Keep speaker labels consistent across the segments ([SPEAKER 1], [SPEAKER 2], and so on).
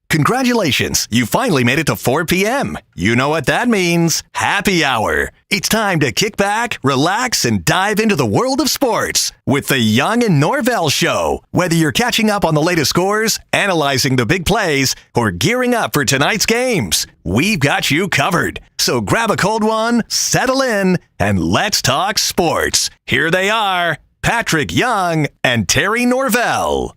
[SPEAKER 1] Congratulations, you finally made it to 4 p.m. You know what that means. Happy hour. It's time to kick back, relax, and dive into the world of sports with the Young Norvelle Show. Whether you're catching up on the latest scores, analyzing the big plays, or gearing up for tonight's games, we've got you covered. So grab a cold one, settle in, and let's talk sports. Here they are, Patrick Young and Terry Norvelle.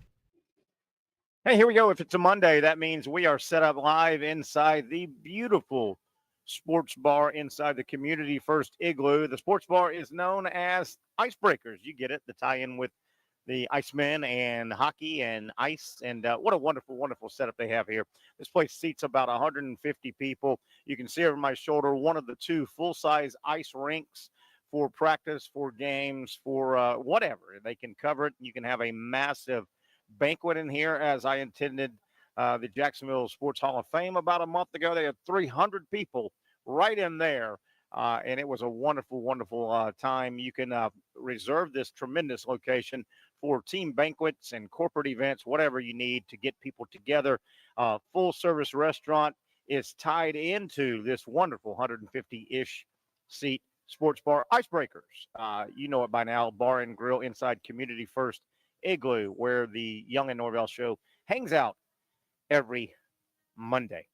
[SPEAKER 2] Hey, here we go. If it's a Monday, that means we are set up live inside the beautiful sports bar inside the Community First Igloo. The sports bar is known as Icebreakers. You get it, the tie-in with the Icemen and hockey and ice. And what a wonderful, wonderful setup they have here. This place seats about 150 people. You can see over my shoulder one of the two full-size ice rinks for practice, for games, for whatever. They can cover it. You can have a massive banquet in here, as I attended the Jacksonville Sports Hall of Fame about a month ago. They had 300 people right in there, and it was a wonderful, wonderful time. You can reserve this tremendous location for team banquets and corporate events, whatever you need to get people together. Full-service restaurant is tied into this wonderful 150-ish seat sports bar, Icebreakers. You know it by now, bar and grill inside Community First Igloo, where the Young and Norvelle Show hangs out every Monday.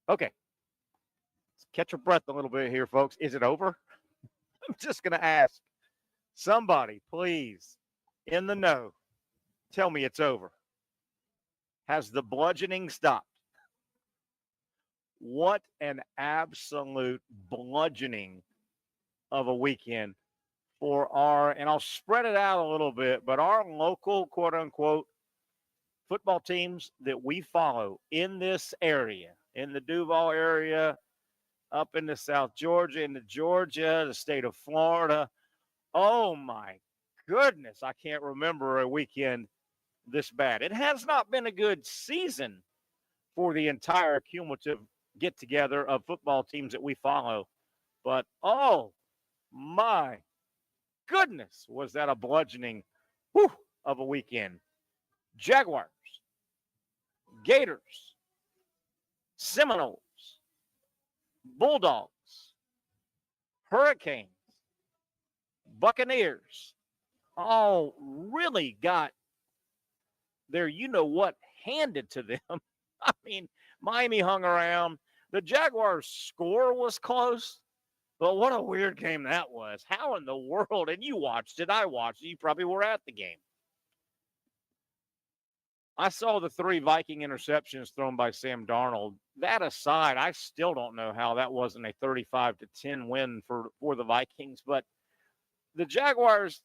[SPEAKER 2] Okay, let's catch your breath a little bit here, folks. Is it over? I'm just going to ask somebody, please, in the know, tell me it's over. Has the bludgeoning stopped? What an absolute bludgeoning of a weekend for our, and I'll spread it out a little bit, but our local, quote unquote, football teams that we follow in this area, in the Duval area, up into South Georgia, into Georgia, the state of Florida. Oh my goodness, I can't remember a weekend this bad. It has not been a good season for the entire cumulative get together of football teams that we follow. But oh my goodness, was that a bludgeoning of a weekend. Jaguars, Gators, Seminoles, Bulldogs, Hurricanes, Buccaneers all really got their you-know-what handed to them. I mean, Miami hung around. The Jaguars' score was close. But what a weird game that was. How in the world? And you watched it. I watched it. You probably were at the game. I saw the 3 Viking interceptions thrown by Sam Darnold. That aside, I still don't know how that wasn't a 35-10 win for the Vikings. But the Jaguars,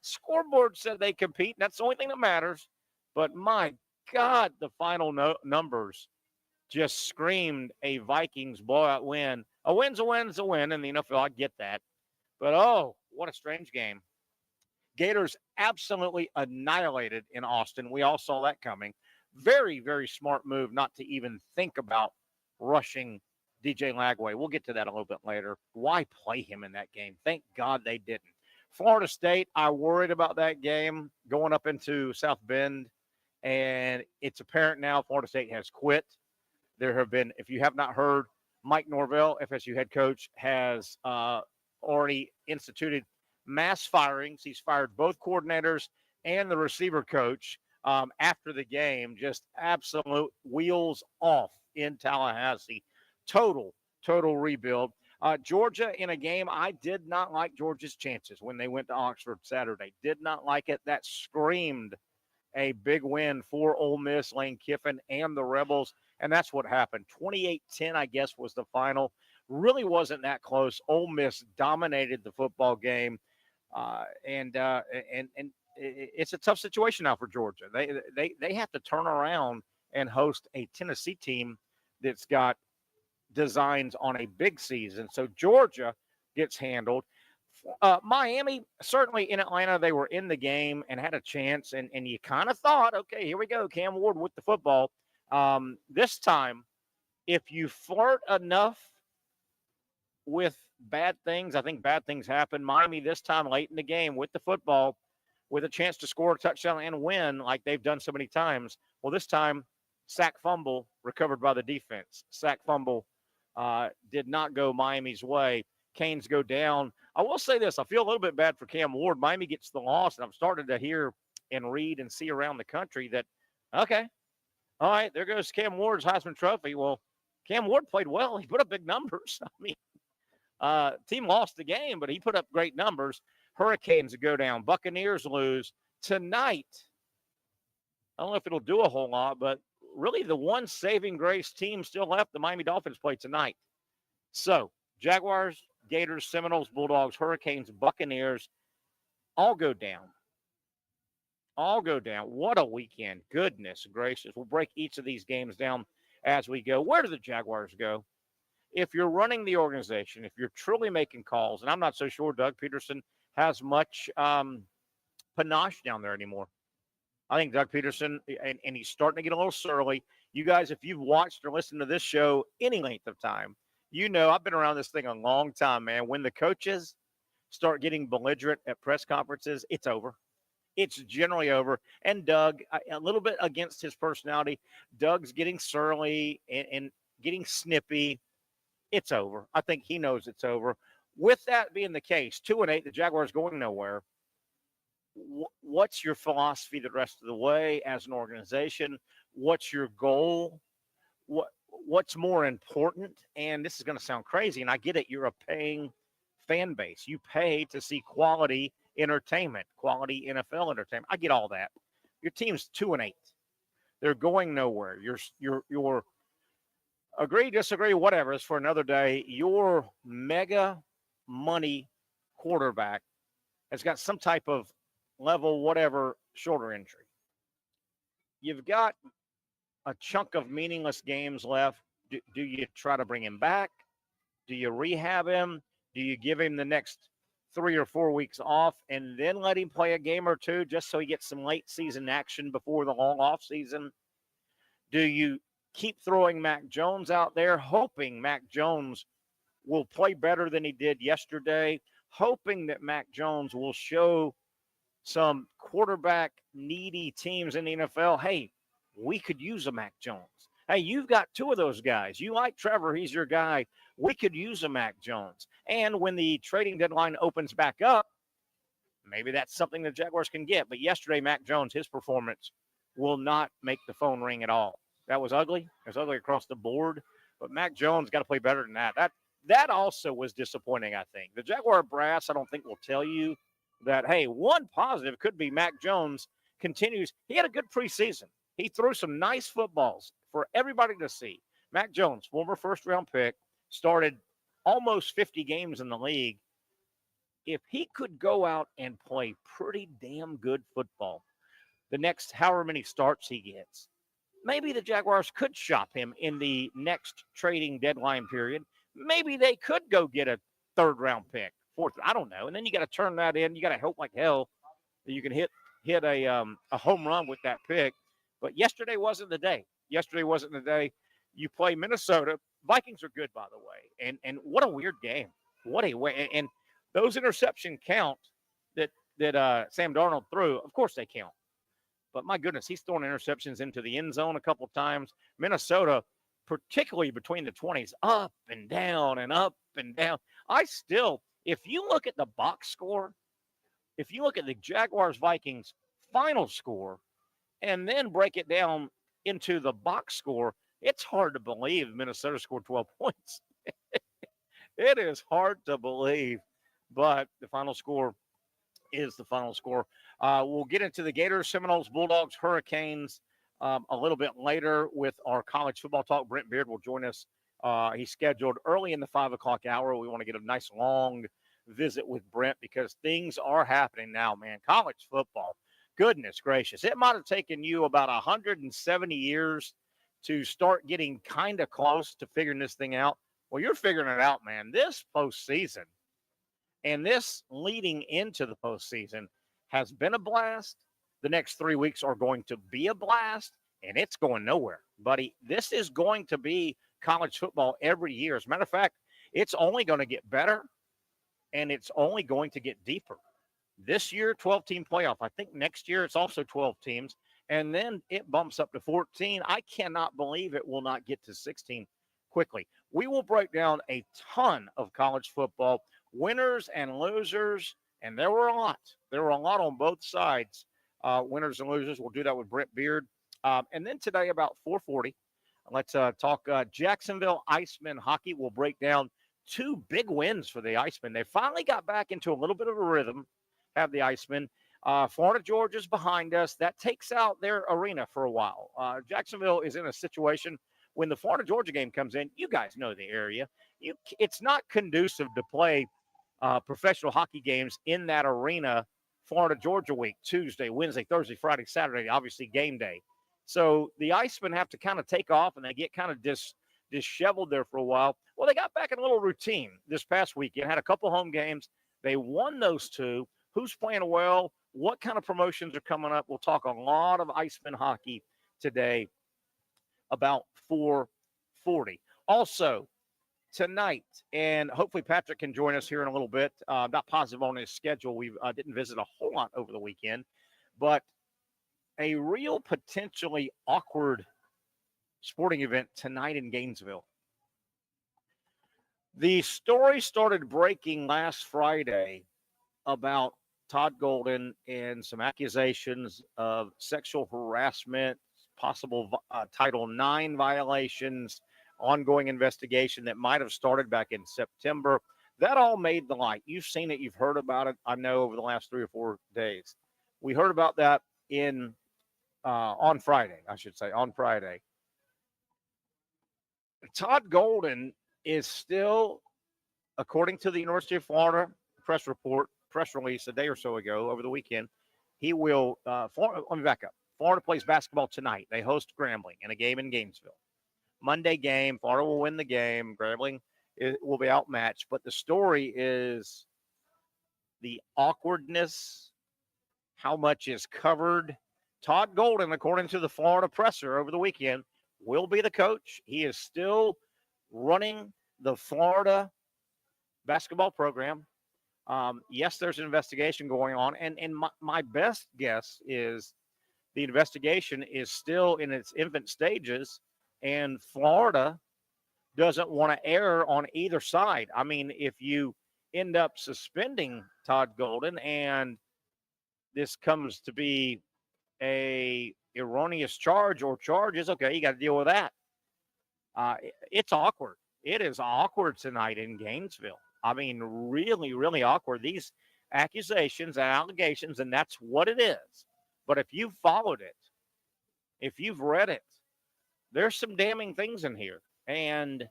[SPEAKER 2] scoreboard said they compete. And that's the only thing that matters. But my God, the final numbers just screamed a Vikings blowout win. A win's a win's a win in the NFL. I get that. But, oh, what a strange game. Gators absolutely annihilated in Austin. We all saw that coming. Very, very smart move not to even think about rushing DJ Lagway. We'll get to that a little bit later. Why play him in that game? Thank God they didn't. Florida State, I worried about that game going up into South Bend. And it's apparent now Florida State has quit. There have been, if you have not heard, Mike Norvelle, FSU head coach, has already instituted mass firings. He's fired both coordinators and the receiver coach after the game. Just absolute wheels off in Tallahassee. Total rebuild. Georgia in a game, I did not like Georgia's chances when they went to Oxford Saturday. Did not like it. That screamed a big win for Ole Miss, Lane Kiffin, and the Rebels. And that's what happened. 28-10, I guess, was the final. Really wasn't that close. Ole Miss dominated the football game. And it's a tough situation now for Georgia. They have to turn around and host a Tennessee team that's got designs on a big season. So Georgia gets handled. Miami, certainly in Atlanta, they were in the game and had a chance. And you kind of thought, okay, here we go, Cam Ward with the football. This time, if you flirt enough with bad things, I think bad things happen. Miami this time late in the game with the football, with a chance to score a touchdown and win like they've done so many times. Well, this time Sack fumble recovered by the defense. Sack fumble did not go Miami's way. Canes go down. I will say this. I feel a little bit bad for Cam Ward. Miami gets the loss, and I'm starting to hear and read and see around the country that, okay, all right, there goes Cam Ward's Heisman Trophy. Well, Cam Ward played well. He put up big numbers. I mean, team lost the game, but he put up great numbers. Hurricanes go down. Buccaneers lose. Tonight, I don't know if it'll do a whole lot, but really the one saving grace team still left, the Miami Dolphins play tonight. So, Jaguars, Gators, Seminoles, Bulldogs, Hurricanes, Buccaneers, all go down. All go down. What a weekend. Goodness gracious. We'll break each of these games down as we go. Where do the Jaguars go? If you're running the organization, if you're truly making calls, and I'm not so sure Doug Peterson has much panache down there anymore. I think Doug Peterson, and he's starting to get a little surly. You guys, if you've watched or listened to this show any length of time, you know I've been around this thing a long time, man. When the coaches start getting belligerent at press conferences, it's over. It's generally over. And Doug, a little bit against his personality, Doug's getting surly and getting snippy. It's over. I think he knows it's over. With that being the case, 2-8, the Jaguars going nowhere. What's your philosophy the rest of the way as an organization? What's your goal? What's more important? And this is going to sound crazy, and I get it. You're a paying fan base. You pay to see quality entertainment, quality NFL entertainment. I get all that. Your team's 2-8. They're going nowhere. You're agree, disagree, whatever. It's for another day. Your mega money quarterback has got some type of level, whatever, shoulder injury. You've got a chunk of meaningless games left. Do you try to bring him back? Do you rehab him? Do you give him the next 3 or 4 weeks off and then let him play a game or two just so he gets some late season action before the long off season? Do you keep throwing Mac Jones out there, hoping Mac Jones will play better than he did yesterday, hoping that Mac Jones will show some quarterback needy teams in the NFL, hey, we could use a Mac Jones. Hey, you've got two of those guys. You like Trevor, he's your guy. We could use a Mac Jones. And when the trading deadline opens back up, maybe that's something the Jaguars can get. But yesterday, Mac Jones, his performance will not make the phone ring at all. That was ugly. It was ugly across the board. But Mac Jones got to play better than that. That also was disappointing, I think. The Jaguar brass, I don't think, will tell you that, hey, one positive could be Mac Jones continues. He had a good preseason. He threw some nice footballs for everybody to see. Mac Jones, former first-round pick, started almost 50 games in the league. If he could go out and play pretty damn good football the next however many starts he gets, maybe the Jaguars could shop him in the next trading deadline period. Maybe they could go get a third-round pick, fourth. I don't know. And then you got to turn that in. You got to hope like hell that you can hit a home run with that pick. But yesterday wasn't the day. Yesterday wasn't the day. You play Minnesota. Vikings are good, by the way. And what a weird game. What a way. And those interception count that Sam Darnold threw, of course they count. But my goodness, he's throwing interceptions into the end zone a couple of times. Minnesota, particularly between the 20s, up and down and up and down. If you look at the box score, if you look at the Jaguars-Vikings final score, and then break it down into the box score, it's hard to believe Minnesota scored 12 points. It is hard to believe, but the final score is the final score. We'll get into the Gators, Seminoles, Bulldogs, Hurricanes a little bit later with our college football talk. Brent Beaird will join us. He's scheduled early in the 5 o'clock hour. We want to get a nice long visit with Brent because things are happening now, man. College football. Goodness gracious. It might have taken you about 170 years to start getting kind of close to figuring this thing out. Well, you're figuring it out, man. This postseason and this leading into the postseason has been a blast. The next 3 weeks are going to be a blast, and it's going nowhere, buddy. This is going to be college football every year. As a matter of fact, it's only going to get better, and it's only going to get deeper. This year, 12-team playoff. I think next year it's also 12 teams. and then it bumps up to 14. I cannot believe it will not get to 16 quickly. We will break down a ton of college football, winners and losers, and there were a lot. There were a lot on both sides, winners and losers. We'll do that with Brent Beaird. And then today about 4:40, let's talk Jacksonville Icemen hockey. We'll break down two big wins for the Icemen. They finally got back into a little bit of a rhythm, have the Icemen. Florida Georgia's behind us. That takes out their arena for a while. Jacksonville is in a situation when the Florida Georgia game comes in. You guys know the area. It's not conducive to play professional hockey games in that arena. Florida Georgia week, Tuesday, Wednesday, Thursday, Friday, Saturday, obviously game day. So the Icemen have to kind of take off, and they get kind of disheveled there for a while. Well, they got back in a little routine this past weekend, had a couple home games. They won those two. Who's playing well? What kind of promotions are coming up? We'll talk a lot of Icemen hockey today about 4:40. Also, tonight, and hopefully Patrick can join us here in a little bit. I'm not positive on his schedule. We didn't visit a whole lot over the weekend, but a real potentially awkward sporting event tonight in Gainesville. The story started breaking last Friday about Todd Golden and some accusations of sexual harassment, possible Title IX violations, ongoing investigation that might have started back in September. That all made the light. You've seen it. You've heard about it, I know, over the last 3 or 4 days. We heard about that on Friday, I should say, on Friday. Todd Golden is still, according to the University of Florida press release a day or so ago over the weekend, he will, let me back up. Florida plays basketball tonight. They host Grambling in a game in Gainesville. Monday game, Florida will win the game. Grambling will be outmatched. But the story is the awkwardness, how much is covered. Todd Golden, according to the Florida presser over the weekend, will be the coach. He is still running the Florida basketball program. Yes, there's an investigation going on. And my best guess is the investigation is still in its infant stages, and Florida doesn't want to err on either side. I mean, if you end up suspending Todd Golden and this comes to be a erroneous charge or charges, okay, you got to deal with that. It's awkward. It is awkward tonight in Gainesville. I mean, really, really awkward. These accusations and allegations, and that's what it is. But if you've followed it, if you've read it, there's some damning things in here. And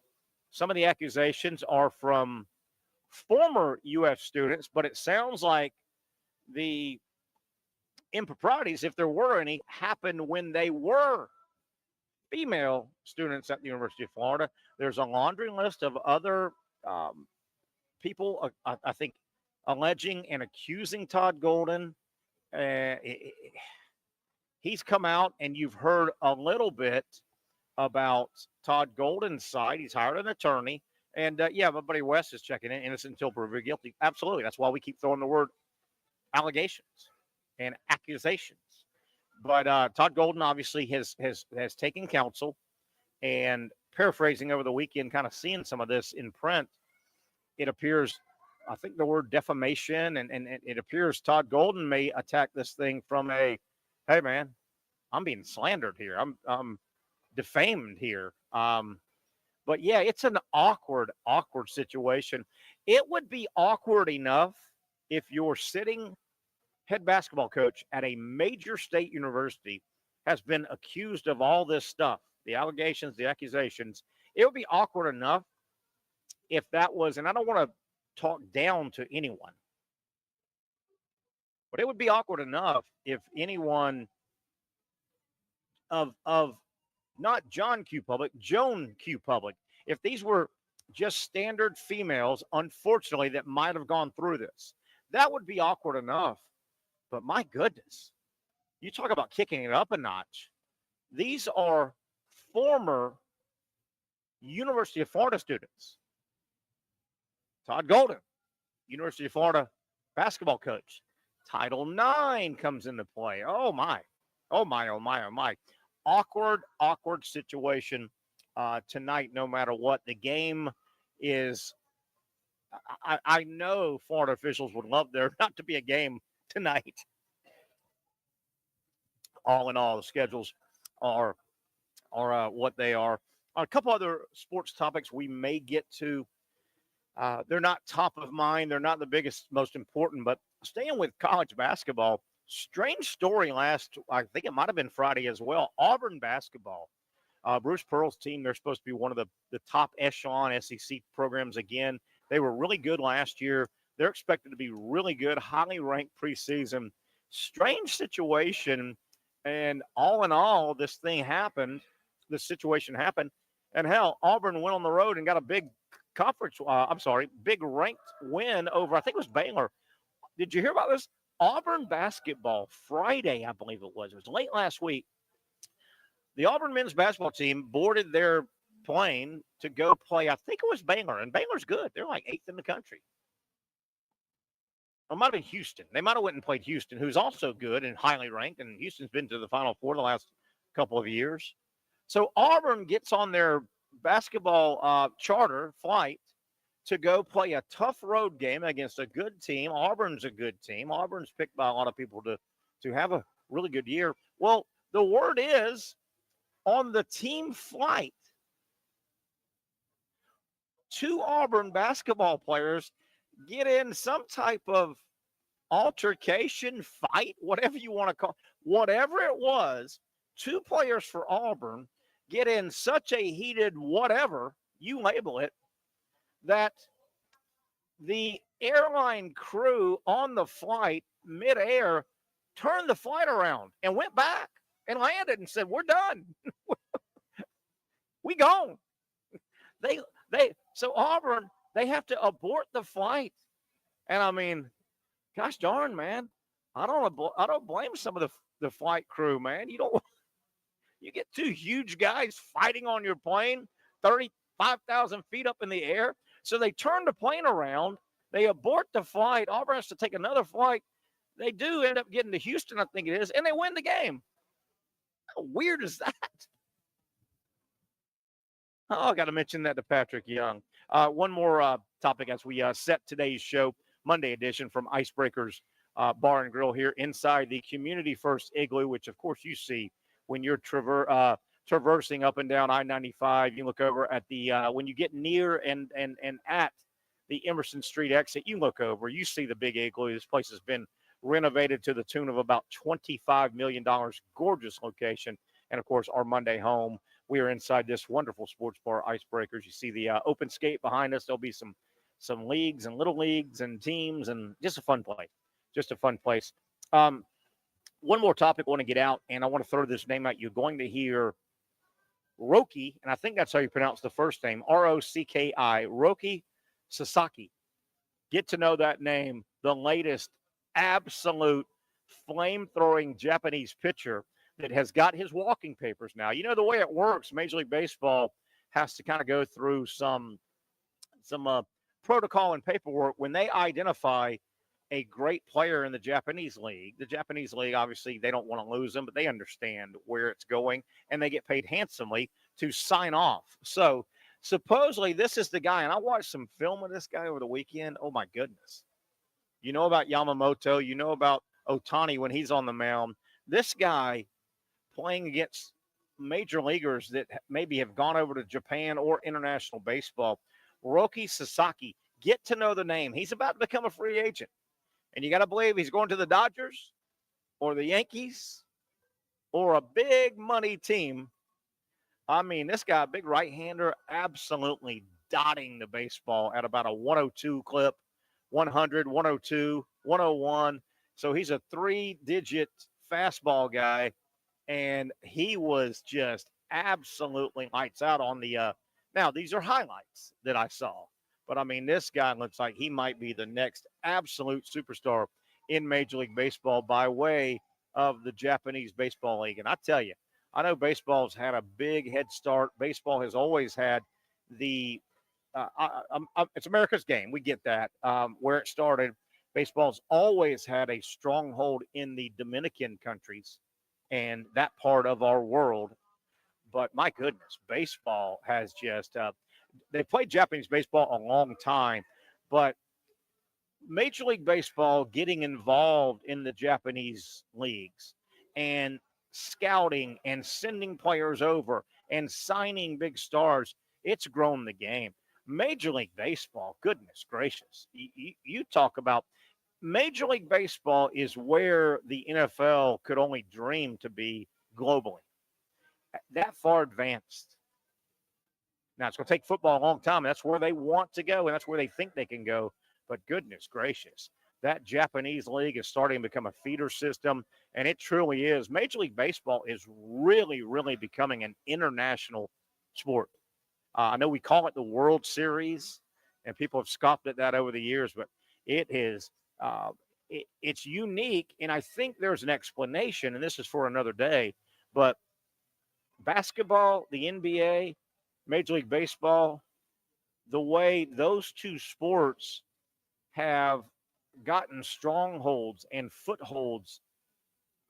[SPEAKER 2] some of the accusations are from former UF students, but it sounds like the improprieties, if there were any, happened when they were female students at the University of Florida. There's a laundry list of other people, I think, alleging and accusing Todd Golden. He's come out, and you've heard a little bit about Todd Golden's side. He's hired an attorney. And, yeah, my buddy Wes is checking in, innocent until proven guilty. Absolutely. That's why we keep throwing the word allegations and accusations. But Todd Golden obviously has taken counsel, and paraphrasing over the weekend, kind of seeing some of this in print, it appears, I think the word defamation, and it appears Todd Golden may attack this thing from a, hey, man, I'm being slandered here. I'm defamed here. But, yeah, it's an awkward situation. It would be awkward enough if you're sitting head basketball coach at a major state university has been accused of all this stuff, the allegations, the accusations. It would be awkward enough if that was, and I don't want to talk down to anyone, but it would be awkward enough if anyone of not John Q. Public, Joan Q. Public, if these were just standard females, unfortunately, that might have gone through this, that would be awkward enough. But my goodness, you talk about kicking it up a notch. These are former University of Florida students. Todd Golden, University of Florida basketball coach. Title IX comes into play. Oh, my. Oh my, oh my, oh my. Awkward situation tonight, no matter what. The game is, I know Florida officials would love there not to be a game tonight. All in all, the schedules are what they are. A couple other sports topics we may get to. They're not top of mind. They're not the biggest, most important, but staying with college basketball, strange story I think it might have been Friday as well. Auburn basketball. Bruce Pearl's team, they're supposed to be one of the top echelon SEC programs again. They were really good last year. They're expected to be really good, highly ranked preseason. Strange situation. And all in all, this situation happened. And hell, Auburn went on the road and got a big big ranked win over, I think it was Baylor. Did you hear about this? Auburn basketball, Friday, I believe it was. It was late last week. The Auburn men's basketball team boarded their plane to go play, I think it was Baylor, and Baylor's good. They're like 8th in the country. It might have been Houston. They might have went and played Houston, who's also good and highly ranked, and Houston's been to the Final Four the last couple of years. So Auburn gets on their basketball charter flight to go play a tough road game against a good team. Auburn's a good team. Auburn's picked by a lot of people to have a really good year. Well, the word is on the team flight, 2 Auburn basketball players get in some type of altercation, fight, whatever you want to call it. Whatever it was, 2 players for Auburn get in such a heated whatever, you label it, that the airline crew on the flight midair turned the flight around and went back and landed and said, "We're done. We gone." So Auburn, they have to abort the flight. And I mean, gosh darn, man, I don't blame some of the flight crew, man. You get 2 huge guys fighting on your plane, 35,000 feet up in the air. So they turn the plane around, they abort the flight. Auburn has to take another flight. They do end up getting to Houston, I think it is, and they win the game. How weird is that? Oh, I got to mention that to Patrick Young. One more topic as we set today's show, Monday edition from Icebreakers Bar and Grill here inside the Community First Igloo, which, of course, you see when you're traversing up and down I-95. You look over at the when you get near and at the Emerson Street exit, you look over, you see the big igloo. This place has been renovated to the tune of about $25 million. Gorgeous location. And, of course, our Monday home. We are inside this wonderful sports bar, Icebreakers. You see the open skate behind us. There'll be some leagues and little leagues and teams and just a fun place. Just a fun place. One more topic I want to get out, and I want to throw this name out. You're going to hear Roki, and I think that's how you pronounce the first name, Rocki, Roki Sasaki. Get to know that name, the latest absolute flame-throwing Japanese pitcher that has got his walking papers now. You know, the way it works, Major League Baseball has to kind of go through some protocol and paperwork when they identify a great player in the Japanese league. The Japanese league, obviously, they don't want to lose them, but they understand where it's going, and they get paid handsomely to sign off. So supposedly this is the guy, and I watched some film of this guy over the weekend. Oh, my goodness. You know about Yamamoto. You know about Ohtani when he's on the mound. This guy playing against major leaguers that maybe have gone over to Japan or international baseball. Roki Sasaki, get to know the name. He's about to become a free agent. And you got to believe he's going to the Dodgers or the Yankees or a big money team. I mean, this guy, big right-hander, absolutely dotting the baseball at about a 102 clip, 100, 102, 101. So he's a 3-digit fastball guy. And he was just absolutely lights out on the now, these are highlights that I saw. But, I mean, this guy looks like he might be the next absolute superstar in Major League Baseball by way of the Japanese Baseball League. And I tell you, I know baseball's had a big head start. Baseball has always had the it's America's game. We get that. Where it started, baseball's always had a stronghold in the Dominican countries. and that part of our world. But my goodness, baseball has just, they played Japanese baseball a long time, but Major League Baseball getting involved in the Japanese leagues and scouting and sending players over and signing big stars, it's grown the game. Major League Baseball, goodness gracious. You talk about Major League Baseball is where the NFL could only dream to be globally. That far advanced. Now, it's going to take football a long time. That's where they want to go, and that's where they think they can go. But goodness gracious, that Japanese league is starting to become a feeder system, and it truly is. Major League Baseball is really, really becoming an international sport. I know we call it the World Series, and people have scoffed at that over the years, but it is it's unique, and I think there's an explanation, and this is for another day, but basketball, the NBA, Major League Baseball, the way those two sports have gotten strongholds and footholds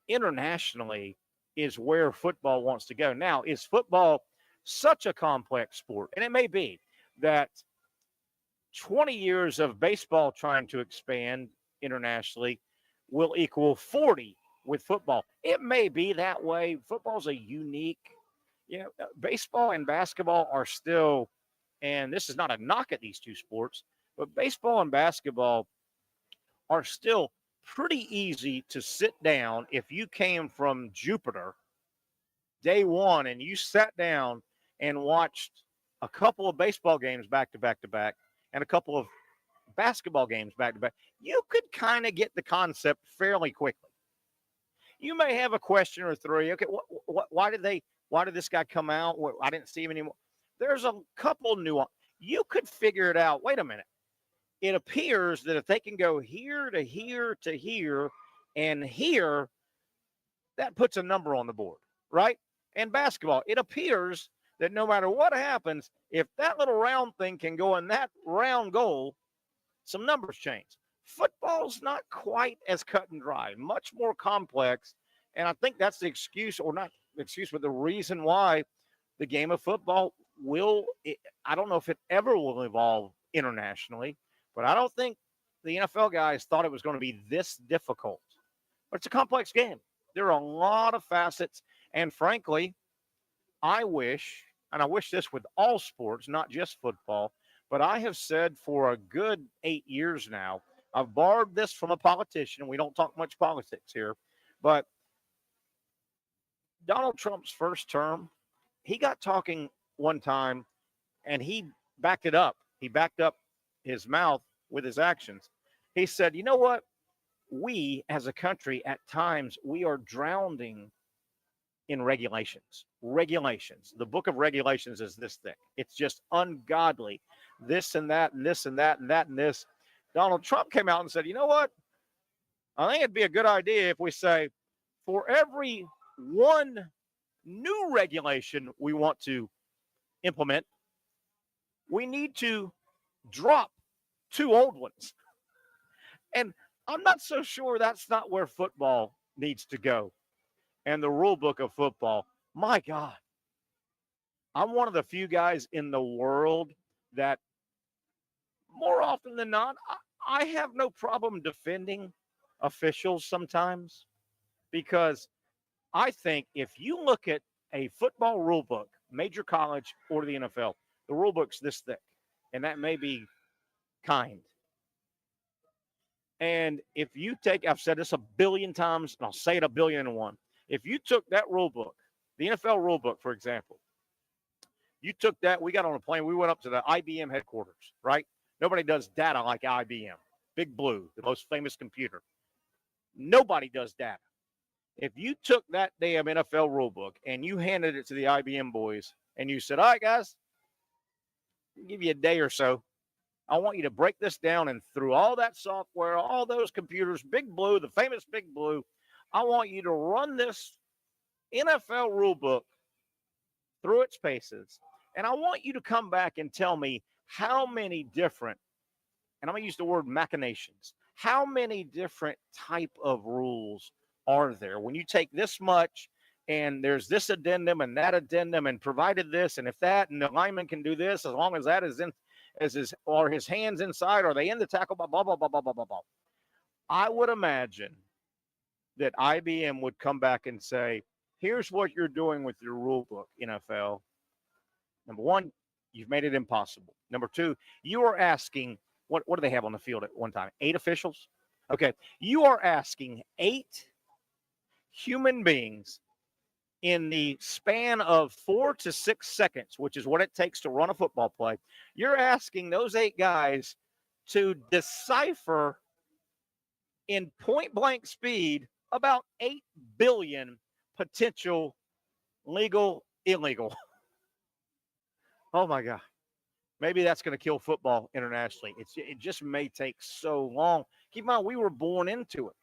[SPEAKER 2] internationally is where football wants to go. Now, is football such a complex sport? And it may be that 20 years of baseball trying to expand internationally will equal 40 with football. It may be that way. Football's a unique, baseball and basketball are still, and this is not a knock at these two sports, but baseball and basketball are still pretty easy to sit down if you came from Jupiter day one and you sat down and watched a couple of baseball games back to back to back and a couple of basketball games back to back. You could kind of get the concept fairly quickly. You may have a question or three. Okay, why did this guy come out? I didn't see him anymore. There's a couple nuance. You could figure it out. Wait a minute. It appears that if they can go here to here to here and here, that puts a number on the board, right? And basketball, it appears that no matter what happens, if that little round thing can go in that round goal, some numbers change. Football's not quite as cut and dry, much more complex. And I think that's the excuse, or not the excuse, but the reason why the game of football I don't know if it ever will evolve internationally, but I don't think the NFL guys thought it was going to be this difficult. But it's a complex game. There are a lot of facets. And frankly, I wish this with all sports, not just football, but I have said for a good 8 years now, I've borrowed this from a politician. We don't talk much politics here, but Donald Trump's first term, he got talking one time and he backed it up. He backed up his mouth with his actions. He said, you know what? We as a country, at times, we are drowning in regulations. Regulations. The book of regulations is this thick. It's just ungodly. This and that and this and that and that and this. Donald Trump came out and said, you know what? I think it'd be a good idea if we say, for every one new regulation we want to implement, we need to drop 2 old ones. And I'm not so sure that's not where football needs to go. And the rule book of football, my God, I'm one of the few guys in the world that more often than not, I have no problem defending officials sometimes, because I think if you look at a football rule book, major college or the NFL, the rule book's this thick, and that may be kind. And if you take, I've said this a billion times, and I'll say it a billion and one. If you took that rule book, the NFL rule book, for example, you took that, we got on a plane, we went up to the IBM headquarters, right? Nobody does data like IBM. Big Blue, the most famous computer. Nobody does data. If you took that damn NFL rule book and you handed it to the IBM boys and you said, all right, guys, I'll give you a day or so. I want you to break this down, and through all that software, all those computers, Big Blue, the famous Big Blue, I want you to run this NFL rule book through its paces. And I want you to come back and tell me how many different, and I'm going to use the word machinations, how many different type of rules are there? When you take this much and there's this addendum and that addendum and provided this and if that, and the lineman can do this as long as that is in, as his, or his hands inside, or they in the tackle, blah, blah, blah, blah, blah, blah, blah, blah. I would imagine that IBM would come back and say, here's what you're doing with your rule book, NFL. Number one, you've made it impossible. Number two, you are asking, what do they have on the field at one time? 8 officials? Okay. You are asking 8 human beings in the span of 4 to 6 seconds, which is what it takes to run a football play. You're asking those 8 guys to decipher in point blank speed about 8 billion potential legal, illegal. Oh my God. Maybe that's going to kill football internationally. It just may take so long. Keep in mind, we were born into it.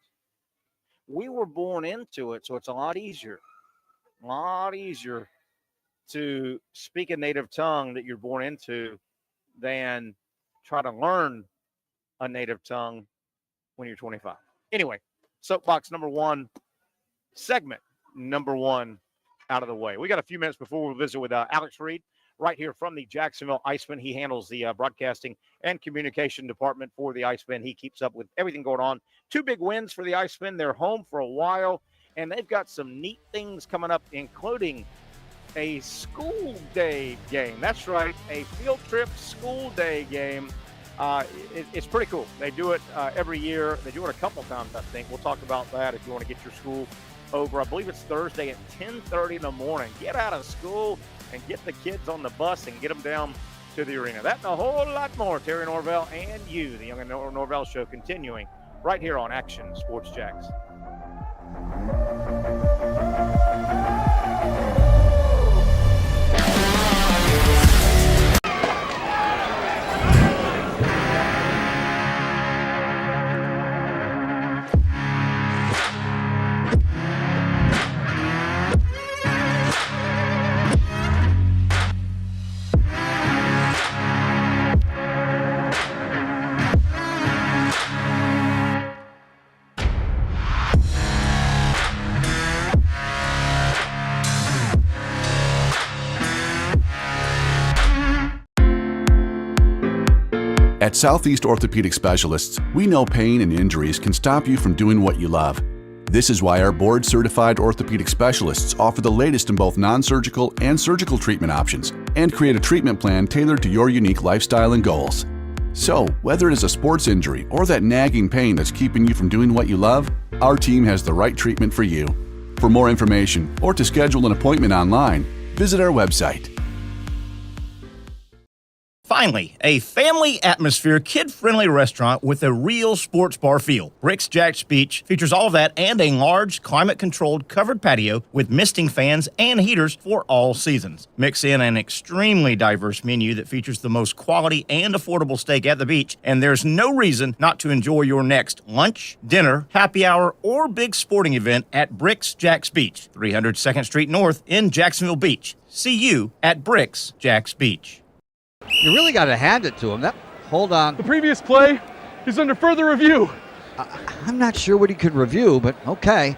[SPEAKER 2] So it's a lot easier to speak a native tongue that you're born into than try to learn a native tongue when you're 25. Anyway, soapbox number 1, segment number 1 out of the way. We got a few minutes before we'll visit with Alex Reed right here from the Jacksonville Icemen. He handles the broadcasting and communication department for the Icemen. He keeps up with everything going on. 2 big wins for the Icemen. They're home for a while, and they've got some neat things coming up, including a school day game. That's right, a field trip school day game. It's pretty cool. They do it every year. They do it a couple times, I think. We'll talk about that if you want to get your school over. I believe it's Thursday at 10:30 in the morning. Get out of school and get the kids on the bus and get them down to the arena. That and a whole lot more. Terry Norvelle and you, the Young Norvelle Show, continuing right here on Action Sports Jags.
[SPEAKER 3] At Southeast Orthopedic Specialists, we know pain and injuries can stop you from doing what you love. This is why our board-certified orthopedic specialists offer the latest in both non-surgical and surgical treatment options and create a treatment plan tailored to your unique lifestyle and goals. So, whether it is a sports injury or that nagging pain that's keeping you from doing what you love, our team has the right treatment for you. For more information or to schedule an appointment online, visit our website.
[SPEAKER 4] Finally, a family atmosphere, kid-friendly restaurant with a real sports bar feel. Bricks Jack's Beach features all of that and a large, climate-controlled covered patio with misting fans and heaters for all seasons. Mix in an extremely diverse menu that features the most quality and affordable steak at the beach, and there's no reason not to enjoy your next lunch, dinner, happy hour, or big sporting event at Bricks Jack's Beach, 300 2nd Street North in Jacksonville Beach. See you at Bricks Jack's Beach.
[SPEAKER 5] You really got to hand it to him. Hold on.
[SPEAKER 6] The previous play is under further review.
[SPEAKER 5] I'm not sure what he could review, but okay.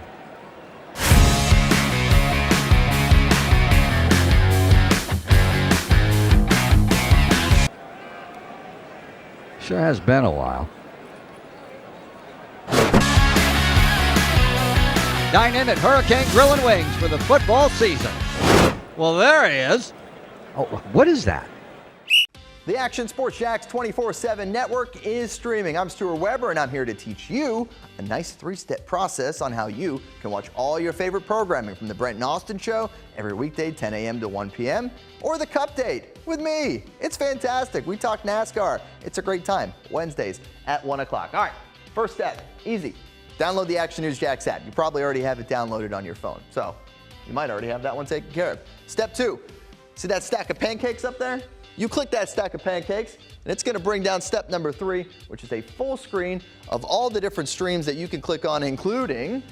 [SPEAKER 5] Sure has been a while. Dynamic Hurricane Grill and Wings for the football season. Well, there he is. Oh, what is that?
[SPEAKER 7] The Action Sports Jags 24/7 network is streaming. I'm Stuart Weber, and I'm here to teach you a nice 3-step process on how you can watch all your favorite programming from the Brent and Austin Show every weekday 10 a.m. to 1 p.m. or the Cup Date with me. It's fantastic. We talk NASCAR. It's a great time. Wednesdays at 1 o'clock. All right, first step, easy. Download the Action News Jax app. You probably already have it downloaded on your phone, so you might already have that one taken care of. Step 2, see that stack of pancakes up there? You click that stack of pancakes, and it's going to bring down step number 3, which is a full screen of all the different streams that you can click on, including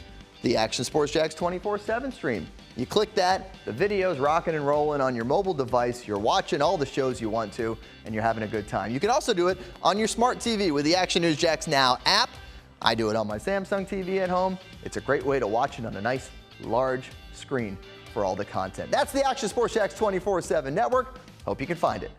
[SPEAKER 7] the Action Sports Jags 24/7 stream. You click that, the video's rocking and rolling on your mobile device. You're watching all the shows you want to, and you're having a good time. You can also do it on your smart TV with the Action News Jax Now app, I do it on my Samsung TV at home. It's a great way to watch it on a nice, large screen for all the content. That's the Action Sports Jax 24/7 network. Hope you can find it.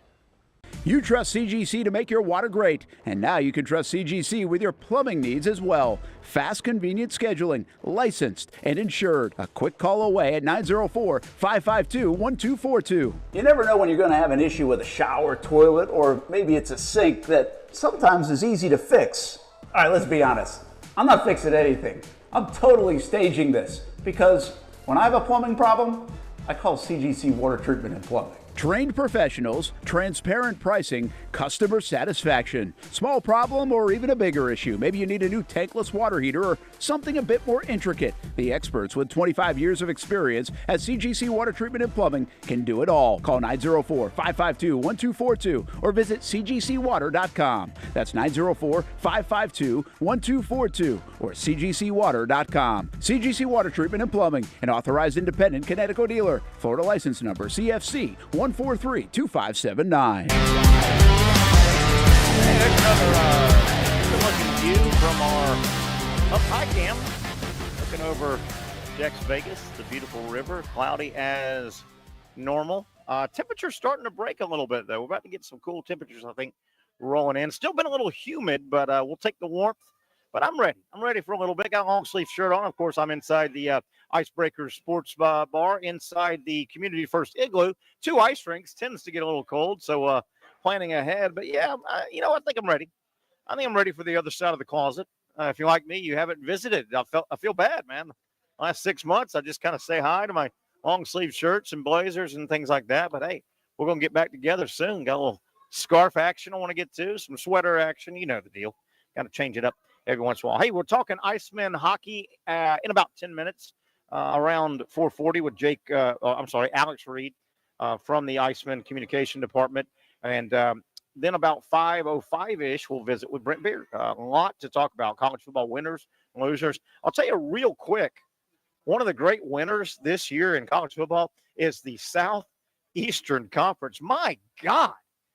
[SPEAKER 8] You trust CGC to make your water great, and now you can trust CGC with your plumbing needs as well. Fast, convenient scheduling, licensed and insured. A quick call away at 904-552-1242.
[SPEAKER 9] You never know when you're going to have an issue with a shower, toilet, or maybe it's a sink that sometimes is easy to fix. All right, let's be honest. I'm not fixing anything. I'm totally staging this because when I have a plumbing problem, I call CGC Water Treatment and Plumbing.
[SPEAKER 8] Trained professionals, transparent pricing, customer satisfaction. Small problem or even a bigger issue. Maybe you need a new tankless water heater or something a bit more intricate. The experts with 25 years of experience at CGC Water Treatment and Plumbing can do it all. Call 904-552-1242 or visit cgcwater.com. That's 904-552-1242 or cgcwater.com. CGC Water Treatment and Plumbing, an authorized independent Connecticut dealer. Florida license number CFC 143-2579.
[SPEAKER 2] Hey, there's another good-looking view from our up high cam, looking over Jax Vegas, the beautiful river, cloudy as normal. Temperature's starting to break a little bit, though. We're about to get some cool temperatures, I think, rolling in. Still been a little humid, but we'll take the warmth. But I'm ready. I'm ready for a little bit. Got a long-sleeve shirt on. Of course, I'm inside the Icebreaker Sports Bar, inside the Community First Igloo. 2 ice rinks. Tends to get a little cold, so planning ahead. But, yeah, you know, I think I'm ready. I think I'm ready for the other side of the closet. If you're like me, you haven't visited. I feel bad, man. Last 6 months, I just kind of say hi to my long-sleeve shirts and blazers and things like that. But, hey, we're going to get back together soon. Got a little scarf action I want to get to, some sweater action. You know the deal. Got to change it up every once in a while. Hey, we're talking Icemen hockey in about 10 minutes, around 4:40 with Alex Reed from the Icemen Communication Department. And then about 5:05-ish, we'll visit with Brent Beaird. A lot to talk about, college football winners and losers. I'll tell you real quick, one of the great winners this year in college football is the Southeastern Conference. My God,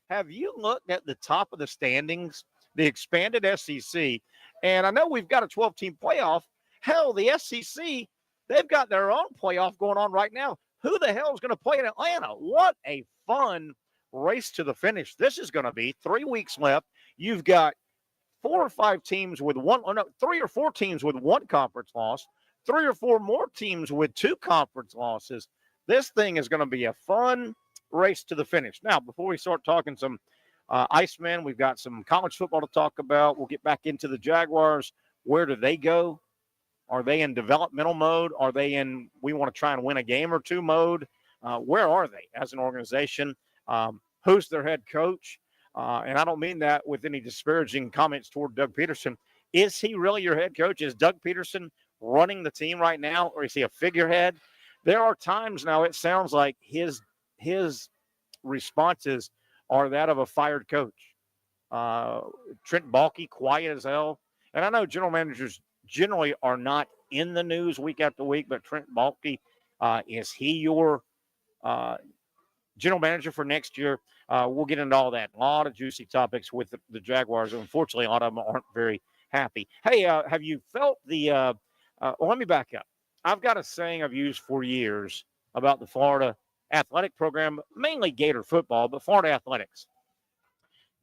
[SPEAKER 2] have you looked at the top of the standings, the expanded SEC? And I know we've got a 12-team playoff. Hell, the SEC, they've got their own playoff going on right now. Who the hell is going to play in Atlanta? What a fun race to the finish this is going to be. 3 weeks left. You've got 3 or 4 teams with one conference loss, 3 or 4 more teams with 2 conference losses. This thing is going to be a fun race to the finish. Now, before we start talking some Icemen, we've got some college football to talk about. We'll get back into the Jaguars. Where do they go? Are they in developmental mode? Are they in we want to try and win a game or 2 mode? Where are they as an organization? Who's their head coach? And I don't mean that with any disparaging comments toward Doug Peterson. Is he really your head coach? Is Doug Peterson running the team right now, or is he a figurehead? There are times now it sounds like his responses are that of a fired coach. Trent Baalke, quiet as hell. And I know general managers generally are not in the news week after week, but Trent Baalke, is he your general manager for next year? We'll get into all that. A lot of juicy topics with the Jaguars. Unfortunately, a lot of them aren't very happy. Hey, have you felt the let me back up. I've got a saying I've used for years about the Florida athletic program, mainly Gator football, but Florida athletics.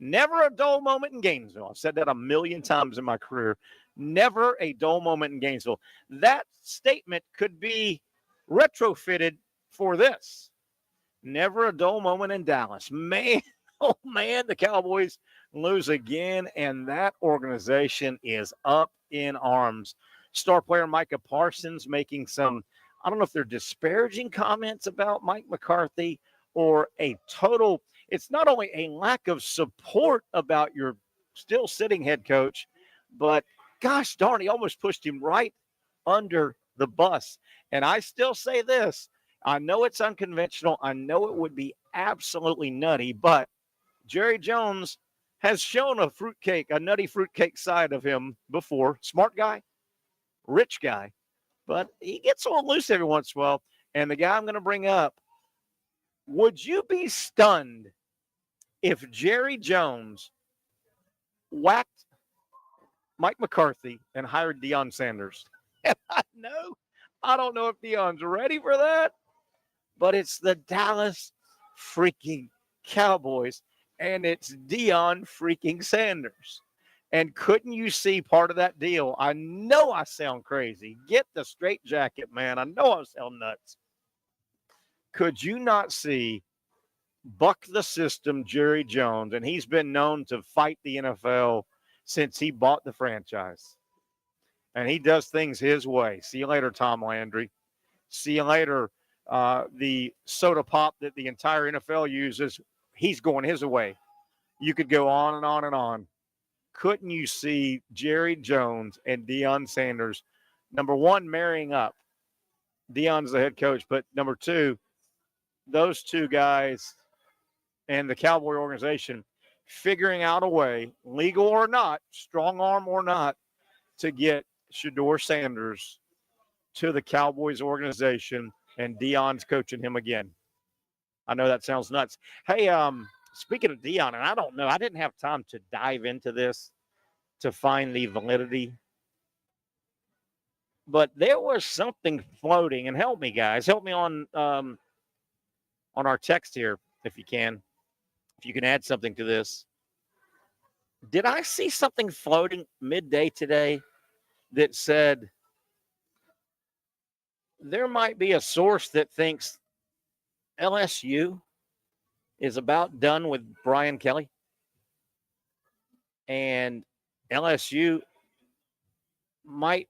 [SPEAKER 2] Never a dull moment in Gainesville. I've said that a million times in my career. Never a dull moment in Gainesville. That statement could be retrofitted for this. Never a dull moment in Dallas. Man, oh man, the Cowboys lose again, and that organization is up in arms. Star player Micah Parsons making some, I don't know if they're disparaging comments about Mike McCarthy or it's not only a lack of support about your still sitting head coach, but gosh darn, he almost pushed him right under the bus. And I still say this, I know it's unconventional. I know it would be absolutely nutty, but Jerry Jones has shown a nutty fruitcake side of him before. Smart guy, rich guy, but he gets a little loose every once in a while. And the guy I'm going to bring up, would you be stunned if Jerry Jones whacked Mike McCarthy and hired Deion Sanders. And I don't know if Deion's ready for that, but it's the Dallas freaking Cowboys, and it's Deion freaking Sanders. And couldn't you see part of that deal? I know I sound crazy. Get the straight jacket, man. I know I sound nuts. Could you not see buck the system Jerry Jones, and he's been known to fight the NFL since he bought the franchise. And he does things his way. See you later, Tom Landry. See you later, the soda pop that the entire NFL uses, he's going his way. You could go on and on and on. Couldn't you see Jerry Jones and Deion Sanders, number one, marrying up? Deion's the head coach, but number two, those two guys and the Cowboy organization figuring out a way, legal or not, strong arm or not, to get Shedeur Sanders to the Cowboys organization, and Deion's coaching him again. I know that sounds nuts. Hey, speaking of Deion, and I don't know, I didn't have time to dive into this to find the validity, but there was something floating, and help me, guys. Help me on our text here, if you can. If you can add something to this. Did I see something floating midday today that said there might be a source that thinks LSU is about done with Brian Kelly, and LSU might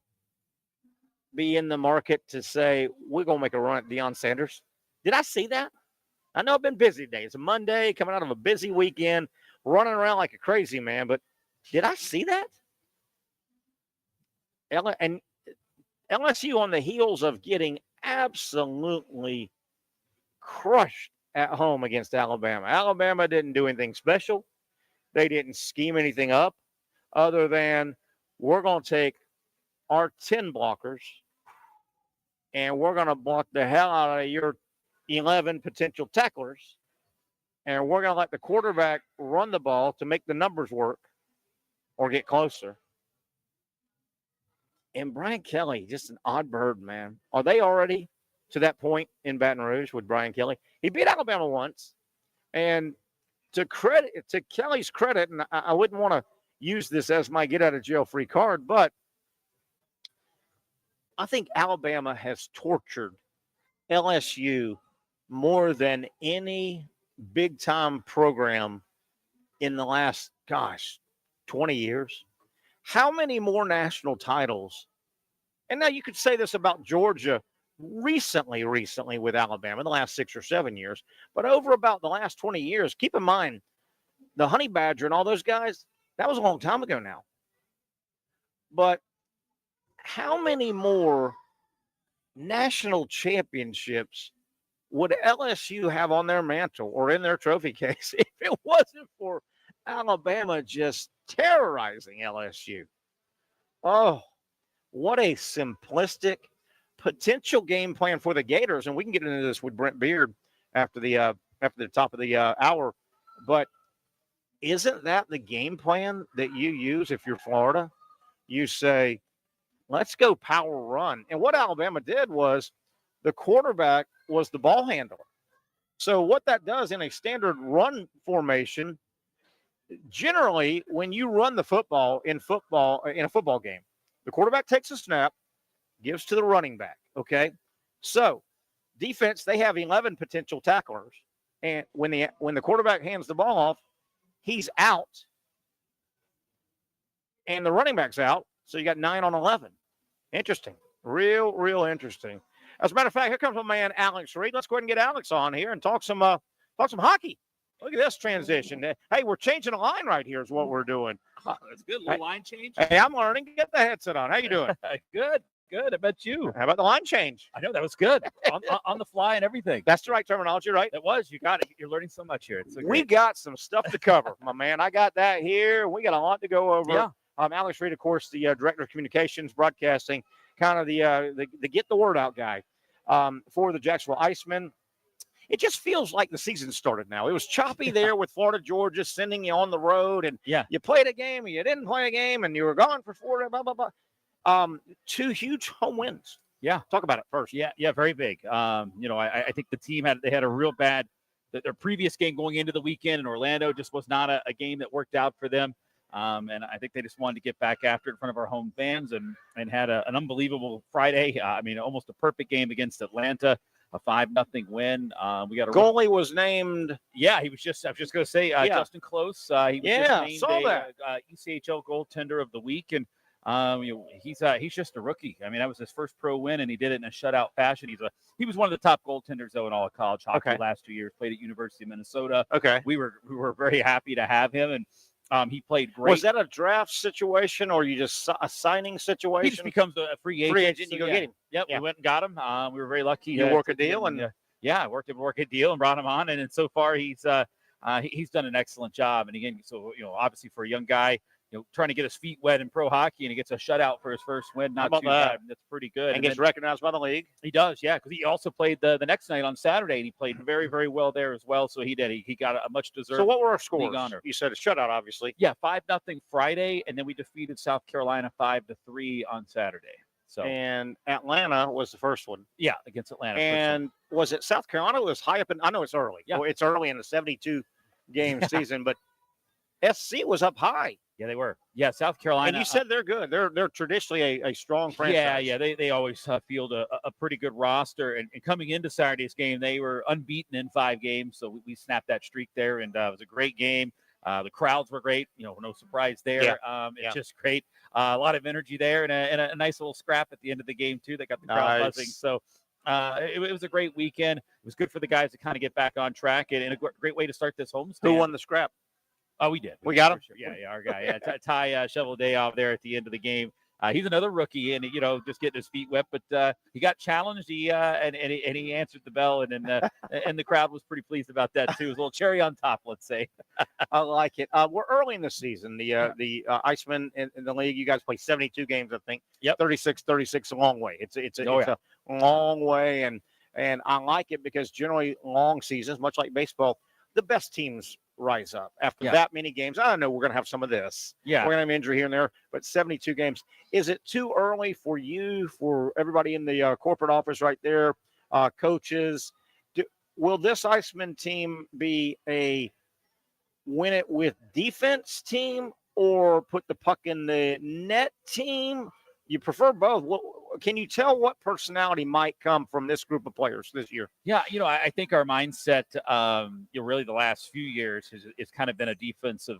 [SPEAKER 2] be in the market to say, we're going to make a run at Deion Sanders? Did I see that? I know I've been busy today. It's a Monday, coming out of a busy weekend, running around like a crazy man, but did I see that? And LSU on the heels of getting absolutely crushed at home against Alabama. Alabama didn't do anything special. They didn't scheme anything up other than we're going to take our 10 blockers and we're going to block the hell out of your 11 potential tacklers, and we're going to let the quarterback run the ball to make the numbers work or get closer. And Brian Kelly, just an odd bird, man. Are they already to that point in Baton Rouge with Brian Kelly? He beat Alabama once, and to Kelly's credit, and I wouldn't want to use this as my get-out-of-jail-free card, but I think Alabama has tortured LSU more than any big-time program in the last, 20 years. How many more national titles? And now you could say this about Georgia recently with Alabama, the last 6 or 7 years. But over about the last 20 years, keep in mind, the Honey Badger and all those guys, that was a long time ago now. But how many more national championships would LSU have on their mantle or in their trophy case if it wasn't for Alabama just terrorizing LSU? Oh, what a simplistic potential game plan for the Gators. And we can get into this with Brent Beaird after the top of the hour. But isn't that the game plan that you use if you're Florida? You say, let's go power run. And what Alabama did was the quarterback was the ball handler. So what that does in a standard run formation, generally when you run the football in a football game, the quarterback takes a snap, gives to the running back, okay? So defense, they have 11 potential tacklers. And when the quarterback hands the ball off, he's out. And the running back's out. So you got 9 on 11. Interesting. Real interesting. As a matter of fact, here comes my man Alex Reed. Let's go ahead and get Alex on here and talk some hockey. Look at this transition. Hey, we're changing a line right here is what we're doing.
[SPEAKER 10] That's good. Little line change.
[SPEAKER 2] Hey, I'm learning. Get the headset on. How you doing?
[SPEAKER 10] Good. I bet you.
[SPEAKER 2] How about the line change?
[SPEAKER 10] I know that was good. on the fly and everything.
[SPEAKER 2] That's the right terminology, right?
[SPEAKER 10] It was. You got it. You're learning so much here.
[SPEAKER 2] We got some stuff to cover, my man. I got that here. We got a lot to go over.
[SPEAKER 10] Yeah.
[SPEAKER 2] Alex Reed, of course, the director of communications, broadcasting, kind of the get the word out guy for the Jacksonville Icemen. it just feels like the season started now. It was choppy there with Florida, Georgia, sending you on the road, and you played a game and you didn't play a game, and you were gone for Florida, blah, blah, blah. 2 huge home wins.
[SPEAKER 10] Yeah.
[SPEAKER 2] Talk about it first.
[SPEAKER 10] Yeah, very big. I think the team had a real bad their previous game going into the weekend in Orlando just was not a game that worked out for them. And I think they just wanted to get back after it in front of our home fans and had an unbelievable Friday. Almost a perfect game against Atlanta, a 5-0 win. We got a
[SPEAKER 2] goalie was named.
[SPEAKER 10] Yeah, I was just going to say Justin Close. He was just named ECHL goaltender of the week, and he's just a rookie. That was his first pro win, and he did it in a shutout fashion. He was one of the top goaltenders though in all of college hockey last 2 years. Played at University of Minnesota.
[SPEAKER 2] Okay,
[SPEAKER 10] we were very happy to have him, and he played great.
[SPEAKER 2] Was that a draft situation or you just a signing situation?
[SPEAKER 10] He just becomes a free agent.
[SPEAKER 2] Free agent, you go get him.
[SPEAKER 10] Yep, we went and got him. We were very lucky.
[SPEAKER 2] You work a deal, and
[SPEAKER 10] I worked a deal and brought him on, and so far he's done an excellent job. And again, so obviously for a young guy, trying to get his feet wet in pro hockey, and he gets a shutout for his first win. Not too bad. That's pretty good.
[SPEAKER 2] And gets recognized by the league.
[SPEAKER 10] He does, yeah, because he also played the next night on Saturday, and he played very, very well there as well. So he did. He got a much deserved.
[SPEAKER 2] So what were our scores?
[SPEAKER 10] Honor.
[SPEAKER 2] You said a shutout, obviously.
[SPEAKER 10] Yeah, 5-0 Friday, and then we defeated South Carolina 5-3 on Saturday. So
[SPEAKER 2] and Atlanta was the first one.
[SPEAKER 10] Yeah, against Atlanta.
[SPEAKER 2] And was it South Carolina? It was high up in. I know it's early.
[SPEAKER 10] Yeah,
[SPEAKER 2] it's early in the 72 game season, but SC was up high.
[SPEAKER 10] Yeah, they were. Yeah, South Carolina.
[SPEAKER 2] And you said they're good. They're traditionally a strong franchise.
[SPEAKER 10] Yeah. They always field a pretty good roster. And coming into Saturday's game, they were unbeaten in 5 games. So we snapped that streak there, and it was a great game. The crowds were great. No surprise there. It's just great. A lot of energy there, and a nice little scrap at the end of the game too. That got the crowd buzzing. So it was a great weekend. It was good for the guys to kind of get back on track, and a great way to start this homestand.
[SPEAKER 2] Who won the scrap?
[SPEAKER 10] Oh, we did.
[SPEAKER 2] We got him?
[SPEAKER 10] Sure. Yeah, our guy. Yeah, Ty Cheveldayoff there at the end of the game. He's another rookie, and just getting his feet wet. But he got challenged. He answered the bell, and then and the crowd was pretty pleased about that too. It was a little cherry on top, let's say.
[SPEAKER 2] I like it. We're early in the season. The Icemen in the league. You guys play 72 games, I think.
[SPEAKER 10] Yep.
[SPEAKER 2] 36, a long way. It's a long way, and I like it because generally long seasons, much like baseball, the best teams rise up after that many games. I know we're going to have some of this.
[SPEAKER 10] Yeah.
[SPEAKER 2] We're going to have injury here and there, but 72 games. Is it too early for you, for everybody in the corporate office right there, coaches? Will this Iceman team be a win it with defense team or put the puck in the net team? You prefer both. Can you tell what personality might come from this group of players this year?
[SPEAKER 10] Yeah, I think our mindset, really the last few years has kind of been a defensive,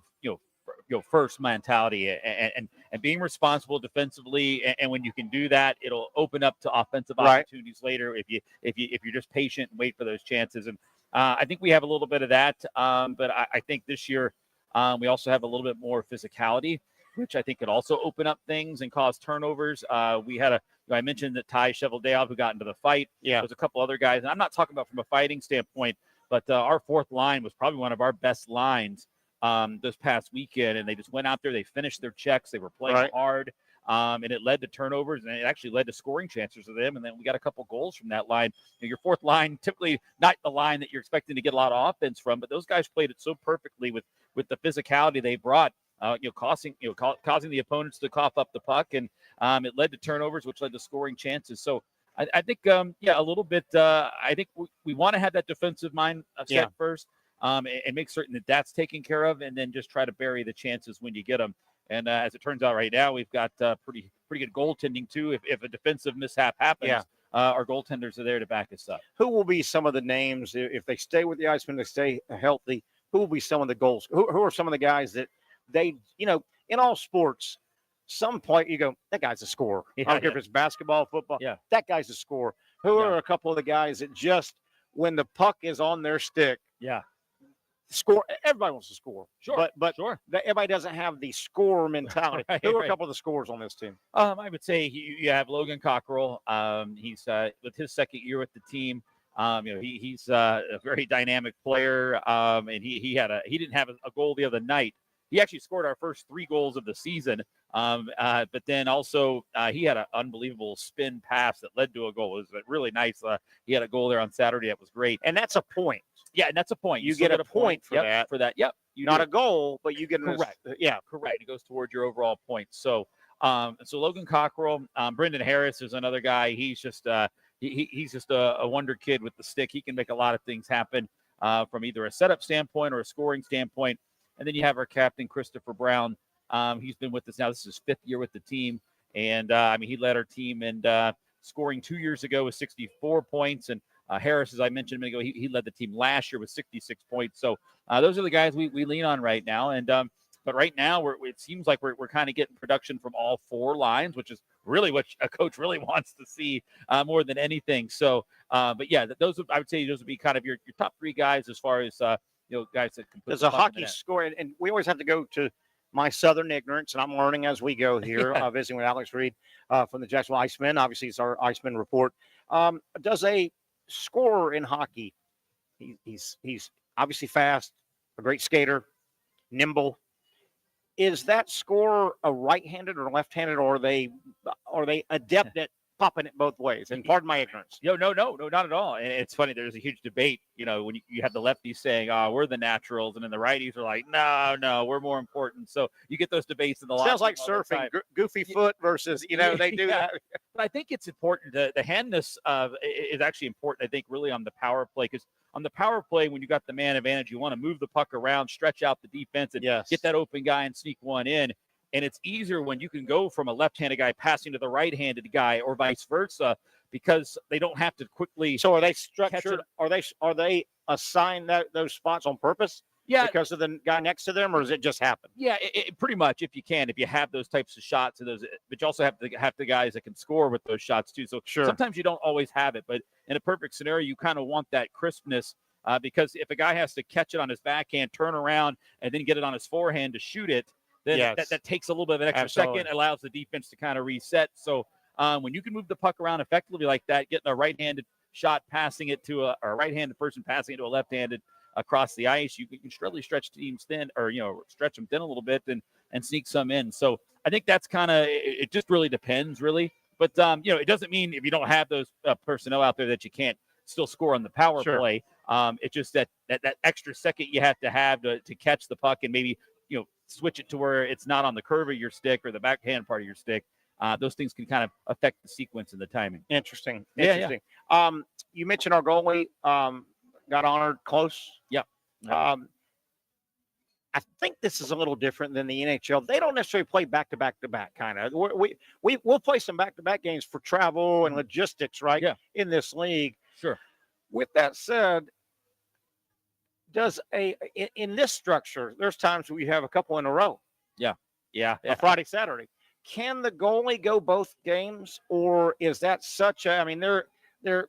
[SPEAKER 10] first mentality and being responsible defensively. And when you can do that, it'll open up to offensive opportunities later if you're just patient and wait for those chances. And I think we have a little bit of that, but I think this year we also have a little bit more physicality, which I think could also open up things and cause turnovers. We had I mentioned that Ty Cheveldayoff, who got into the fight.
[SPEAKER 2] Yeah.
[SPEAKER 10] There's a couple other guys, and I'm not talking about from a fighting standpoint, but our fourth line was probably one of our best lines this past weekend, and they just went out there. They finished their checks. They were playing hard, and it led to turnovers, and it actually led to scoring chances for them, and then we got a couple goals from that line. Your fourth line, typically not the line that you're expecting to get a lot of offense from, but those guys played it so perfectly with the physicality they brought. Causing the opponents to cough up the puck, and it led to turnovers, which led to scoring chances. So I think, a little bit. I think we want to have that defensive mind set first, and make certain that that's taken care of, and then just try to bury the chances when you get them. And as it turns out, right now we've got pretty good goaltending too. If a defensive mishap happens, our goaltenders are there to back us up.
[SPEAKER 2] Who will be some of the names if they stay with the Icemen, they stay healthy? Who will be some of the goals? Who are some of the guys that they, in all sports, some play, you go, that guy's a scorer. I don't care if it's basketball, football.
[SPEAKER 10] Yeah.
[SPEAKER 2] That guy's a scorer. Who are a couple of the guys that just, when the puck is on their stick, score? Everybody wants to score.
[SPEAKER 10] Sure.
[SPEAKER 2] But
[SPEAKER 10] sure.
[SPEAKER 2] Everybody doesn't have the scorer mentality. Who are a couple of the scorers on this team?
[SPEAKER 10] I would say you have Logan Cockrell. He's with his second year with the team. He's a very dynamic player. And he didn't have a goal the other night, he actually scored our first 3 goals of the season. But then also he had an unbelievable spin pass that led to a goal. It was really nice. He had a goal there on Saturday. That was great.
[SPEAKER 2] And that's a point.
[SPEAKER 10] Yeah, and that's a point.
[SPEAKER 2] You get a point for that.
[SPEAKER 10] Yep.
[SPEAKER 2] Not a goal, but you get
[SPEAKER 10] correct.
[SPEAKER 2] Correct.
[SPEAKER 10] It goes towards your overall points. So Logan Cockrell, Brendan Harris is another guy. He's just he's just a wonder kid with the stick. He can make a lot of things happen from either a setup standpoint or a scoring standpoint. And then you have our captain, Christopher Brown. He's been with us now. This is his 5th year with the team. And, he led our team in scoring 2 years ago with 64 points. And Harris, as I mentioned a minute ago, he led the team last year with 66 points. So those are the guys we lean on right now. And but right now, it seems like we're kind of getting production from all 4 lines, which is really what a coach really wants to see more than anything. So, but yeah, I would say those would be kind of your top 3 guys as far as guys that can put.
[SPEAKER 2] There's a hockey score, and we always have to go to my Southern ignorance, and I'm learning as we go here, visiting with Alex Reed from the Jacksonville Icemen. Obviously, it's our Iceman report. Does a scorer in hockey, he's obviously fast, a great skater, nimble. Is that scorer a right-handed or left-handed, or are they adept at popping it both ways? And pardon my ignorance.
[SPEAKER 10] No, not at all. And it's funny. There's a huge debate, when you have the lefties saying, we're the naturals. And then the righties are like, no, we're more important. So you get those debates in the
[SPEAKER 2] Sounds like surfing, goofy foot versus, they do that.
[SPEAKER 10] But I think it's important. The handness is actually important, I think, really on the power play. Because on the power play, when you got the man advantage, you want to move the puck around, stretch out the defense, and get that open guy and sneak one in. And it's easier when you can go from a left-handed guy passing to the right-handed guy or vice versa, because they don't have to quickly.
[SPEAKER 2] So are they structured? Are they assigned those spots on purpose?
[SPEAKER 10] Yeah,
[SPEAKER 2] because of the guy next to them, or does it just happen?
[SPEAKER 10] Yeah, it pretty much. If you have those types of shots and those, but you also have to have the guys that can score with those shots too. So sometimes you don't always have it, but in a perfect scenario, you kind of want that crispness. Because if a guy has to catch it on his backhand, turn around, and then get it on his forehand to shoot it, then that takes a little bit of an extra second, allows the defense to kind of reset. So when you can move the puck around effectively like that, getting a right-handed shot, passing it to a right-handed person, passing it to a left-handed across the ice, you can really stretch teams thin, or stretch them thin a little bit and sneak some in. So I think that's kind of it. Just really depends, really. But it doesn't mean if you don't have those personnel out there that you can't still score on the power play. It's just that extra second you have to catch the puck and maybe switch it to where it's not on the curve of your stick or the backhand part of your stick. Those things can kind of affect the sequence and the timing.
[SPEAKER 2] Interesting.
[SPEAKER 10] Yeah.
[SPEAKER 2] You mentioned our goalie got honored close.
[SPEAKER 10] Yeah.
[SPEAKER 2] I think this is a little different than the NHL. They don't necessarily play back-to-back kind of. We'll play some back-to-back games for travel and logistics, right?
[SPEAKER 10] Yeah.
[SPEAKER 2] In this league.
[SPEAKER 10] Sure.
[SPEAKER 2] With that said, in this structure, there's times we have a couple in a row.
[SPEAKER 10] Yeah.
[SPEAKER 2] Friday, Saturday. Can the goalie go both games, or is that such a? I mean, they're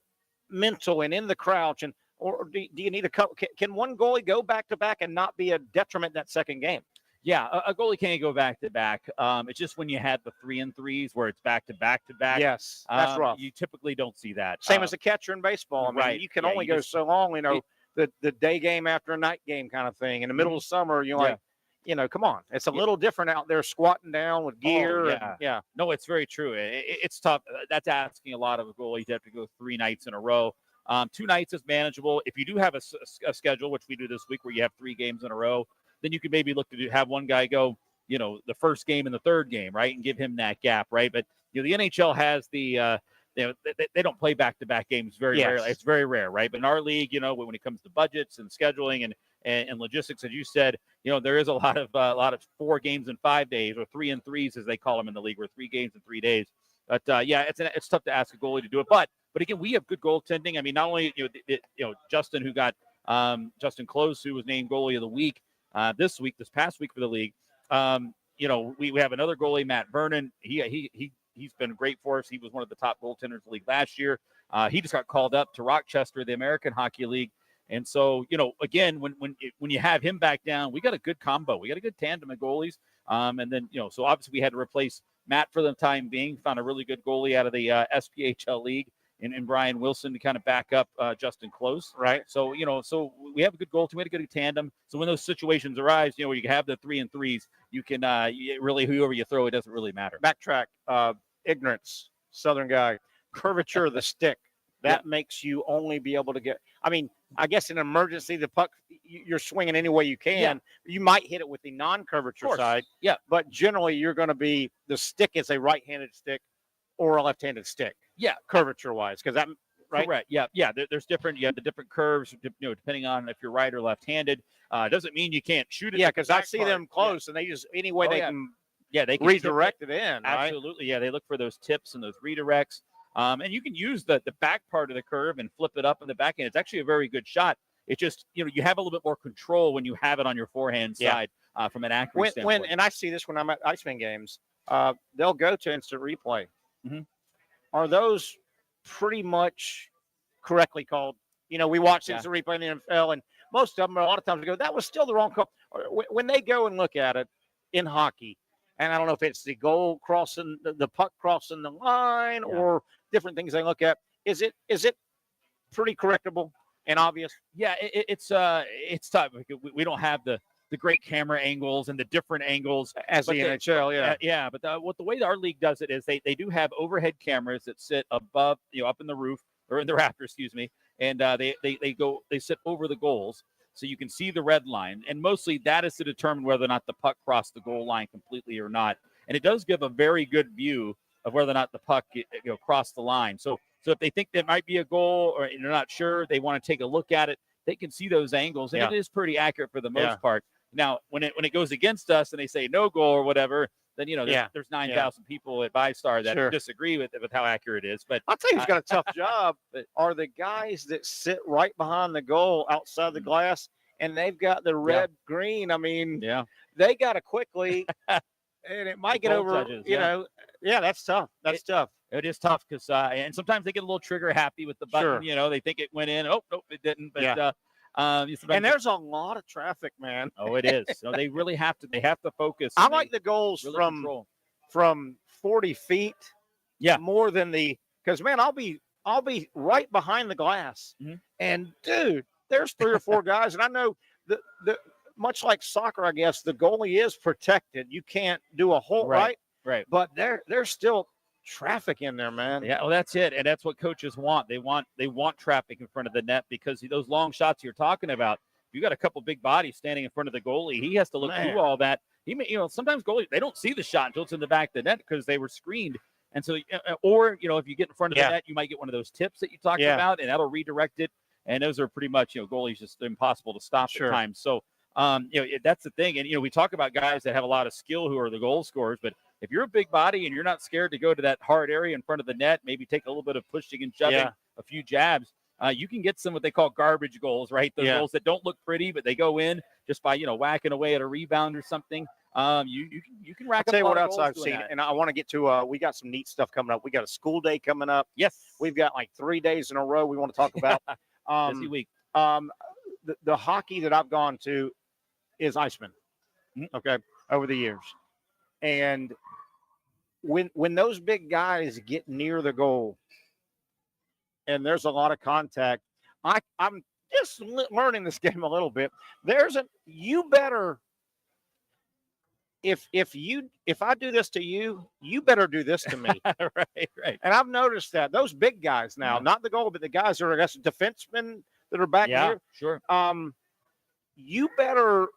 [SPEAKER 2] mental and in the crouch, or do you need a couple? Can one goalie go back to back and not be a detriment that second game?
[SPEAKER 10] Yeah, a goalie can't go back to back. It's just when you had the 3-3s where it's back to back to back.
[SPEAKER 2] Yes, that's rough.
[SPEAKER 10] You typically don't see that.
[SPEAKER 2] Same as a catcher in baseball. I mean,
[SPEAKER 10] right.
[SPEAKER 2] You can only go so long. The day game after a night game kind of thing. In the middle of summer, you're like, come on. It's a little different out there squatting down with gear.
[SPEAKER 10] No, it's very true. It's tough. That's asking a lot of a goalie to have to go 3 nights in a row. 2 nights is manageable. If you do have a schedule, which we do this week, where you have 3 games in a row, then you could maybe look to have one guy go, the first game and the third game, right, and give him that gap, right? But the NHL has they don't play back-to-back games very rarely. It's very rare, right? But in our league, when it comes to budgets and scheduling and logistics, as you said, there is a lot of 4 games in 5 days, or 3 and 3s as they call them in the league, or 3 games in 3 days. But it's tough to ask a goalie to do it. But again, we have good goaltending. I mean, not only Justin, who got Justin Close, who was named goalie of the week this past week for the league. We have another goalie, Matt Vernon. He's been great for us. He was one of the top goaltenders in the league last year. He just got called up to Rochester, the American Hockey League. And so, again, when you have him back down, we got a good combo. We got a good tandem of goalies. And then, so obviously we had to replace Matt for the time being. Found a really good goalie out of the SPHL league. and Brian Wilson to kind of back up Justin Close.
[SPEAKER 2] Right.
[SPEAKER 10] So, so we have a good goal team. We had a good tandem. So when those situations arise, where you have the 3 and 3s, you can really, whoever you throw, it doesn't really matter.
[SPEAKER 2] Backtrack. Ignorance. Southern guy. Curvature of the stick. That makes you only be able to get. I mean, I guess in an emergency, the puck, you're swinging any way you can. Yeah. You might hit it with the non-curvature side.
[SPEAKER 10] Yeah.
[SPEAKER 2] But generally, you're going to be, the stick is a right-handed stick or a left-handed stick.
[SPEAKER 10] Yeah.
[SPEAKER 2] Curvature-wise. Because that, right?
[SPEAKER 10] Correct. Yeah. Yeah. There's different, you have the different curves, depending on if you're right or left-handed. Doesn't mean you can't shoot it.
[SPEAKER 2] Yeah, because I see them close, and they just, any way they can.
[SPEAKER 10] Yeah, they can
[SPEAKER 2] redirect it in.
[SPEAKER 10] Absolutely. Right? Yeah, they look for those tips and those redirects. And you can use the back part of the curve and flip it up in the back end. It's actually a very good shot. It's just, you have a little bit more control when you have it on your forehand side from an accuracy standpoint.
[SPEAKER 2] And I see this when I'm at Iceman games, they'll go to instant replay.
[SPEAKER 10] Mm-hmm.
[SPEAKER 2] Are those pretty much correctly called? We watch instant replay in the NFL, and most of them, a lot of times, go, that was still the wrong call. When they go and look at it in hockey, and I don't know if it's the goal crossing, the puck crossing the line, or different things they look at. Is it pretty correctable and obvious?
[SPEAKER 10] Yeah, it's tough. We don't have the great camera angles and the different angles
[SPEAKER 2] as the NHL.
[SPEAKER 10] Yeah. But the way our league does it is they do have overhead cameras that sit above, up in the roof or in the rafters, excuse me, and they sit over the goals. So you can see the red line, and mostly that is to determine whether or not the puck crossed the goal line completely or not. And it does give a very good view of whether or not the puck crossed the line. So if they think there might be a goal or they're not sure, they want to take a look at it, they can see those angles, and it is pretty accurate for the most part. Now, when it goes against us and they say no goal or whatever, then there's 9,000 people at VyStar that disagree with how accurate it is. But
[SPEAKER 2] I'll tell you who's got a tough job are the guys that sit right behind the goal outside the glass, and they've got the red green. I mean, they got to quickly, and it might get over.
[SPEAKER 10] Judges,
[SPEAKER 2] that's tough. That's tough.
[SPEAKER 10] It is tough because and sometimes they get a little trigger happy with the button. They think it went in. Oh nope, it didn't. But
[SPEAKER 2] and there's a lot of traffic, man.
[SPEAKER 10] Oh, it is. So they really have to. They have to focus.
[SPEAKER 2] I like the goals
[SPEAKER 10] really
[SPEAKER 2] from 40 feet.
[SPEAKER 10] Yeah,
[SPEAKER 2] more than because man, I'll be right behind the glass, and dude, there's 3 or 4 guys, and I know the much like soccer, I guess the goalie is protected. You can't do a whole right, but there's still traffic in there, man.
[SPEAKER 10] Yeah, well, that's it, and that's what coaches want. They want traffic in front of the net because those long shots you're talking about. If you got a couple big bodies standing in front of the goalie, he has to look through all that. He may, sometimes goalies they don't see the shot until it's in the back of the net because they were screened. And so, or if you get in front of the net, you might get one of those tips that you talked about, and that'll redirect it. And those are pretty much, goalies just impossible to stop at times. So, that's the thing. And we talk about guys that have a lot of skill who are the goal scorers, but if you're a big body and you're not scared to go to that hard area in front of the net, maybe take a little bit of pushing and shoving, a few jabs, you can get some what they call garbage goals, right? Those goals that don't look pretty, but they go in just by whacking away at a rebound or something. You can rack up.
[SPEAKER 2] I'll tell you what else I've seen, and I want to get to. We got some neat stuff coming up. We got a school day coming up.
[SPEAKER 10] Yes,
[SPEAKER 2] we've got like 3 days in a row. We want to talk about
[SPEAKER 10] busy week.
[SPEAKER 2] The hockey that I've gone to is Icemen. Okay, over the years, and when those big guys get near the goal, and there's a lot of contact, I'm just learning this game a little bit. You better. If I do this to you, you better do this to me.
[SPEAKER 10] right.
[SPEAKER 2] And I've noticed that those big guys now, not the goal, but the guys that are, I guess, defensemen that are back here.
[SPEAKER 10] Sure.
[SPEAKER 2] You better,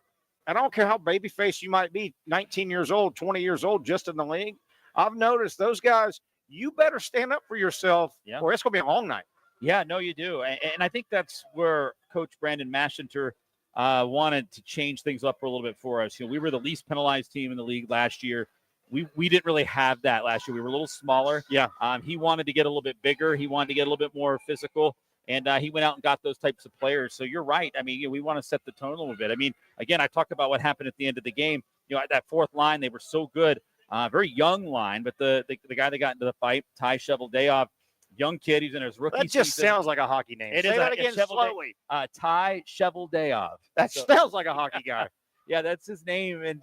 [SPEAKER 2] I don't care how babyface you might be, 19 years old, 20 years old, just in the league. I've noticed those guys, you better stand up for yourself or it's going to be a long night.
[SPEAKER 10] Yeah, no, you do. And I think that's where Coach Brandon Maschenter wanted to change things up a little bit for us. We were the least penalized team in the league last year. We didn't really have that last year. We were a little smaller.
[SPEAKER 2] Yeah.
[SPEAKER 10] He wanted to get a little bit bigger. He wanted to get a little bit more physical. And he went out and got those types of players. So you're right. I mean, we want to set the tone a little bit. I mean, again, I talked about what happened at the end of the game. At that fourth line, they were so good. Very young line. But the guy that got into the fight, Ty Shoveldayoff, young kid, he's in his rookie
[SPEAKER 2] season. That just
[SPEAKER 10] season.
[SPEAKER 2] sounds like a hockey name.
[SPEAKER 10] Say
[SPEAKER 2] that again slowly.
[SPEAKER 10] Ty Shoveldayoff.
[SPEAKER 2] That sounds like a hockey guy.
[SPEAKER 10] Yeah, that's his name, and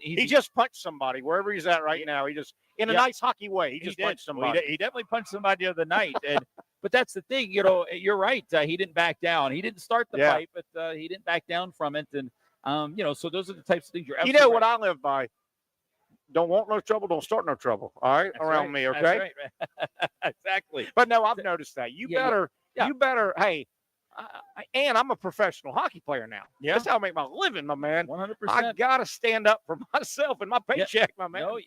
[SPEAKER 2] he just punched somebody wherever he's at right now. He just in a nice hockey way. He just punched somebody.
[SPEAKER 10] Well, he definitely punched somebody the other night, and but that's the thing. You're right. He didn't back down. He didn't start the fight, but he didn't back down from it, and so those are the types of things you're.
[SPEAKER 2] You know what I live by. Don't want no trouble. Don't start no trouble. All right,
[SPEAKER 10] That's
[SPEAKER 2] around
[SPEAKER 10] right.
[SPEAKER 2] me, okay?
[SPEAKER 10] That's right. Exactly.
[SPEAKER 2] But no, I've noticed that. You better. Hey, and I'm a professional hockey player now.
[SPEAKER 10] Yeah.
[SPEAKER 2] That's how I make my living, my man.
[SPEAKER 10] 100%.
[SPEAKER 2] I gotta stand up for myself and my paycheck, my man.
[SPEAKER 10] No,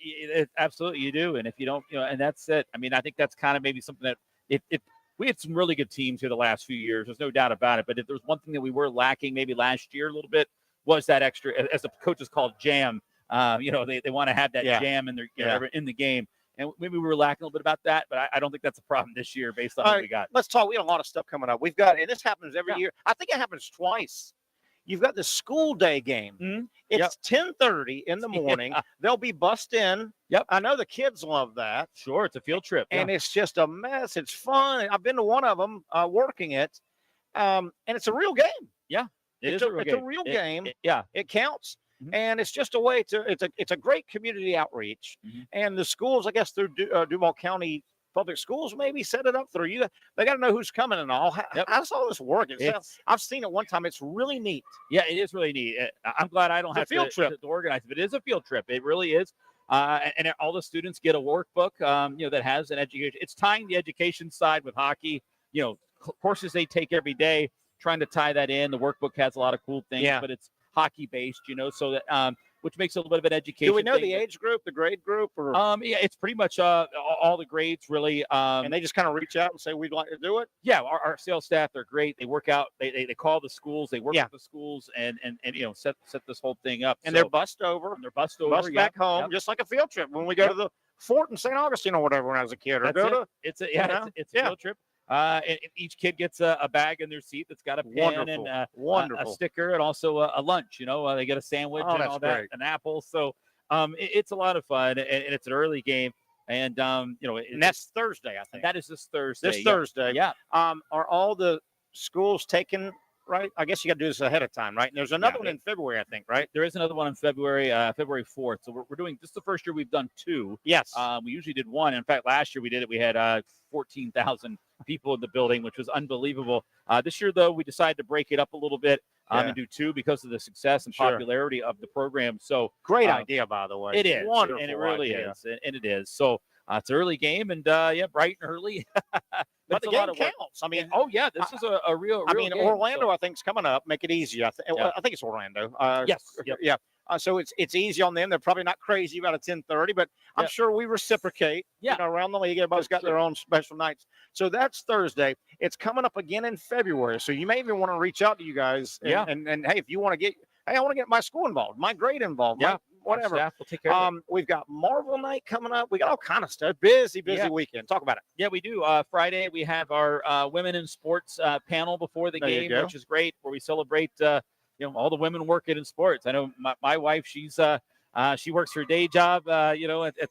[SPEAKER 10] absolutely you do. And if you don't, and that's it. I mean, I think that's kind of maybe something that if we had some really good teams here the last few years, there's no doubt about it. But if there's one thing that we were lacking maybe last year a little bit was that extra, as the coaches call it, jam. They want to have that jam in their in the game. And maybe we were lacking a little bit about that, but I don't think that's a problem this year based on what we got.
[SPEAKER 2] Let's talk. We have a lot of stuff coming up. We've got, and this happens every year. I think it happens twice. You've got the school day game.
[SPEAKER 10] Mm-hmm.
[SPEAKER 2] It's 10:30 in the morning. They'll be bussed in.
[SPEAKER 10] Yep.
[SPEAKER 2] I know the kids love that.
[SPEAKER 10] Sure, it's a field trip.
[SPEAKER 2] And it's just a mess. It's fun. I've been to one of them working it. And it's a real game.
[SPEAKER 10] Yeah.
[SPEAKER 2] It's a real game. It counts.
[SPEAKER 10] Mm-hmm.
[SPEAKER 2] And it's just a way to it's a great community outreach.
[SPEAKER 10] Mm-hmm.
[SPEAKER 2] And the schools, I guess through Duval County Public Schools, maybe set it up through you. They got to know who's coming and all. How does all this work? I've seen it one time. It's really neat.
[SPEAKER 10] Yeah, it is really neat. I'm glad I don't have to organize it. It is a field trip. It really is. And all the students get a workbook, that has an education. It's tying the education side with hockey, courses they take every day, trying to tie that in. The workbook has a lot of cool things, but it's hockey based, so that which makes it a little bit of an education.
[SPEAKER 2] Do we know the age group, the grade group, or
[SPEAKER 10] it's pretty much all the grades really.
[SPEAKER 2] And they just kind of reach out and say we'd like to do it.
[SPEAKER 10] Yeah, our sales staff, they're great. They work out. They call the schools. They work with the schools and set this whole thing up.
[SPEAKER 2] And they're bussed over.
[SPEAKER 10] Bus
[SPEAKER 2] back home, just like a field trip when we go to the fort in St. Augustine or whatever when I was a kid.
[SPEAKER 10] It's a field trip. And each kid gets a bag in their seat that's got a pen and a sticker and also a lunch. They get a sandwich and all that, an apple. So it's a lot of fun, and it's an early game. And and
[SPEAKER 2] that's Thursday, I think.
[SPEAKER 10] That is this Thursday.
[SPEAKER 2] Thursday.
[SPEAKER 10] Yeah.
[SPEAKER 2] Are all the schools taken? Right. I guess you got to do this ahead of time, right? And there's another one in February, I think, right?
[SPEAKER 10] There is another one in February, February 4th. So we're doing this is the first year we've done two.
[SPEAKER 2] Yes.
[SPEAKER 10] We usually did one. In fact, last year we did it. We had 14,000 people in the building, which was unbelievable. This year, though, we decided to break it up a little bit and do two because of the success and popularity of the program. So
[SPEAKER 2] great idea, by the way.
[SPEAKER 10] It is.
[SPEAKER 2] Wonderful.
[SPEAKER 10] And it really is. And it is. So it's an early game and bright and early.
[SPEAKER 2] But the game counts. I mean,
[SPEAKER 10] this is a real game.
[SPEAKER 2] Orlando, I think, is coming up. Make it easy. I think it's Orlando.
[SPEAKER 10] Yes.
[SPEAKER 2] Yeah. So it's easy on them. They're probably not crazy about a 10:30, but I'm sure we reciprocate. Around the league, everybody's got their own special nights. So that's Thursday. It's coming up again in February. So you may even want to reach out to you guys. And hey, if you want to I want to get my school involved, my grade involved. Whatever.
[SPEAKER 10] Staff will take care of it.
[SPEAKER 2] We've got Marvel Night coming up. We got all kind of stuff. Busy weekend. Talk about it.
[SPEAKER 10] Yeah, we do. Friday we have our women in sports panel before the game, which is great, where we celebrate all the women working in sports. I know my wife, she works her day job, at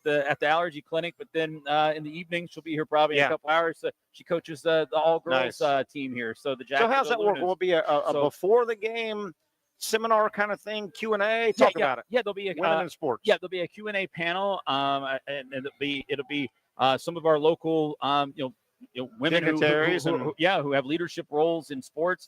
[SPEAKER 10] the allergy clinic, but then in the evening she'll be here probably in a couple hours. She coaches the all girls team here. So the Jacksonville.
[SPEAKER 2] So how's that work? Will it be a before the game seminar kind of thing, Q&A? Talk about it.
[SPEAKER 10] Yeah, there'll be
[SPEAKER 2] women in sports.
[SPEAKER 10] Yeah, there'll be a Q&A panel, and it'll be some of our local women who have leadership roles in sports,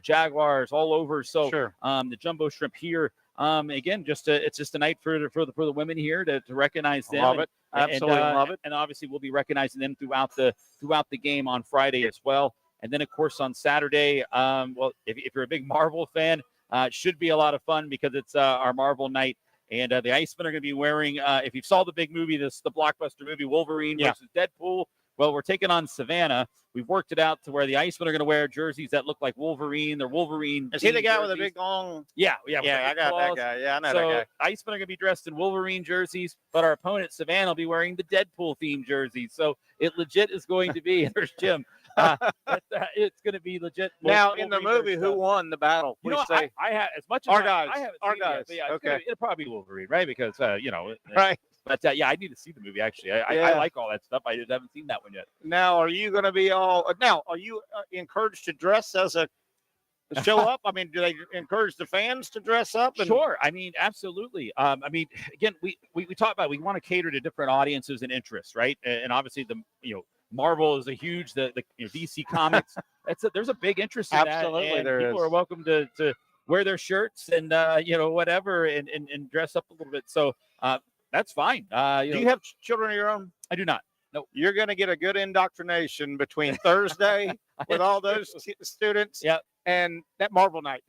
[SPEAKER 10] Jaguars all over. So the Jumbo Shrimp here. Again, it's just a night for the women here to recognize them.
[SPEAKER 2] Love it. Absolutely love it.
[SPEAKER 10] And obviously we'll be recognizing them throughout the game on Friday as well. And then of course on Saturday, if you're a big Marvel fan, it should be a lot of fun because it's our Marvel night. And the Icemen are going to be wearing, if you saw the big movie, the blockbuster movie, Wolverine versus Deadpool, well, we're taking on Savannah. We've worked it out to where the Icemen are going to wear jerseys that look like Wolverine. They're Wolverine.
[SPEAKER 2] Is he the guy with the big long?
[SPEAKER 10] Yeah.
[SPEAKER 2] I got that guy. Yeah, I know that
[SPEAKER 10] guy. Icemen are going to be dressed in Wolverine jerseys, but our opponent, Savannah, will be wearing the Deadpool-themed jerseys. So it legit is going to be, there's Jim. It's going to be legit.
[SPEAKER 2] Now, in the movie, who won the battle?
[SPEAKER 10] I have as much as
[SPEAKER 2] our guys.
[SPEAKER 10] I haven't
[SPEAKER 2] our
[SPEAKER 10] seen
[SPEAKER 2] guys.
[SPEAKER 10] It, yeah, it'll probably be Wolverine, right? Because
[SPEAKER 2] right.
[SPEAKER 10] But I need to see the movie. Actually, I like all that stuff. I just haven't seen that one yet.
[SPEAKER 2] Now, are you going to be all? Now, are you encouraged to dress as a show up? I mean, do they encourage the fans to dress up?
[SPEAKER 10] Sure. I mean, absolutely. I mean, again, we talk about, we want to cater to different audiences and interests, right? And obviously Marvel is a huge, the DC Comics. There's a big interest in
[SPEAKER 2] Absolutely,
[SPEAKER 10] that. And
[SPEAKER 2] there
[SPEAKER 10] people
[SPEAKER 2] is.
[SPEAKER 10] are welcome to wear their shirts and whatever and dress up a little bit. So that's fine.
[SPEAKER 2] Do you have children of your own?
[SPEAKER 10] I do not. No.
[SPEAKER 2] You're going to get a good indoctrination between Thursday with all those students.
[SPEAKER 10] Yep.
[SPEAKER 2] And that Marvel night.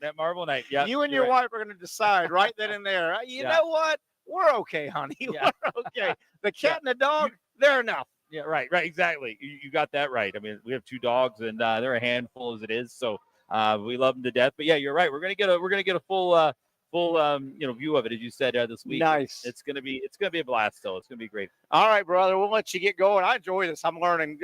[SPEAKER 10] Yeah.
[SPEAKER 2] You and your wife are going to decide right then and there. You know what? We're okay, honey.
[SPEAKER 10] Yeah.
[SPEAKER 2] We're okay. The cat and the dog, they're enough.
[SPEAKER 10] Yeah, right, exactly. You got that right. I mean, we have 2 dogs, and they're a handful as it is. So we love them to death. But yeah, you're right. We're gonna get a full view of it, as you said this week.
[SPEAKER 2] Nice.
[SPEAKER 10] It's gonna be a blast. Still, it's gonna be great.
[SPEAKER 2] All right, brother. We'll let you get going. I enjoy this. I'm learning.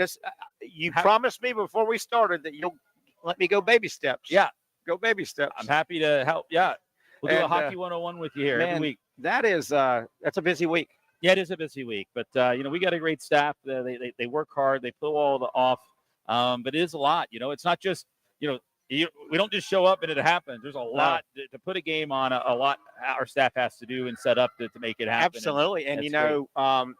[SPEAKER 2] You promised me before we started that you'll let me go baby steps.
[SPEAKER 10] Yeah,
[SPEAKER 2] go baby steps.
[SPEAKER 10] I'm happy to help. Yeah, we'll do a hockey 101 with you here every week.
[SPEAKER 2] That's a busy week.
[SPEAKER 10] Yeah, it is a busy week, but we got a great staff. They work hard. They pull all the off, but it is a lot. It's not just we don't just show up and it happens. There's a lot to put a game on. A lot our staff has to do and set up to make it happen.
[SPEAKER 2] Absolutely, and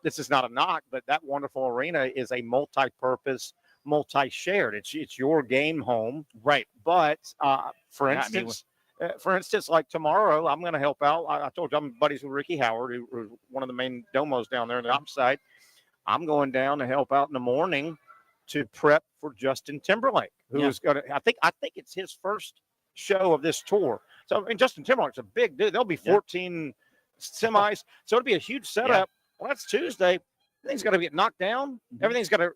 [SPEAKER 2] this is not a knock, but that wonderful arena is a multi-purpose, multi-shared. It's your game home,
[SPEAKER 10] right?
[SPEAKER 2] But for instance, like tomorrow, I'm going to help out. I told you I'm buddies with Ricky Howard, who's one of the main domos down there on the opposite side. I'm going down to help out in the morning to prep for Justin Timberlake, who is going to. I think it's his first show of this tour. So, Justin Timberlake's a big dude. There'll be 14 semis, so it'll be a huge setup. Well, that's Tuesday. Everything's got to get knocked down. Everything's got to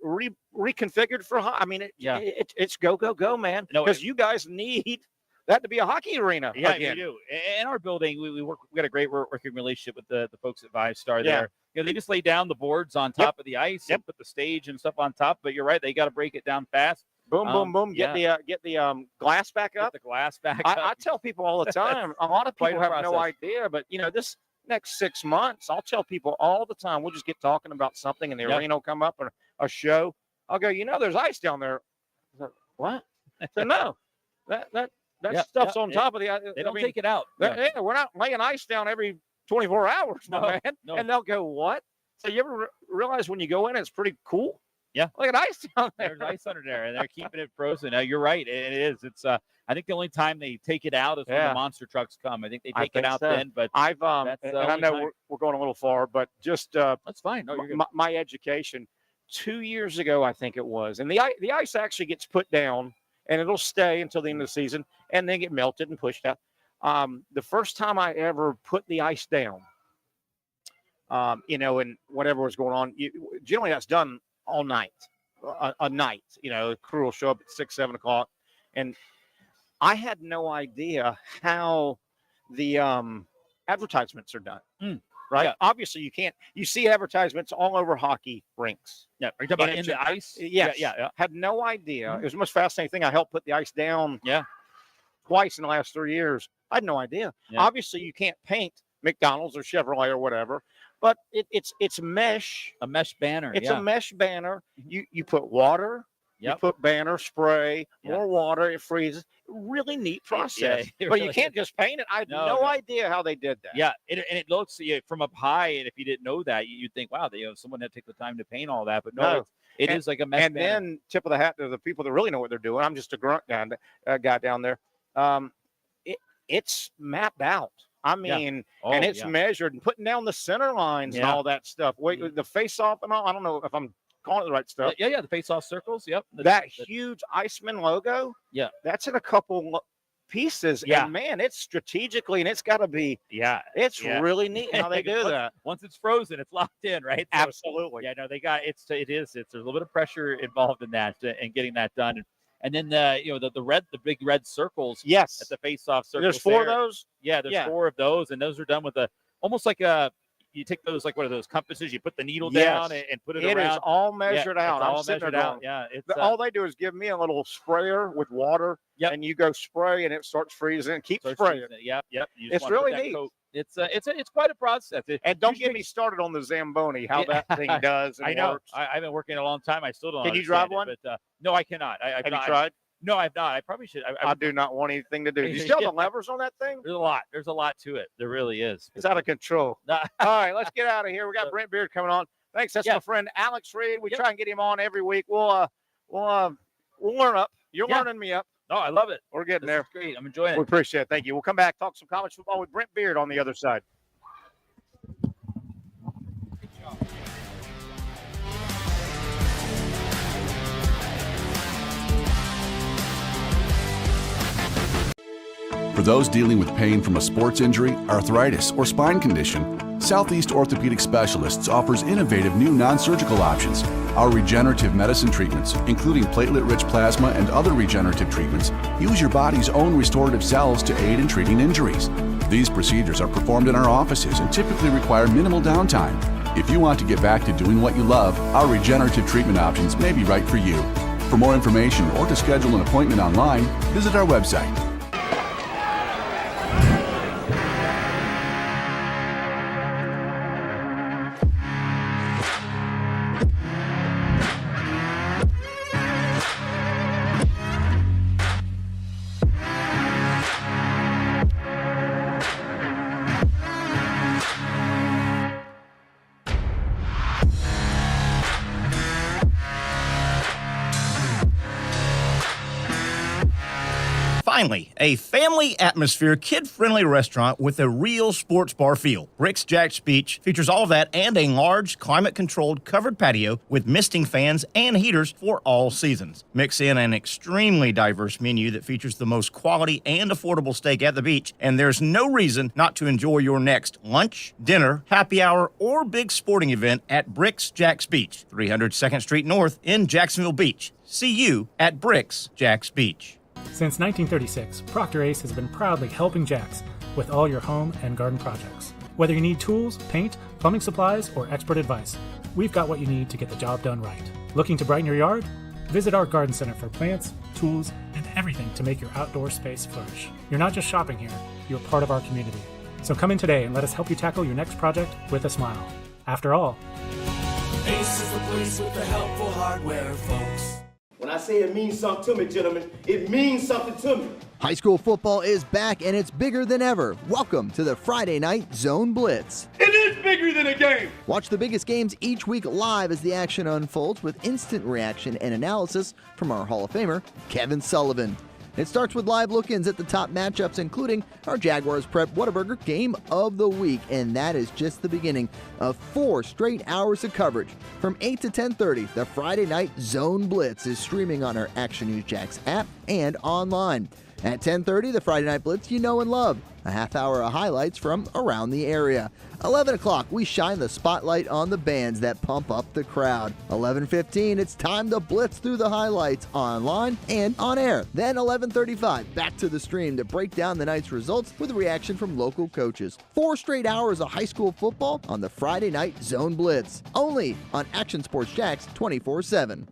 [SPEAKER 2] reconfigured for. I mean, it's go, man. Because you guys need that to be a hockey arena.
[SPEAKER 10] Yeah,
[SPEAKER 2] again.
[SPEAKER 10] we do. In our building, we got a great working relationship with the folks at Vive Star there. They just lay down the boards on top of the ice and put the stage and stuff on top. But you're right, they got to break it down fast.
[SPEAKER 2] Boom, boom. Get the glass back up.
[SPEAKER 10] Get the glass back
[SPEAKER 2] up.
[SPEAKER 10] I
[SPEAKER 2] tell people all the time. A lot of people have no idea, but this next 6 months, I'll tell people all the time. We'll just get talking about something, and the arena will come up or a show. I'll go, there's ice down there. What? So no, that stuff's on top of the.
[SPEAKER 10] They don't take it out.
[SPEAKER 2] We're not laying ice down every 24 hours, man. No. And they'll go, what? So you ever realize when you go in, it's pretty cool?
[SPEAKER 10] Yeah.
[SPEAKER 2] Look at ice down there.
[SPEAKER 10] There's ice under there, and they're keeping it frozen. Now, you're right. It is. It's. I think the only time they take it out is when the monster trucks come. I think they take it out then. But
[SPEAKER 2] I've and I know we're going a little far, but just
[SPEAKER 10] that's fine. No,
[SPEAKER 2] my education 2 years ago, I think it was, and the ice actually gets put down, and it'll stay until the end of the season, and then get melted and pushed out. The first time I ever put the ice down, and whatever was going on, generally that's done all night, a night. The crew will show up at 6, 7 o'clock, and I had no idea how the advertisements are done. Right? Yeah. Obviously, you see advertisements all over hockey rinks.
[SPEAKER 10] Yeah. Are you talking about in the ice?
[SPEAKER 2] Yes. Yeah. Had no idea. It was the most fascinating thing. I helped put the ice down twice in the last 3 years. I had no idea. Yeah. Obviously, you can't paint McDonald's or Chevrolet or whatever, but it's mesh.
[SPEAKER 10] A mesh banner.
[SPEAKER 2] It's a mesh banner. You put water. You put banner, spray, more water, it freezes. Really neat process. But you can't just paint it. I had no idea how they did that.
[SPEAKER 10] Yeah, and it looks from up high, and if you didn't know that, you'd think, wow, someone had to take the time to paint all that. But no, it is like a mesh banner.
[SPEAKER 2] And then tip of the hat to the people that really know what they're doing. I'm just a grunt guy down there. It's mapped out. I mean, and it's measured and putting down the center lines and all that stuff. Wait, the face off and all. I don't know if I'm calling it the right stuff.
[SPEAKER 10] Yeah, the face-off circles. Yep.
[SPEAKER 2] That huge Iceman logo.
[SPEAKER 10] Yeah,
[SPEAKER 2] that's in a couple pieces. Yeah, and man, it's strategically, and it's got to be.
[SPEAKER 10] Yeah,
[SPEAKER 2] it's really neat how they do that.
[SPEAKER 10] Once it's frozen, it's locked in, right? So,
[SPEAKER 2] absolutely.
[SPEAKER 10] Yeah, no, they got it is. There's a little bit of pressure involved in that and getting that done. And then the big red circles.
[SPEAKER 2] Yes,
[SPEAKER 10] at the face-off circles.
[SPEAKER 2] There's 4 of those.
[SPEAKER 10] Yeah, there's 4 of those, and those are done with almost like a. You take those, like, what are those compasses? You put the needle down and put it around.
[SPEAKER 2] It is all measured out.
[SPEAKER 10] All measured out. Yeah.
[SPEAKER 2] All they do is give me a little sprayer with water, and you go spray, and it starts freezing and keeps spraying.
[SPEAKER 10] Yep.
[SPEAKER 2] It's really neat.
[SPEAKER 10] It's quite a process.
[SPEAKER 2] And don't get me started on the Zamboni, how that thing does. And
[SPEAKER 10] I know.
[SPEAKER 2] Works.
[SPEAKER 10] I've been working a long time. I still don't.
[SPEAKER 2] Can you drive one?
[SPEAKER 10] But no, I cannot.
[SPEAKER 2] Have you tried?
[SPEAKER 10] No, I've not. I probably should.
[SPEAKER 2] I do not want anything to do. You still have the levers on that thing?
[SPEAKER 10] There's a lot. There's a lot to it. There really is.
[SPEAKER 2] It's out of control. All right, let's get out of here. We got Brent Beaird coming on. Thanks. That's my friend Alex Reed. We try and get him on every week. We'll learn up. You're learning me up.
[SPEAKER 10] No, I love it.
[SPEAKER 2] We're getting
[SPEAKER 10] This
[SPEAKER 2] there.
[SPEAKER 10] is great. I'm enjoying it.
[SPEAKER 2] We appreciate it. Thank you. We'll come back, talk some college football with Brent Beaird on the other side.
[SPEAKER 3] For those dealing with pain from a sports injury, arthritis, or spine condition, Southeast Orthopedic Specialists offers innovative new non-surgical options. Our regenerative medicine treatments, including platelet-rich plasma and other regenerative treatments, use your body's own restorative cells to aid in treating injuries. These procedures are performed in our offices and typically require minimal downtime. If you want to get back to doing what you love, our regenerative treatment options may be right for you. For more information or to schedule an appointment online, visit our website.
[SPEAKER 4] Finally, a family atmosphere, kid-friendly restaurant with a real sports bar feel. Bricks Jack's Beach features all of that and a large, climate-controlled covered patio with misting fans and heaters for all seasons. Mix in an extremely diverse menu that features the most quality and affordable steak at the beach, and there's no reason not to enjoy your next lunch, dinner, happy hour, or big sporting event at Bricks Jack's Beach, 300 2nd Street North in Jacksonville Beach. See you at Bricks Jack's Beach.
[SPEAKER 11] Since 1936, Procter Ace has been proudly helping Jax with all your home and garden projects. Whether you need tools, paint, plumbing supplies, or expert advice, we've got what you need to get the job done right. Looking to brighten your yard? Visit our garden center for plants, tools, and everything to make your outdoor space flourish. You're not just shopping here, you're part of our community. So come in today and let us help you tackle your next project with a smile. After all,
[SPEAKER 12] Ace is the place with the helpful hardware, folks.
[SPEAKER 13] When I say it means something to me, gentlemen, it means something to me.
[SPEAKER 7] High school football is back and it's bigger than ever. Welcome to the Friday Night Zone Blitz.
[SPEAKER 6] It is bigger than a game.
[SPEAKER 7] Watch the biggest games each week live as the action unfolds with instant reaction and analysis from our Hall of Famer, Kevin Sullivan. It starts with live look-ins at the top matchups, including our Jaguars Prep Whataburger Game of the Week, and that is just the beginning of 4 straight hours of coverage. From 8 to 10:30, the Friday Night Zone Blitz is streaming on our Action News Jax app and online. At 10:30, the Friday Night Blitz you know and love. A half hour of highlights from around the area. 11 o'clock, we shine the spotlight on the bands that pump up the crowd. 11:15, it's time to blitz through the highlights online and on air. Then 11:35, back to the stream to break down the night's results with a reaction from local coaches. 4 straight hours of high school football on the Friday Night Zone Blitz. Only on Action Sports Jax 24/7.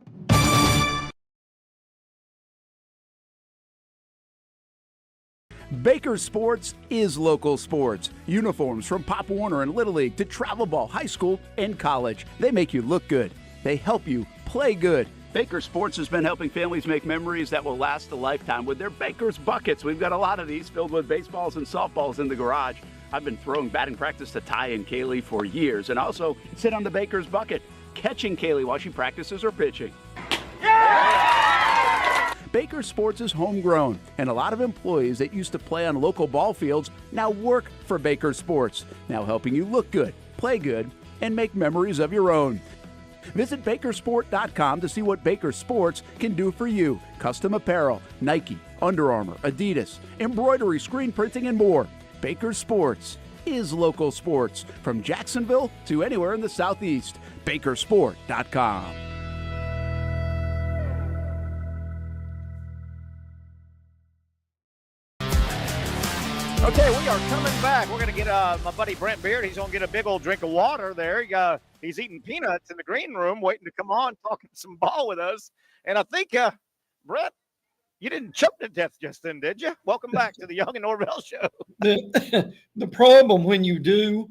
[SPEAKER 8] Baker Sports is local sports. Uniforms from Pop Warner and Little League to travel ball, high school, and college. They make you look good. They help you play good. Baker Sports has been helping families make memories that will last a lifetime with their Baker's Buckets. We've got a lot of these filled with baseballs and softballs in the garage. I've been throwing batting practice to Ty and Kaylee for years and also sit on the Baker's Bucket, catching Kaylee while she practices or pitching. Baker Sports is homegrown, and a lot of employees that used to play on local ball fields now work for Baker Sports, now helping you look good, play good, and make memories of your own. Visit Bakersport.com to see what Baker Sports can do for you. Custom apparel, Nike, Under Armour, Adidas, embroidery, screen printing, and more. Baker Sports is local sports, from Jacksonville to anywhere in the Southeast. Bakersport.com.
[SPEAKER 2] Okay, we are coming back. We're going to get my buddy Brent Beaird. He's going to get a big old drink of water there. He's eating peanuts in the green room, waiting to come on, talking some ball with us. And I think, Brent, you didn't choke to death just then, did you? Welcome back to the Young Norvelle Show.
[SPEAKER 14] The problem when you do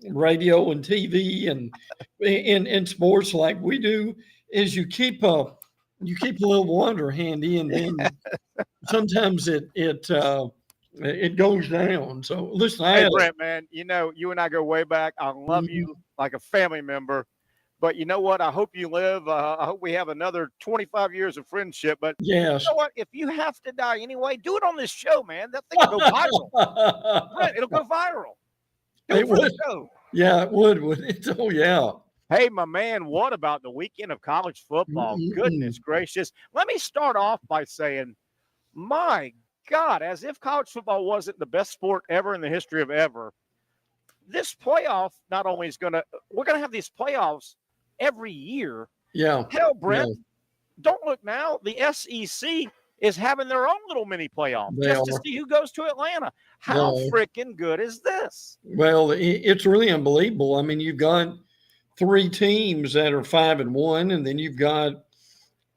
[SPEAKER 14] radio and TV and in sports like we do is you keep a you keep a little water handy, and then sometimes it goes down. So listen,
[SPEAKER 2] Hey, Brent, man, you know, you and I go way back. I love
[SPEAKER 14] Mm-hmm.
[SPEAKER 2] you like a family member. But you know what? I hope you live. I hope we have another 25 years of friendship. But
[SPEAKER 14] yes,
[SPEAKER 2] you know what? If you have to die anyway, do it on this show, man. That thing will go viral. Brent, it'll go viral. Do it for the show.
[SPEAKER 14] Yeah, it would it? Oh, yeah.
[SPEAKER 2] Hey, my man, what about the weekend of college football? Goodness gracious. Let me start off by saying, my God, as if college football wasn't the best sport ever in the history of ever, this playoff not only is we're going to have these playoffs every year.
[SPEAKER 14] Yeah.
[SPEAKER 2] Hell, Brent, don't look now. The SEC is having their own little mini playoff to see who goes to Atlanta. How freaking good is this?
[SPEAKER 14] Well, it's really unbelievable. I mean, you've got 3 teams that are 5-1, and then you've got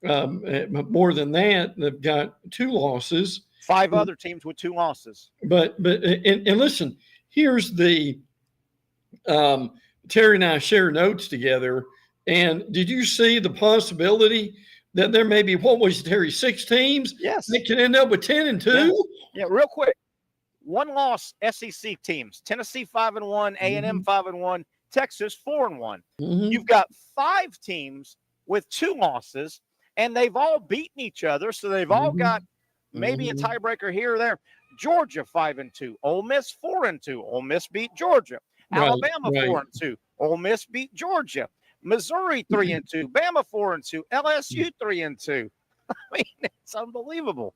[SPEAKER 14] more than that. They've got 2 losses.
[SPEAKER 2] 5 other teams with 2 losses.
[SPEAKER 14] But listen, here's the Terry and I share notes together. And did you see the possibility that there may be, what was Terry, 6 teams?
[SPEAKER 2] Yes.
[SPEAKER 14] They could end up with 10-2?
[SPEAKER 2] Yeah, real quick. 1 loss SEC teams. Tennessee 5-1, A&M 5-1, Texas 4-1. You've got 5 teams with 2 losses, and they've all beaten each other. So they've all got maybe a tiebreaker here or there. Georgia 5-2, Ole Miss 4-2. Ole Miss beat Georgia. Alabama 4-2. Ole Miss beat Georgia. Missouri 3-2. Bama 4-2. LSU 3-2. I mean, it's unbelievable.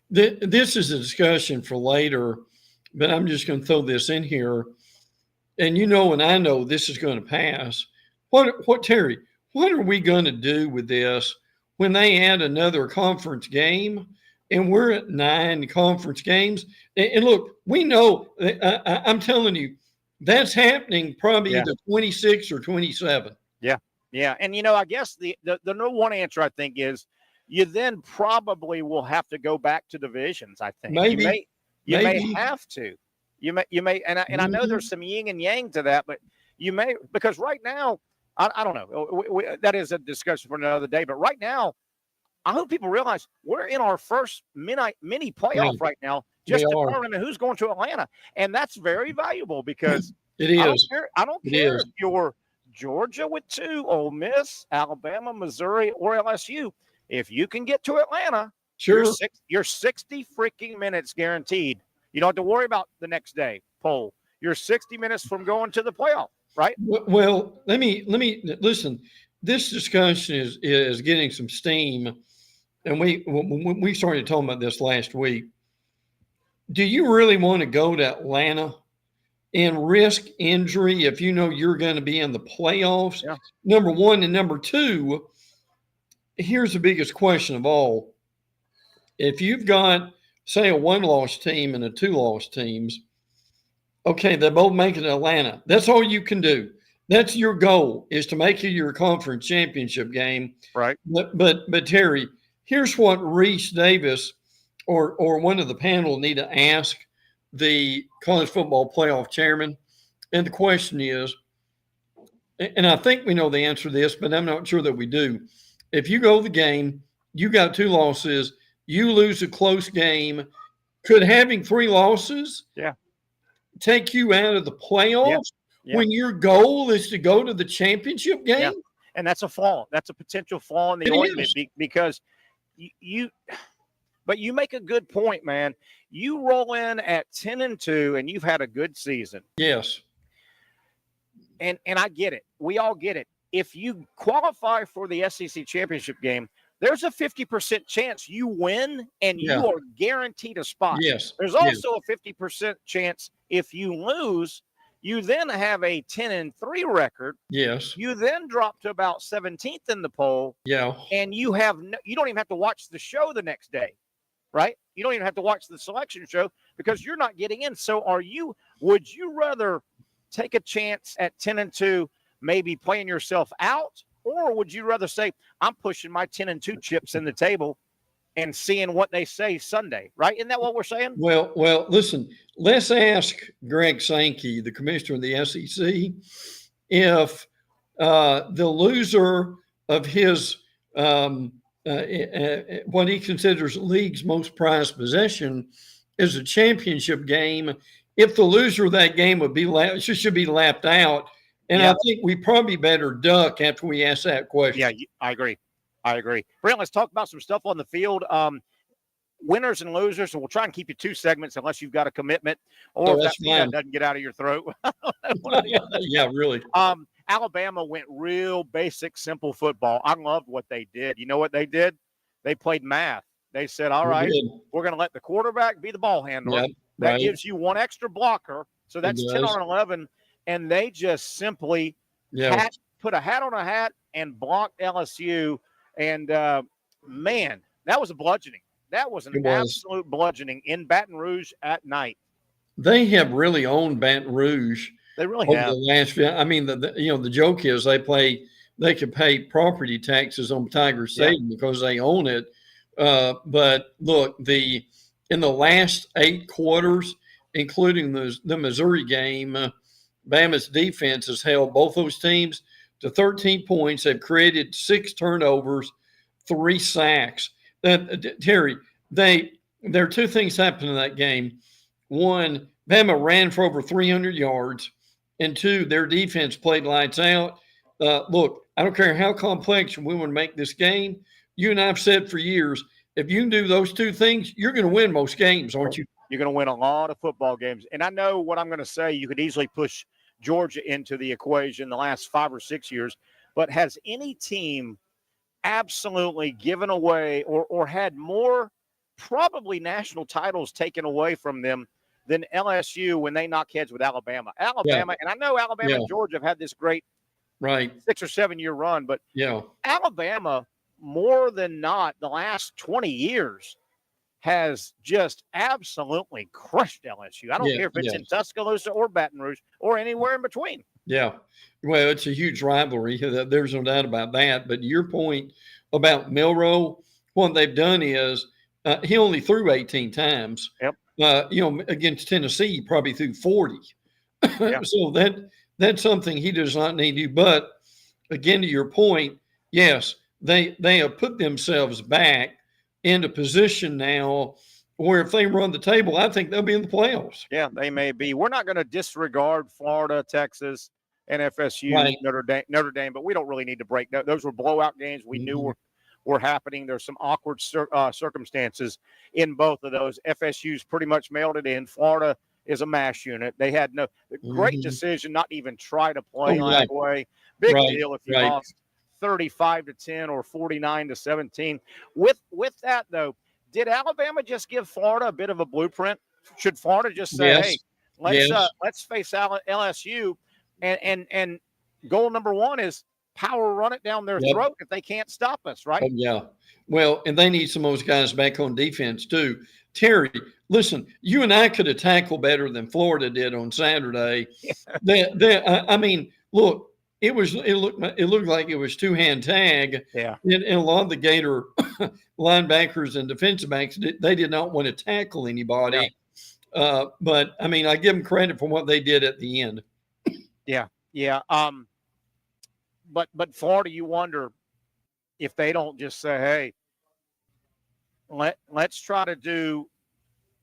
[SPEAKER 14] This is a discussion for later, but I'm just going to throw this in here. And you know, and I know this is going to pass. What Terry? What are we going to do with this when they add another conference game? And we're at 9 conference games. And look, we know. I'm telling you, that's happening probably either 26 or 27.
[SPEAKER 2] Yeah. And, you know, I guess the no one answer, I think, is you then probably will have to go back to divisions, I think.
[SPEAKER 14] Maybe.
[SPEAKER 2] You may have to. You may, and I know there's some yin and yang to that, but you may, because right now, I don't know. That is a discussion for another day. But right now, I hope people realize we're in our first mini playoff right now, just determining who's going to Atlanta. And that's very valuable because
[SPEAKER 14] it is.
[SPEAKER 2] I don't care if you're Georgia with 2, Ole Miss, Alabama, Missouri, or LSU. If you can get to Atlanta, you're 60 freaking minutes guaranteed. You don't have to worry about the next day poll. You're 60 minutes from going to the playoff, right?
[SPEAKER 14] Well, let me listen. This discussion is getting some steam, and we started talking about this last week. Do you really want to go to Atlanta and risk injury if you know you're going to be in the playoffs?
[SPEAKER 2] Yeah.
[SPEAKER 14] Number one, and number two, here's the biggest question of all. If you've got, say, a 1-loss team and a 2-loss teams, okay, they both make it to Atlanta. That's all you can do. That's your goal, is to make it your conference championship game.
[SPEAKER 2] Right.
[SPEAKER 14] But Terry, here's what Reese Davis or one of the panel need to ask the college football playoff chairman. And the question is, and I think we know the answer to this, but I'm not sure that we do. If you go the game, you got 2 losses, you lose a close game, could having 3 losses take you out of the playoffs when your goal is to go to the championship game?
[SPEAKER 2] Yeah. And that's a flaw. That's a potential flaw in the argument because but you make a good point, man. You roll in at 10-2 and you've had a good season.
[SPEAKER 14] Yes.
[SPEAKER 2] And I get it. We all get it. If you qualify for the SEC championship game, there's a 50% chance you win and you are guaranteed a spot.
[SPEAKER 14] Yes.
[SPEAKER 2] There's also a 50% chance if you lose, you then have a 10-3 record.
[SPEAKER 14] Yes.
[SPEAKER 2] You then drop to about 17th in the poll.
[SPEAKER 14] Yeah.
[SPEAKER 2] And you don't even have to watch the show the next day, right? You don't even have to watch the selection show because you're not getting in. So would you rather take a chance at 10-2, maybe playing yourself out? Or would you rather say, I'm pushing my 10-2 chips in the table and seeing what they say Sunday, right? Isn't that what we're saying?
[SPEAKER 14] Well, listen, let's ask Greg Sankey, the commissioner of the SEC, if the loser of his what he considers the league's most prized possession is a championship game. If the loser of that game should be lapped out. And I think we probably better duck after we ask that question.
[SPEAKER 2] Yeah, I agree. Brent, let's talk about some stuff on the field. Winners and losers, and we'll try and keep you 2 segments unless you've got a commitment or if that doesn't get out of your throat.
[SPEAKER 14] Yeah, really.
[SPEAKER 2] Alabama went real basic, simple football. I loved what they did. You know what they did? They played math. They said, all right, we're going to let the quarterback be the ball handler.
[SPEAKER 14] Yep,
[SPEAKER 2] that gives you 1 extra blocker. So that's 10 on 11. And they just simply put a hat on a hat and blocked LSU. And, man, that was a bludgeoning. That was an absolute bludgeoning in Baton Rouge at night.
[SPEAKER 14] They have really owned Baton Rouge.
[SPEAKER 2] They really
[SPEAKER 14] over
[SPEAKER 2] have.
[SPEAKER 14] The last, I mean, the joke is they could pay property taxes on Tiger Stadium because they own it. But look, in the last 8 quarters, including the Missouri game, Bama's defense has held both those teams to 13 points. They've created 6 turnovers, 3 sacks. Terry, there are 2 things happened in that game. 1, Bama ran for over 300 yards. And 2, their defense played lights out. Look, I don't care how complex we want to make this game. You and I have said for years, if you can do those 2 things, you're going to win most games, aren't you?
[SPEAKER 2] You're going to win a lot of football games. And I know what I'm going to say. You could easily push Georgia into the equation the last 5 or 6 years. But has any team absolutely given away or had more probably national titles taken away from them than LSU when they knock heads with Alabama? And I know Alabama and Georgia have had this great 6 or 7 year run, but Alabama, more than not, the last 20 years has just absolutely crushed LSU. I don't care if it's in Tuscaloosa or Baton Rouge or anywhere in between.
[SPEAKER 14] Yeah. Well, it's a huge rivalry. There's no doubt about that. But your point about Milroe, what they've done is he only threw 18 times.
[SPEAKER 2] Yep.
[SPEAKER 14] Against Tennessee, he probably threw 40. So that's something he does not need to do. But again, to your point, yes, they have put themselves back into position now where if they run the table, I think they'll be in the playoffs.
[SPEAKER 2] Yeah, they may be. We're not going to disregard Florida, Texas, and FSU, Notre Dame, but we don't really need to break. Those were blowout games. We knew were happening. There's some awkward circumstances in both of those. FSU's pretty much mailed it in. Florida is a mash unit. They had no great decision not even try to play that way. Big deal if you lost 35-10 or 49-17. With that though, did Alabama just give Florida a bit of a blueprint? Should Florida just say, "Hey, let's face LSU," and goal number 1 is power run it down their throat if they can't stop us, right?
[SPEAKER 14] Oh, yeah. Well, and they need some of those guys back on defense too. Terry, listen, you and I could have tackled better than Florida did on Saturday. I mean, look, it looked like it was 2-hand tag.
[SPEAKER 2] Yeah.
[SPEAKER 14] And a lot of the Gator linebackers and defensive backs, they did not want to tackle anybody. Yeah. But I mean, I give them credit for what they did at the end.
[SPEAKER 2] Yeah. Yeah. But Florida, you wonder if they don't just say, "Hey, let's try to do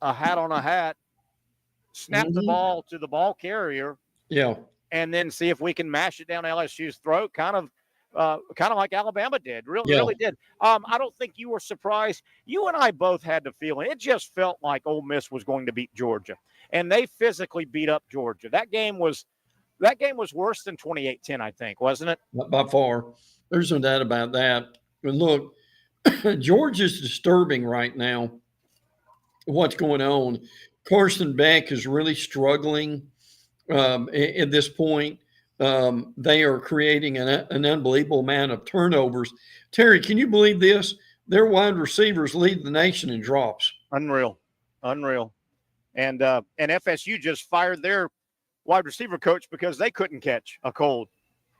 [SPEAKER 2] a hat on a hat, snap the ball to the ball carrier, and then see if we can mash it down LSU's throat," kind of like Alabama did. Really did. I don't think you were surprised. You and I both had the feeling it just felt like Ole Miss was going to beat Georgia, and they physically beat up Georgia. That game was worse than 28-10, I think, wasn't it?
[SPEAKER 14] Not by far. There's no doubt about that. But look, Georgia's disturbing right now. What's going on? Carson Beck is really struggling at this point. They are creating an unbelievable amount of turnovers. Terry, can you believe this? Their wide receivers lead the nation in drops.
[SPEAKER 2] Unreal. And FSU just fired their wide receiver coach because they couldn't catch a cold.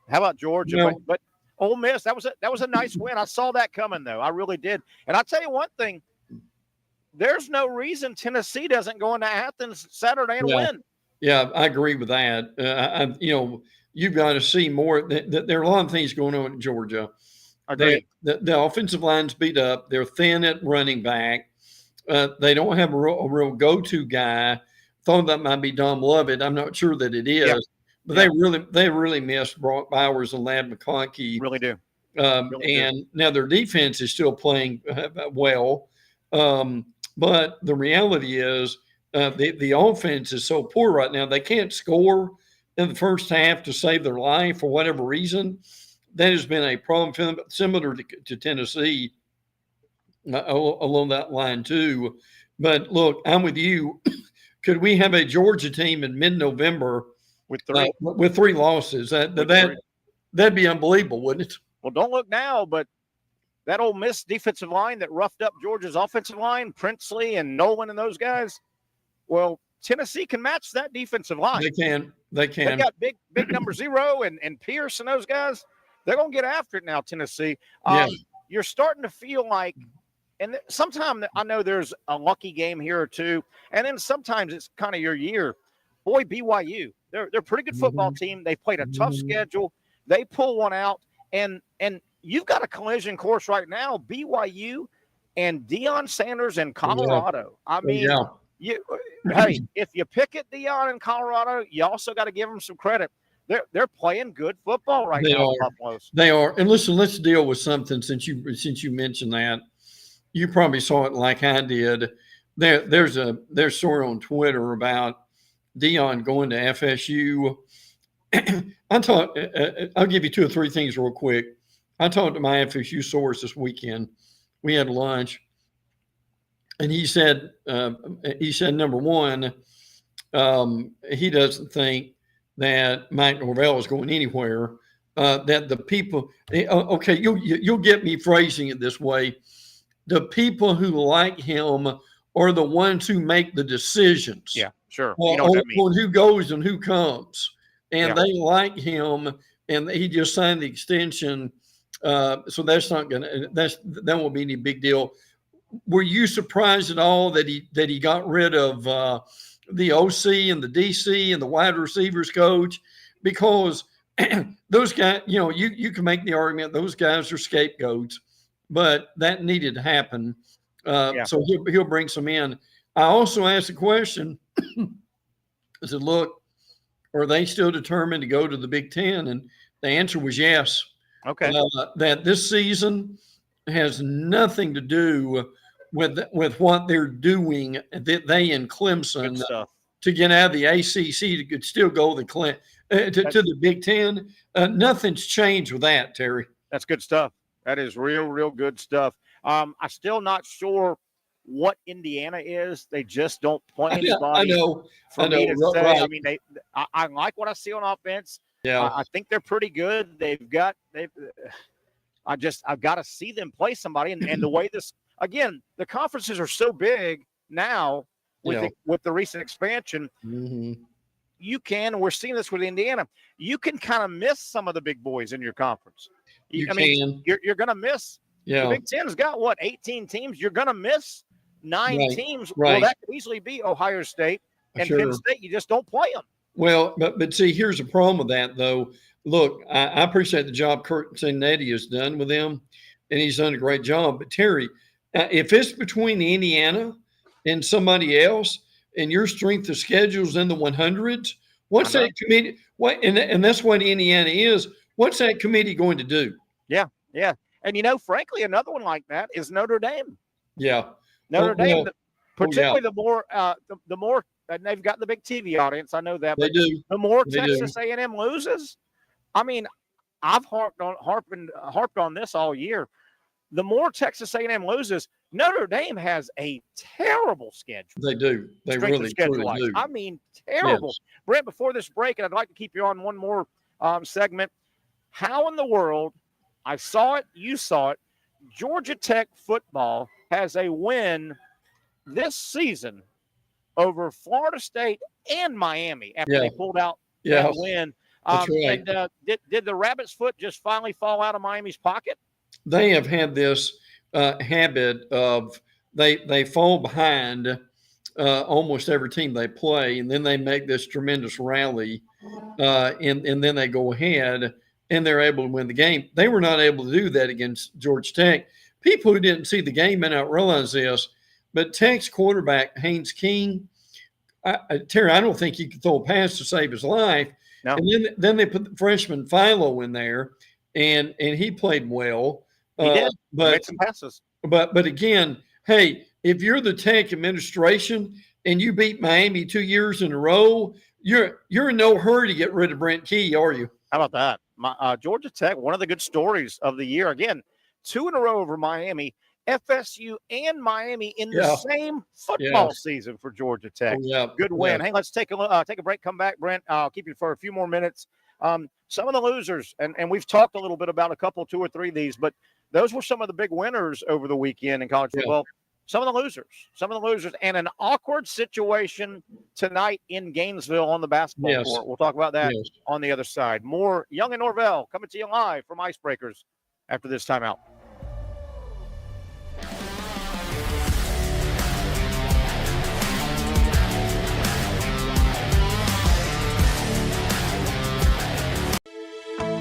[SPEAKER 2] How about Georgia?
[SPEAKER 14] No.
[SPEAKER 2] But Ole Miss, that was a nice win. I saw that coming though. I really did. And I'll tell you one thing. There's no reason Tennessee doesn't go into Athens Saturday and win.
[SPEAKER 14] Yeah, I agree with that. You've got to see more. There are a lot of things going on in Georgia.
[SPEAKER 2] Agreed.
[SPEAKER 14] The offensive line's beat up. They're thin at running back. They don't have a real go-to guy. Thought that might be Dom Lovett. I'm not sure that it is. Yeah. But they really missed Brock Bowers and Ladd McConkey.
[SPEAKER 2] Really do.
[SPEAKER 14] Now their defense is still playing well. But the reality is the offense is so poor right now. They can't score in the first half to save their life for whatever reason. That has been a problem for them, similar to Tennessee along that line too. But look, I'm with you. Could we have a Georgia team in mid-November with three losses? That'd be unbelievable, wouldn't it?
[SPEAKER 2] Well, don't look now, but that Ole Miss defensive line that roughed up Georgia's offensive line, Princely and Nolan and those guys, well, Tennessee can match that defensive line.
[SPEAKER 14] They can.
[SPEAKER 2] They got big number 0 and Pierce and those guys. They're going to get after it now, Tennessee. You're starting to feel like, and sometimes I know there's a lucky game here or two, and then sometimes it's kind of your year. Boy, BYU, they're a pretty good football team. They played a tough schedule. They pull one out, and you've got a collision course right now, BYU and Deion Sanders in Colorado. I mean, hey, if you pick at Deion in Colorado, you also got to give them some credit. They're playing good football right now.
[SPEAKER 14] They are. And listen, let's deal with something since you mentioned that. You probably saw it like I did. There's a story on Twitter about Deion going to FSU. I'll give you 2 or 3 things real quick. I talked to my FSU source this weekend. We had lunch, and he said number one, he doesn't think that Mike Norvelle is going anywhere. That the people, okay, you'll get me phrasing it this way. The people who like him are the ones who make the decisions.
[SPEAKER 2] Yeah, sure.
[SPEAKER 14] On who goes and who comes. And they like him, and he just signed the extension. So that's not that won't be any big deal. Were you surprised at all that he got rid of the OC and the DC and the wide receivers coach? Because those guys, you can make the argument those guys are scapegoats, but that needed to happen. So he'll bring some in. I also asked the question, I said, look, are they still determined to go to the Big Ten? And the answer was yes.
[SPEAKER 2] Okay.
[SPEAKER 14] That this season has nothing to do with what they're doing, that they in Clemson to get out of the ACC to still go to the Big Ten. Nothing's changed with that, Terry.
[SPEAKER 2] That's good stuff. That is real good stuff. I'm still not sure what Indiana is. They just don't play anybody.
[SPEAKER 14] I know.
[SPEAKER 2] Right. I mean, I like what I see on offense.
[SPEAKER 14] Yeah,
[SPEAKER 2] I think they're pretty good. I've got to see them play somebody, and the way this again, the conferences are so big now with the recent expansion.
[SPEAKER 14] Mm-hmm.
[SPEAKER 2] We're seeing this with Indiana. You can kind of miss some of the big boys in your conference. You're going to miss.
[SPEAKER 14] Yeah.
[SPEAKER 2] The Big Ten's got 18 teams. You're going to miss 9 teams.
[SPEAKER 14] Right.
[SPEAKER 2] Well, that could easily be Ohio State and Penn State. You just don't play them.
[SPEAKER 14] Well, but see, here's the problem with that, though. Look, I appreciate the job Kurt Signetti has done with them, and he's done a great job. But, Terry, if it's between Indiana and somebody else and your strength of schedule's in the 100s, what's that committee? And that's what Indiana is. What's that committee going to do?
[SPEAKER 2] Yeah. And, frankly, another one like that is Notre Dame.
[SPEAKER 14] Yeah.
[SPEAKER 2] Notre Dame, particularly the more and they've got the big TV audience. I know that.
[SPEAKER 14] They do.
[SPEAKER 2] The more Texas A&M loses, I mean, I've harped on this all year. The more Texas A&M loses, Notre Dame has a terrible schedule.
[SPEAKER 14] They do. They really do.
[SPEAKER 2] I mean, terrible. Yes. Brent, before this break, and I'd like to keep you on one more segment. How in the world, I saw it, you saw it, Georgia Tech football has a win this season over Florida State and Miami after they pulled out that win.
[SPEAKER 14] That's right.
[SPEAKER 2] And did the rabbit's foot just finally fall out of Miami's pocket?
[SPEAKER 14] They have had this habit of they fall behind almost every team they play, and then they make this tremendous rally, and then they go ahead and they're able to win the game. They were not able to do that against Georgia Tech. People who didn't see the game may not realize this, but Tech's quarterback, Haynes King, Terry, I don't think he could throw a pass to save his life.
[SPEAKER 2] No.
[SPEAKER 14] And then they put the freshman Philo in there, and he played well.
[SPEAKER 2] He did.
[SPEAKER 14] But
[SPEAKER 2] He made some passes.
[SPEAKER 14] But again, hey, if you're the Tech administration and you beat Miami 2 years in a row, you're in no hurry to get rid of Brent Key, are you?
[SPEAKER 2] How about that? Georgia Tech, one of the good stories of the year. Again, 2 in a row over Miami, FSU, and Miami in the same football season for Georgia Tech. Good win. Hey, let's take a break. Come back, Brent. I'll keep you for a few more minutes. Some of the losers, and we've talked a little bit about a couple, 2 or 3 of these, but those were some of the big winners over the weekend in college football. Some of the losers, and an awkward situation tonight in Gainesville on the basketball court. We'll talk about that on the other side. More Young and Norvelle coming to you live from Icebreakers after this timeout.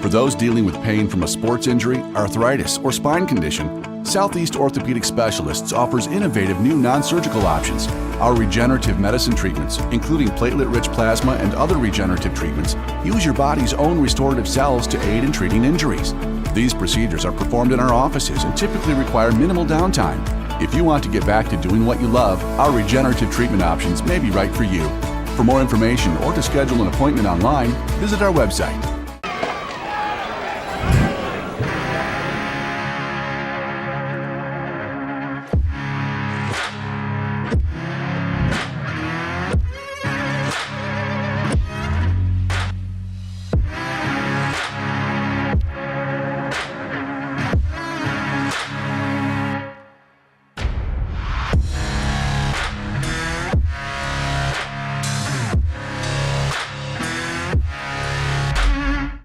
[SPEAKER 3] For those dealing with pain from a sports injury, arthritis, or spine condition, Southeast Orthopedic Specialists offers innovative new non-surgical options. Our regenerative medicine treatments, including platelet-rich plasma and other regenerative treatments, use your body's own restorative cells to aid in treating injuries. These procedures are performed in our offices and typically require minimal downtime. If you want to get back to doing what you love, our regenerative treatment options may be right for you. For more information or to schedule an appointment online, visit our website.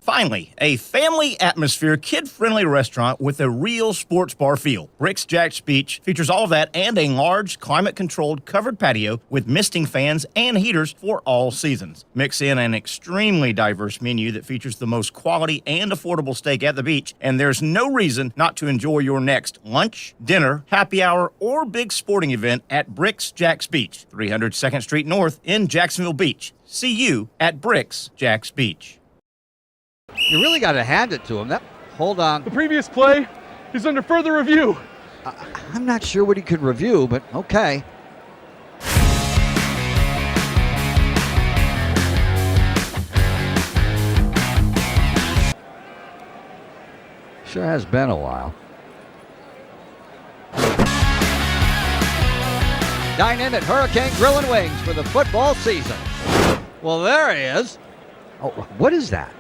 [SPEAKER 4] Finally, a family atmosphere, kid-friendly restaurant with a real sports bar feel. Bricks Jack's Beach features all of that and a large, climate-controlled covered patio with misting fans and heaters for all seasons. Mix in an extremely diverse menu that features the most quality and affordable steak at the beach, and there's no reason not to enjoy your next lunch, dinner, happy hour, or big sporting event at Bricks Jack's Beach, 300 2nd Street North in Jacksonville Beach. See you at Bricks Jack's Beach.
[SPEAKER 5] You really got to hand it to him. Hold on.
[SPEAKER 6] The previous play is under further review.
[SPEAKER 5] I'm not sure what he could review, but okay. Sure has been a while. Dine in at Hurricane Grill and Wings for the football season. Well, there he is. Oh, what is that?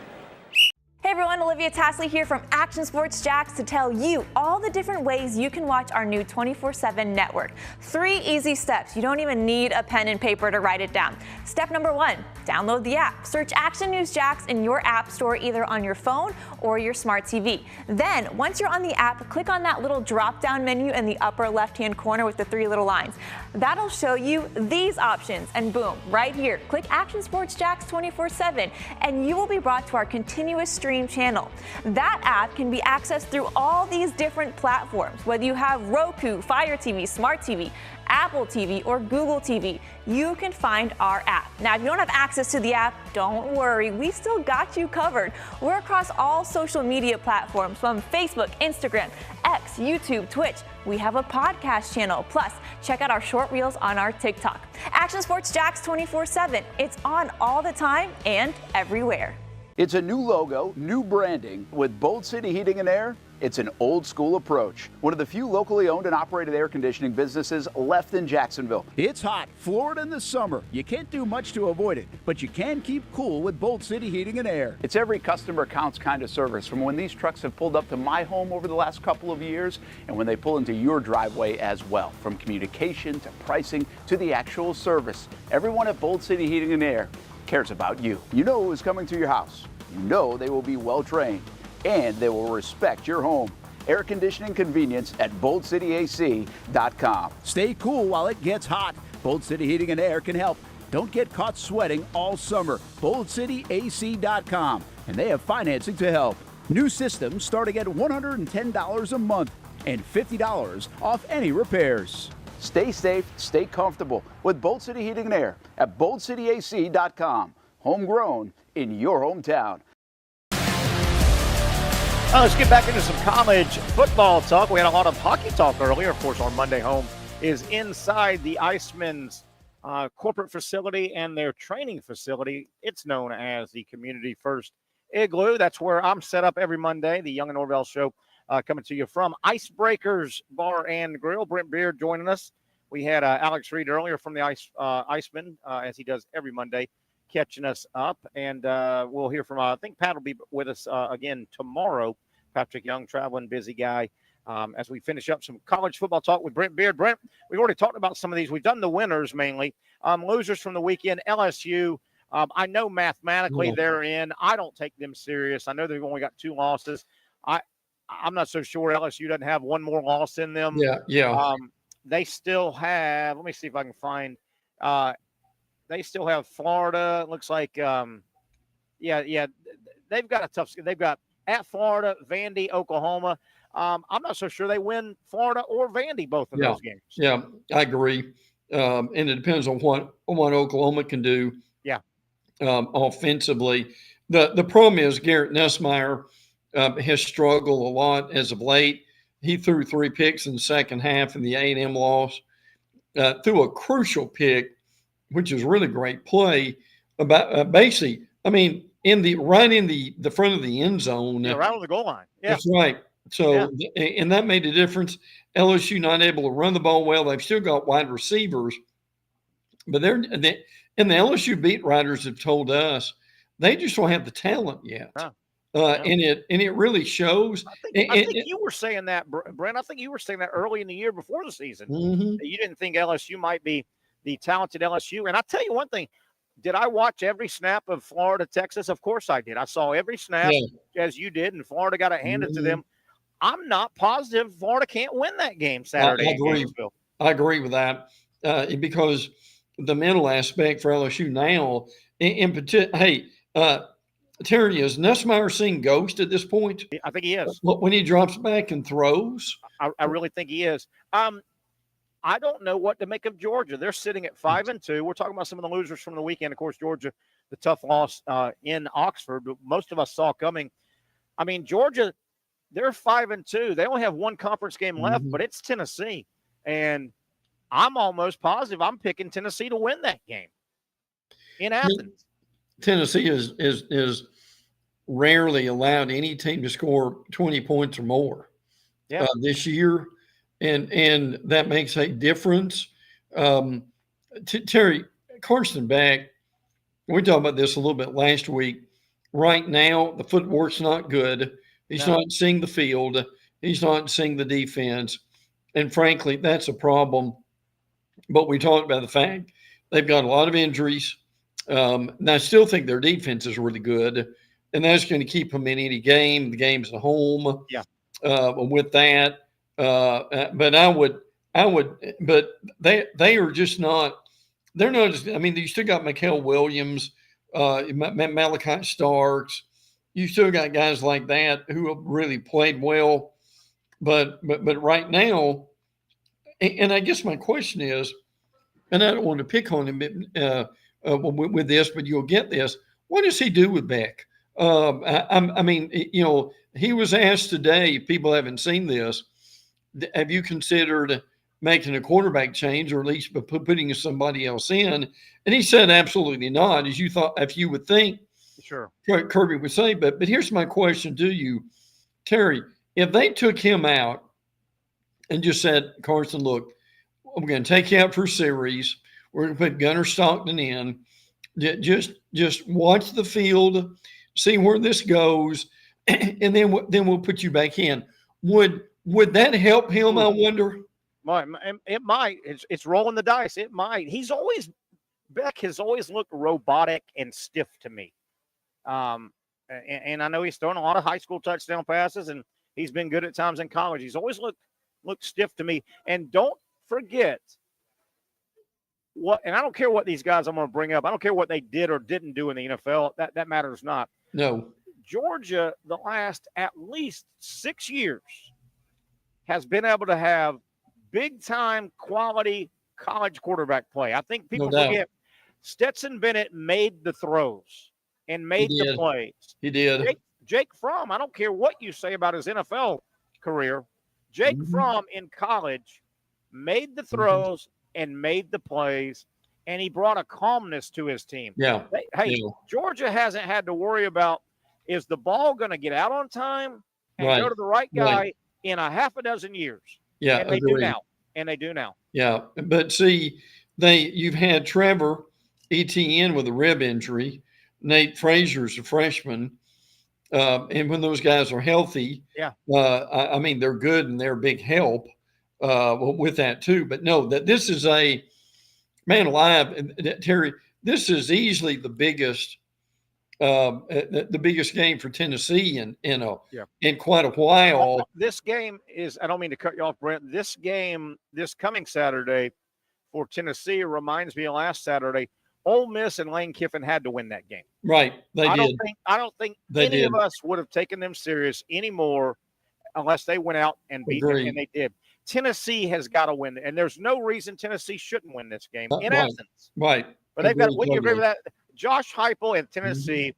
[SPEAKER 15] Hey everyone, Olivia Tasley here from Action Sports Jax to tell you all the different ways you can watch our new 24/7 network. 3 easy steps. You don't even need a pen and paper to write it down. Step number 1, download the app. Search Action News Jax in your app store either on your phone or your smart TV. Then, once you're on the app, click on that little drop-down menu in the upper left-hand corner with the 3 little lines. That'll show you these options, and boom, right here, click Action Sports Jax 24/7, and you will be brought to our continuous stream channel. That app can be accessed through all these different platforms, whether you have Roku, Fire TV, Smart TV, Apple TV, or Google TV. You can find our app. Now, if you don't have access to the app, don't worry, we still got you covered. We're across all social media platforms from Facebook, Instagram, X, YouTube, Twitch. We have a podcast channel. Plus, check out our short reels on our TikTok. Action Sports Jax 24/7. It's on all the time and everywhere.
[SPEAKER 8] It's a new logo, new branding. With Bold City Heating and Air, it's an old school approach. One of the few locally owned and operated air conditioning businesses left in Jacksonville. It's hot, Florida in the summer. You can't do much to avoid it, but you can keep cool with Bold City Heating and Air. It's every customer counts kind of service, from when these trucks have pulled up to my home over the last couple of years and when they pull into your driveway as well. From communication to pricing to the actual service, everyone at Bold City Heating and Air cares about you. You know who's coming to your house. You know they will be well trained, and they will respect your home. Air conditioning convenience at boldcityac.com. Stay cool while it gets hot. Bold City Heating and Air can help. Don't get caught sweating all summer. boldcityac.com, and they have financing to help. New systems starting at $110 a month and $50 off any repairs. Stay safe, stay comfortable with Bolt City Heating and Air at BoltCityAC.com. Homegrown in your hometown.
[SPEAKER 2] Let's get back into some college football talk. We had a lot of hockey talk earlier. Of course, our Monday home is inside the Icemen's corporate facility and their training facility. It's known as the Community First Igloo. That's where I'm set up every Monday. The Young Norvelle Show coming to you from Icebreakers Bar and Grill. Brent Beaird joining us. We had Alex Reed earlier from the Icemen, as he does every Monday, catching us up. And we'll hear from, I think Pat will be with us again tomorrow. Patrick Young, traveling busy guy, as we finish up some college football talk with Brent Beaird. Brent, we've already talked about some of these. We've done the winners mainly. Losers from the weekend, LSU. I know mathematically they're in. I don't take them serious. I know they've only got 2 losses. I'm not so sure LSU doesn't have one more loss in them.
[SPEAKER 14] Yeah.
[SPEAKER 2] They still have, let me see if I can find, they still have Florida. It looks like, they've got a tough, they've got at Florida, Vandy, Oklahoma. I'm not so sure they win Florida or Vandy, both of those games.
[SPEAKER 14] Yeah, I agree. And it depends on what Oklahoma can do.
[SPEAKER 2] Yeah.
[SPEAKER 14] Offensively. The problem is Garrett Nussmeier has struggled a lot as of late. He threw 3 picks in the second half in the A&M loss. Threw a crucial pick, which is really great play. About basically, I mean, in the front of the end zone.
[SPEAKER 2] Yeah, right on the goal line. Yeah.
[SPEAKER 14] That's right. So, and that made a difference. LSU not able to run the ball well. They've still got wide receivers, but and the LSU beat writers have told us they just don't have the talent yet. And it really shows.
[SPEAKER 2] I think you were saying that, Brent. I think you were saying that early in the year before the season.
[SPEAKER 14] Mm-hmm.
[SPEAKER 2] You didn't think LSU might be the talented LSU. And I'll tell you one thing. Did I watch every snap of Florida, Texas? Of course I did. I saw every snap as you did, and Florida got it handed to them. I'm not positive Florida can't win that game Saturday.
[SPEAKER 14] I agree with that because the mental aspect for LSU now, in particular, Terry, is Nussmeier seeing ghost at this point?
[SPEAKER 2] I think he is.
[SPEAKER 14] When he drops back and throws?
[SPEAKER 2] I really think he is. I don't know what to make of Georgia. They're sitting at 5-2. We're talking about some of the losers from the weekend. Of course, Georgia, the tough loss in Oxford, but most of us saw coming. I mean, Georgia, they're 5-2. They only have 1 conference game left, but it's Tennessee. And I'm almost positive I'm picking Tennessee to win that game in Athens.
[SPEAKER 14] Tennessee is rarely allowed any team to score 20 points or more this year. And that makes a difference. Terry, Carson Beck, we talked about this a little bit last week. Right now, the footwork's not good. He's not seeing the field. He's not seeing the defense. And frankly, that's a problem. But we talked about the fact they've got a lot of injuries. And I still think their defense is really good. And that's going to keep them in any game. The game's at home.
[SPEAKER 2] Yeah.
[SPEAKER 14] With that. But but they are just not, they're not as, I mean, you still got Mikael Williams, Malachi Starks. You still got guys like that who have really played well. But right now, and I guess my question is, and I don't want to pick on him with this, but you'll get this. What does he do with Beck? I mean, he was asked today, if people haven't seen this, have you considered making a quarterback change or at least putting somebody else in? And he said, absolutely not, as you thought, if you would think.
[SPEAKER 2] Sure.
[SPEAKER 14] Kirby would say, but here's my question to you, Terry. If they took him out and just said, Carson, look, we're going to take you out for a series. We're going to put Gunnar Stockton in. Just watch the field, see where this goes, and then we'll put you back in. Would that help him, I wonder?
[SPEAKER 2] It might. It's rolling the dice. It might. Beck has always looked robotic and stiff to me. And I know he's thrown a lot of high school touchdown passes, and he's been good at times in college. He's always looked stiff to me. And don't forget and I don't care what these guys I'm going to bring up. I don't care what they did or didn't do in the NFL. That matters not.
[SPEAKER 14] No.
[SPEAKER 2] Georgia, the last at least 6 years, has been able to have big-time quality college quarterback play. I think people forget Stetson Bennett made the throws and made the plays.
[SPEAKER 14] He did.
[SPEAKER 2] Jake Fromm, I don't care what you say about his NFL career, Jake Fromm in college made the throws and made the plays, and he brought a calmness to his team.
[SPEAKER 14] Yeah.
[SPEAKER 2] Georgia hasn't had to worry about, is the ball going to get out on time and go to the right guy in a half a dozen years?
[SPEAKER 14] Yeah,
[SPEAKER 2] and they do now. And they do now.
[SPEAKER 14] Yeah, but see, you've had Trevor Etienne with a rib injury, Nate Frazier's a freshman, and when those guys are healthy, I mean they're good and they're a big help with that too. But no, that this is a man alive, Terry. This is easily the biggest game for Tennessee in quite a while.
[SPEAKER 2] This game is, I don't mean to cut you off, Brent. This game, this coming Saturday for Tennessee reminds me of last Saturday. Ole Miss and Lane Kiffin had to win that game.
[SPEAKER 14] Right. I
[SPEAKER 2] don't think any of us would have taken them serious anymore unless they went out and beat them, and they did. Tennessee has got to win, and there's no reason Tennessee shouldn't win this game in Athens.
[SPEAKER 14] Right.
[SPEAKER 2] But they've got, would you agree with that? Josh Heupel and Tennessee,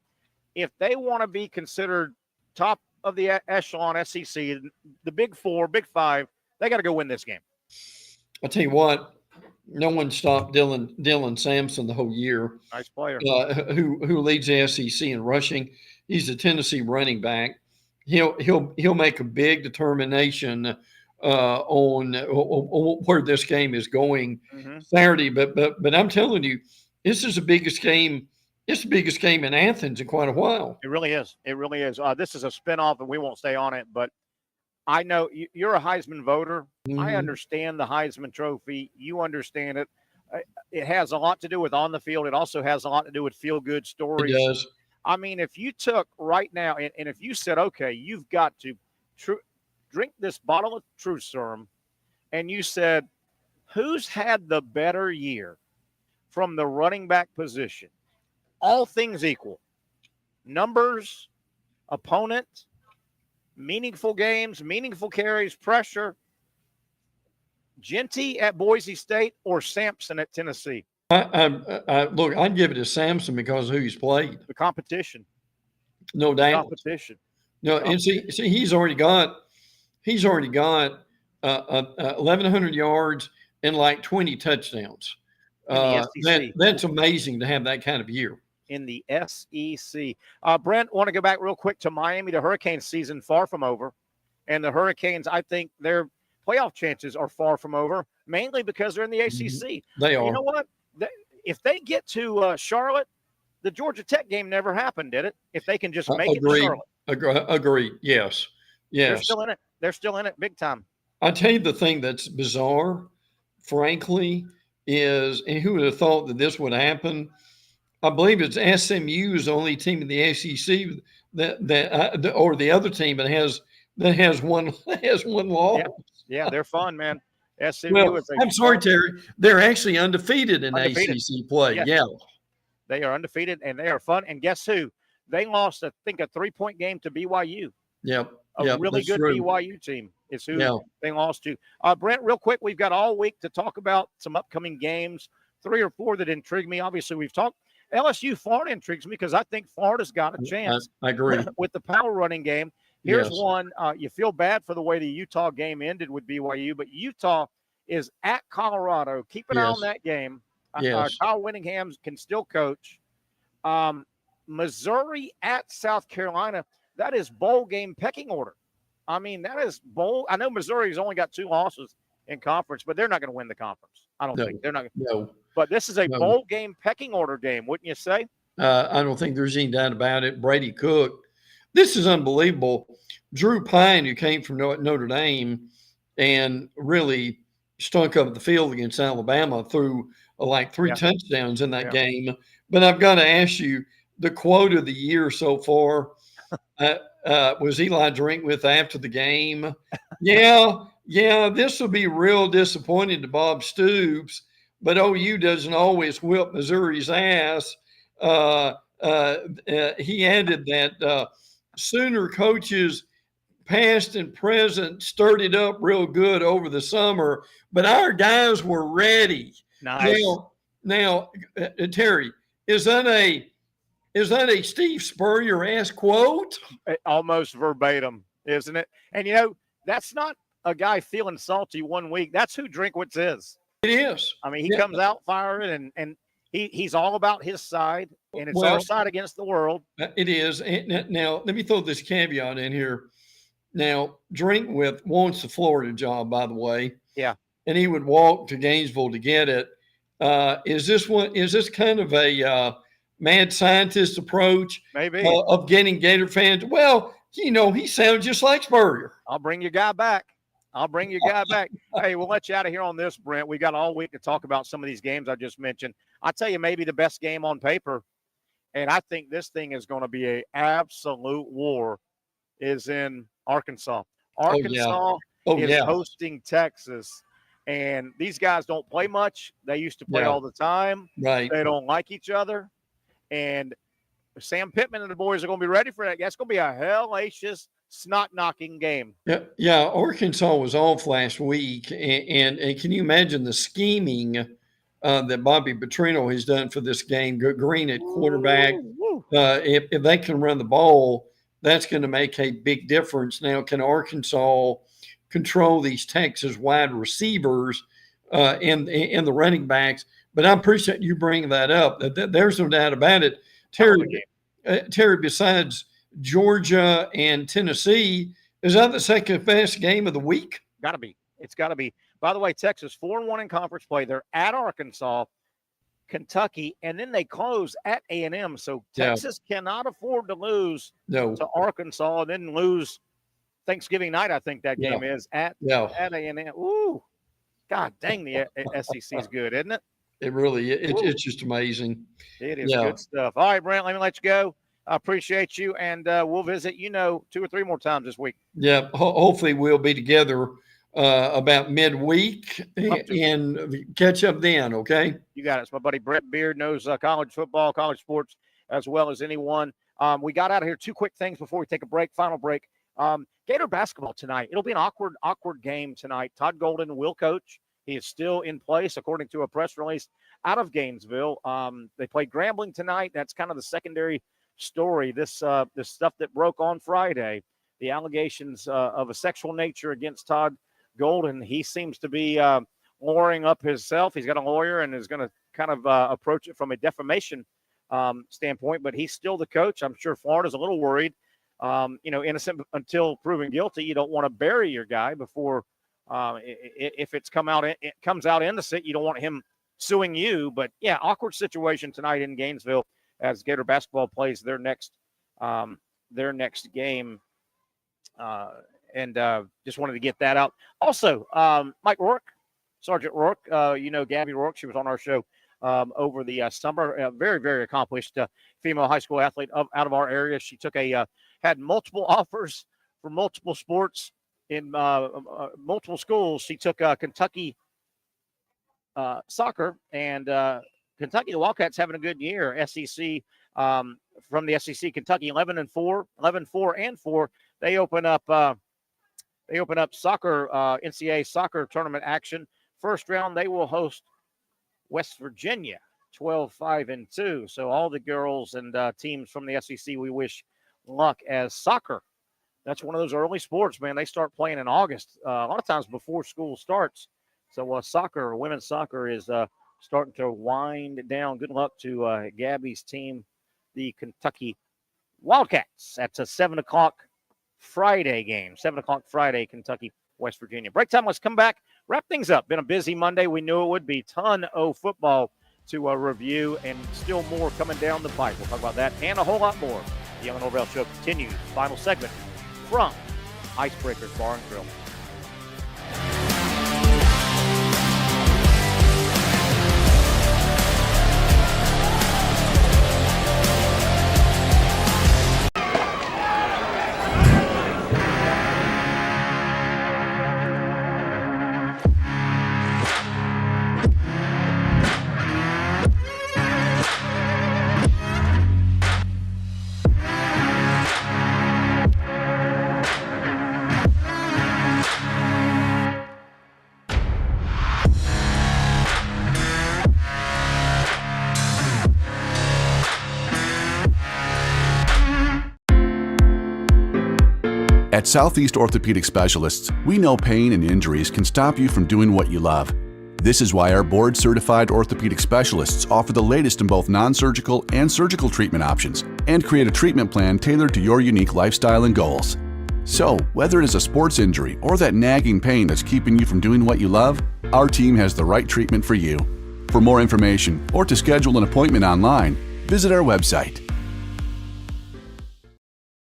[SPEAKER 2] if they want to be considered top of the echelon SEC, the Big Four, Big Five, they got to go win this game.
[SPEAKER 14] I'll tell you what, no one stopped Dylan Sampson the whole year.
[SPEAKER 2] Nice player.
[SPEAKER 14] Who leads the SEC in rushing. He's a Tennessee running back. He'll make a big determination on where this game is going Saturday. But I'm telling you, this is the biggest game. It's the biggest game in Athens in quite a while.
[SPEAKER 2] It really is. It really is. This is a spinoff, and we won't stay on it. But I know you're a Heisman voter. I understand the Heisman Trophy. You understand it. It has a lot to do with on the field. It also has a lot to do with feel-good stories.
[SPEAKER 14] It does.
[SPEAKER 2] I mean, if you took right now, and if you said, okay, you've got to drink this bottle of truth serum, and you said, who's had the better year from the running back position? All things equal. Numbers, opponent, meaningful games, meaningful carries, pressure. Genty at Boise State or Sampson at Tennessee?
[SPEAKER 14] Look, I'd give it to Sampson because of who he's played.
[SPEAKER 2] The competition.
[SPEAKER 14] No doubt.
[SPEAKER 2] Competition.
[SPEAKER 14] No, and see, he's already got 1,100 yards and like 20 touchdowns. That's amazing to have that kind of year.
[SPEAKER 2] In the SEC. Brent, want to go back real quick to Miami. The Hurricane season far from over. And the Hurricanes, I think their playoff chances are far from over, mainly because they're in the ACC.
[SPEAKER 14] They are.
[SPEAKER 2] You know what? If they get to Charlotte, the Georgia Tech game never happened, did it? If they can just make it to Charlotte.
[SPEAKER 14] Agreed. Yes.
[SPEAKER 2] They're still in it. They're still in it big time.
[SPEAKER 14] I'll tell you the thing that's bizarre, frankly, is, and who would have thought that this would happen? I believe it's SMU's the only team in the ACC or the other team that has one loss.
[SPEAKER 2] Yeah, they're fun, man. SMU.
[SPEAKER 14] Well, I'm sorry, Terry. They're actually undefeated in ACC play.
[SPEAKER 2] Yes.
[SPEAKER 14] Yeah,
[SPEAKER 2] they are undefeated and they are fun. And guess who? They lost, I think, a 3-point game to BYU.
[SPEAKER 14] Yep.
[SPEAKER 2] A really good BYU team is who they lost to. Brent, real quick, we've got all week to talk about some upcoming games, 3 or 4 that intrigue me. Obviously, we've talked. LSU Florida intrigues me because I think Florida's got a chance.
[SPEAKER 14] I agree.
[SPEAKER 2] With the power running game. Here's one. You feel bad for the way the Utah game ended with BYU, but Utah is at Colorado. Keep an eye on that game. Kyle Whittingham can still coach. Missouri at South Carolina. That is bowl game pecking order. I mean, that is bowl. I know Missouri's only got 2 losses in conference, but they're not going to win the conference. I don't think they're not.
[SPEAKER 14] No.
[SPEAKER 2] But this is a bowl game pecking order game, wouldn't you say?
[SPEAKER 14] I don't think there's any doubt about it. Brady Cook. This is unbelievable. Drew Pine, who came from Notre Dame and really stunk up the field against Alabama, threw like 3 touchdowns in that game. But I've got to ask you, the quote of the year so far was Eli Drinkwith after the game. This will be real disappointing to Bob Stoops, but OU doesn't always whip Missouri's ass. He added that Sooner coaches, past and present, stirred it up real good over the summer, but our guys were ready.
[SPEAKER 2] Nice.
[SPEAKER 14] Now, Terry, is that a Steve Spurrier-esque quote?
[SPEAKER 2] Almost verbatim, isn't it? And that's not a guy feeling salty one week. That's who Drinkwitz is.
[SPEAKER 14] It is.
[SPEAKER 2] I mean, he comes out firing, and he's all about his side, and it's our side against the world.
[SPEAKER 14] It is. And now, let me throw this caveat in here. Now, Drinkwitz wants the Florida job, by the way.
[SPEAKER 2] Yeah.
[SPEAKER 14] And he would walk to Gainesville to get it. Is this kind of a mad scientist approach?
[SPEAKER 2] Maybe.
[SPEAKER 14] Of getting Gator fans? Well, he sounds just like Spurrier.
[SPEAKER 2] I'll bring your guy back. Hey, we'll let you out of here on this, Brent. We got all week to talk about some of these games I just mentioned. I'll tell you, maybe the best game on paper, and I think this thing is going to be an absolute war, is in Arkansas. Arkansas is hosting Texas, and these guys don't play much. They used to play all the time.
[SPEAKER 14] Right.
[SPEAKER 2] They don't like each other, and Sam Pittman and the boys are going to be ready for that. That's going to be a hellacious, snot-knocking game.
[SPEAKER 14] Yeah. Arkansas was off last week, and can you imagine the scheming that Bobby Petrino has done for this game? Green at quarterback. If they can run the ball, that's going to make a big difference. Now, can Arkansas control these Texas wide receivers and the running backs? But I appreciate you bringing that up. There's no doubt about it. Terry, besides Georgia and Tennessee, is that the second best game of the week?
[SPEAKER 2] Got to be. It's got to be. By the way, Texas 4-1 in conference play. They're at Arkansas, Kentucky, and then they close at A&M. So Texas cannot afford to lose to Arkansas and then lose Thanksgiving night. I think that game is at A&M. Ooh, God dang, the SEC is good, isn't it?
[SPEAKER 14] It really is. It's just amazing.
[SPEAKER 2] It is good stuff. All right, Brent, let me let you go. I appreciate you, and we'll visit 2 or 3 more times this week.
[SPEAKER 14] Yeah, hopefully we'll be together about midweek and catch up then, okay?
[SPEAKER 2] You got it. It's my buddy Brent Beaird, knows college football, college sports as well as anyone. We got out of here. 2 quick things before we take a break, final break. Gator basketball tonight. It'll be an awkward game tonight. Todd Golden will coach. He is still in place, according to a press release out of Gainesville. They play Grambling tonight. That's kind of the secondary story. This stuff that broke on Friday, the allegations of a sexual nature against Todd Golden. He seems to be lawyering up himself. He's got a lawyer and is going to kind of approach it from a defamation standpoint, but he's still the coach. I'm sure Florida's a little worried. Innocent until proven guilty. You don't want to bury your guy before if it comes out innocent. You don't want him suing you. But yeah, awkward situation tonight in Gainesville as Gator basketball plays their next game. And just wanted to get that out. Also, Mike Rourke, Sergeant Rourke, Gabby Rourke. She was on our show over the summer. Very, very accomplished female high school athlete out of our area. She had multiple offers for multiple sports in multiple schools. She took Kentucky soccer, and Kentucky, the Wildcats having a good year. SEC from the SEC, Kentucky 11-4. They open up soccer, NCAA soccer tournament action. First round, they will host West Virginia, 12-5-2. So all the girls and teams from the SEC, we wish luck, as soccer, that's one of those early sports, man. They start playing in August, a lot of times before school starts. So soccer, women's soccer, is starting to wind down. Good luck to Gabby's team, the Kentucky Wildcats. That's a 7 o'clock Friday game. 7 o'clock Friday, Kentucky, West Virginia. Break time. Let's come back, wrap things up. Been a busy Monday. We knew it would be. Ton of football to review, and still more coming down the pipe. We'll talk about that and a whole lot more. The Young Norvelle Show continues. Final segment from Icebreakers Bar and Grill.
[SPEAKER 3] At Southeast Orthopedic Specialists, we know pain and injuries can stop you from doing what you love. This is why our board-certified orthopedic specialists offer the latest in both non-surgical and surgical treatment options and create a treatment plan tailored to your unique lifestyle and goals. So, whether it is a sports injury or that nagging pain that's keeping you from doing what you love, our team has the right treatment for you. For more information or to schedule an appointment online, visit our website.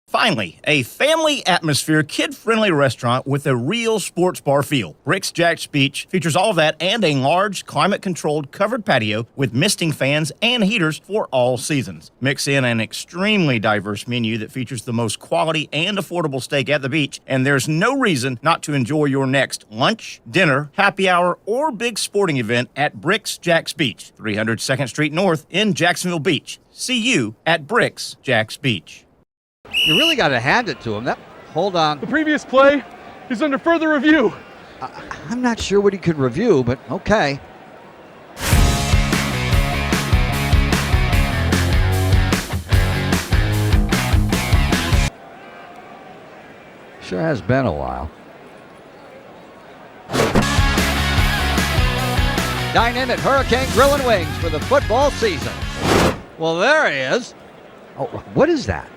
[SPEAKER 4] Finally, a family atmosphere, kid-friendly restaurant with a real sports bar feel. Bricks Jack's Beach features all of that and a large, climate-controlled covered patio with misting fans and heaters for all seasons. Mix in an extremely diverse menu that features the most quality and affordable steak at the beach, and there's no reason not to enjoy your next lunch, dinner, happy hour, or big sporting event at Bricks Jack's Beach, 300 2nd Street North in Jacksonville Beach. See you at Bricks Jack's Beach.
[SPEAKER 5] You really got to hand it to him. Hold on.
[SPEAKER 6] The previous play is under further review.
[SPEAKER 5] I'm not sure what he could review, but okay. Sure has been a while. Dynamic Hurricane Grill and Wings for the football season. Well, there he is. Oh, what is that?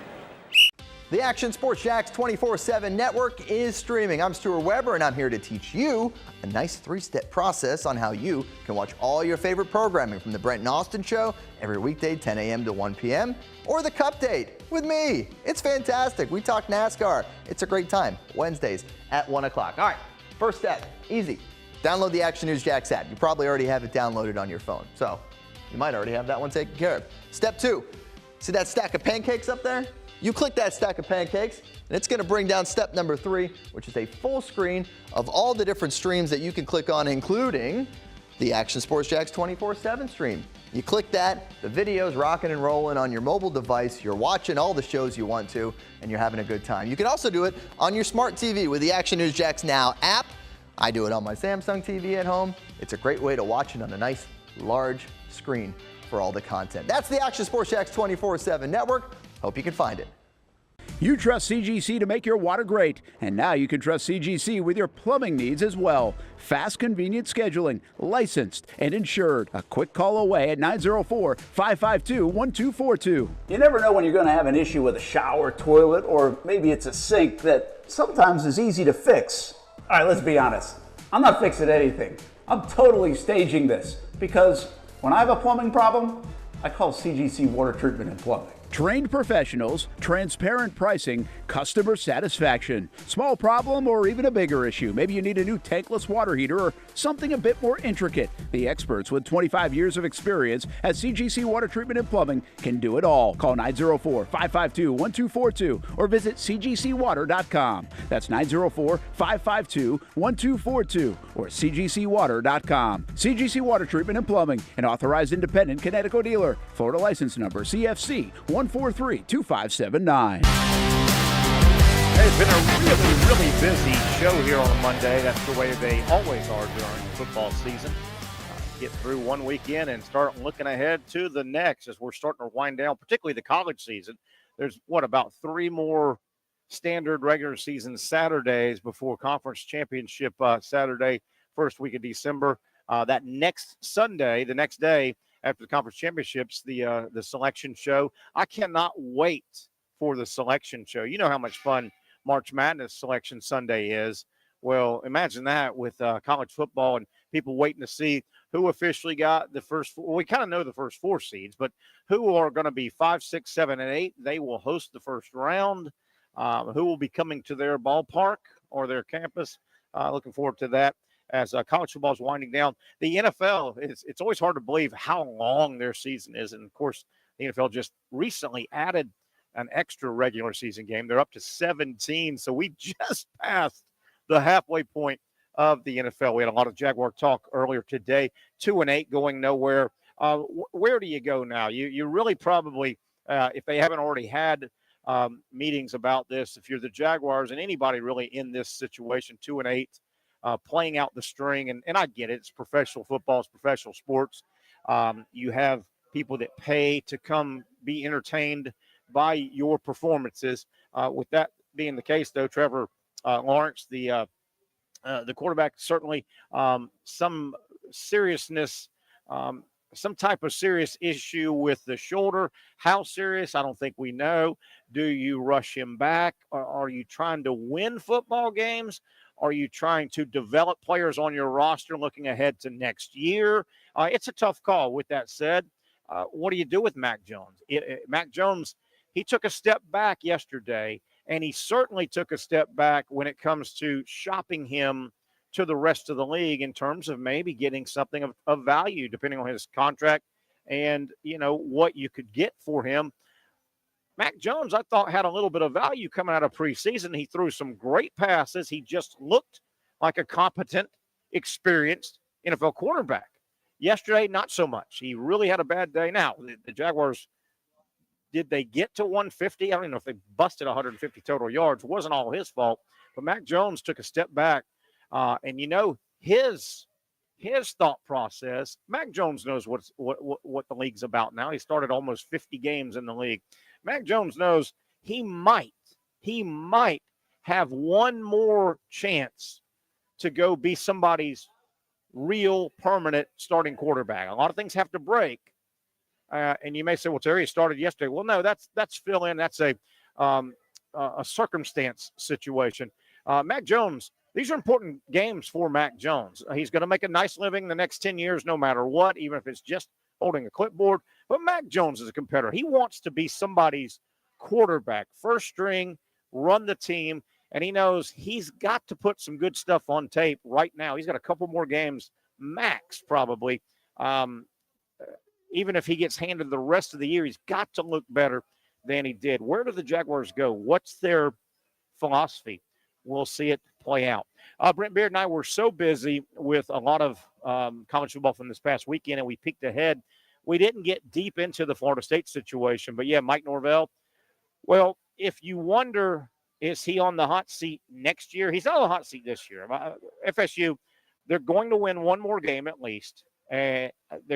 [SPEAKER 7] The Action Sports Jax 24/7 network is streaming. I'm Stuart Weber, and I'm here to teach you a nice three-step process on how you can watch all your favorite programming from the Brent Show every weekday 10 a.m. to 1 p.m. or the Cup Date with me. It's fantastic. We talk NASCAR. It's a great time. Wednesdays at 1 o'clock. All right, first step, easy. Download the Action News Jax app. You probably already have it downloaded on your phone, so you might already have that one taken care of. Step 2, see that stack of pancakes up there? You click that stack of pancakes, and it's going to bring down step number 3, which is a full screen of all the different streams that you can click on, including the Action Sports Jax 24/7 stream. You click that, the video's rocking and rolling on your mobile device. You're watching all the shows you want to, and you're having a good time. You can also do it on your smart TV with the Action News Jax Now app. I do it on my Samsung TV at home. It's a great way to watch it on a nice, large screen for all the content. That's the Action Sports Jax 24/7 network. Hope you can find it.
[SPEAKER 8] You trust CGC to make your water great, and now you can trust CGC with your plumbing needs as well. Fast, convenient scheduling, licensed and insured. A quick call away at 904-552-1242.
[SPEAKER 9] You never know when you're going to have an issue with a shower, toilet, or maybe it's a sink that sometimes is easy to fix. All right, let's be honest. I'm not fixing anything. I'm totally staging this because when I have a plumbing problem, I call CGC Water Treatment and Plumbing.
[SPEAKER 8] Trained professionals, transparent pricing, customer satisfaction. Small problem or even a bigger issue. Maybe you need a new tankless water heater or something a bit more intricate. The experts with 25 years of experience at CGC Water Treatment and Plumbing can do it all. Call 904-552-1242 or visit cgcwater.com. That's 904-552-1242 or cgcwater.com. CGC Water Treatment and Plumbing, an authorized independent Connecticut dealer. Florida license number CFC 143-2579.
[SPEAKER 2] Hey, it's been a really busy show here on a Monday. That's the way they always are during football season. Get through one weekend and start looking ahead to the next as we're starting to wind down, particularly the college season. There's, about 3 more standard regular season Saturdays before conference championship Saturday, first week of December. That next Sunday, the next day, after the conference championships, the selection show. I cannot wait for the selection show. You know how much fun March Madness Selection Sunday is. Well, imagine that with college football and people waiting to see who officially got the first. Well, we kind of know the first 4 seeds, but who are going to be 5, 6, 7, and 8. They will host the first round. Who will be coming to their ballpark or their campus. Looking forward to that. As college football is winding down, the NFL, it's always hard to believe how long their season is. And, of course, the NFL just recently added an extra regular season game. They're up to 17, so we just passed the halfway point of the NFL. We had a lot of Jaguar talk earlier today, 2-8 going nowhere. Where do you go now? You really probably, if they haven't already had meetings about this, if you're the Jaguars and anybody really in this situation, 2-8, playing out the string, and I get it. It's professional football. It's professional sports. You have people that pay to come be entertained by your performances. With that being the case, though, Trevor Lawrence, the quarterback, certainly some seriousness, some type of serious issue with the shoulder. How serious? I don't think we know. Do you rush him back? Or are you trying to win football games? Are you trying to develop players on your roster looking ahead to next year? It's a tough call. With that said, what do you do with Mac Jones? Mac Jones, he took a step back yesterday, and he certainly took a step back when it comes to shopping him to the rest of the league in terms of maybe getting something of value, depending on his contract and, what you could get for him. Mac Jones, I thought, had a little bit of value coming out of preseason. He threw some great passes. He just looked like a competent, experienced NFL quarterback. Yesterday, not so much. He really had a bad day. Now, the Jaguars, did they get to 150? I don't know if they busted 150 total yards. It wasn't all his fault. But Mac Jones took a step back. And his thought process, Mac Jones knows what the league's about now. He started almost 50 games in the league. Mac Jones knows he might have one more chance to go be somebody's real permanent starting quarterback. A lot of things have to break. And you may say, well, Terry, started yesterday. Well, no, that's fill in. That's a circumstance situation. Mac Jones, these are important games for Mac Jones. He's going to make a nice living the next 10 years, no matter what, even if it's just holding a clipboard. But Mac Jones is a competitor. He wants to be somebody's quarterback, first string, run the team, and he knows he's got to put some good stuff on tape right now. He's got a couple more games, max probably. Even if he gets handed the rest of the year, he's got to look better than he did. Where do the Jaguars go? What's their philosophy? We'll see it play out. Brent, Beaird, and I were so busy with a lot of college football from this past weekend, and we peeked ahead. We didn't get deep into the Florida State situation, but yeah, Mike Norvelle. Well, if you wonder, is he on the hot seat next year? He's not on the hot seat this year. FSU, they're going to win one more game at least. They're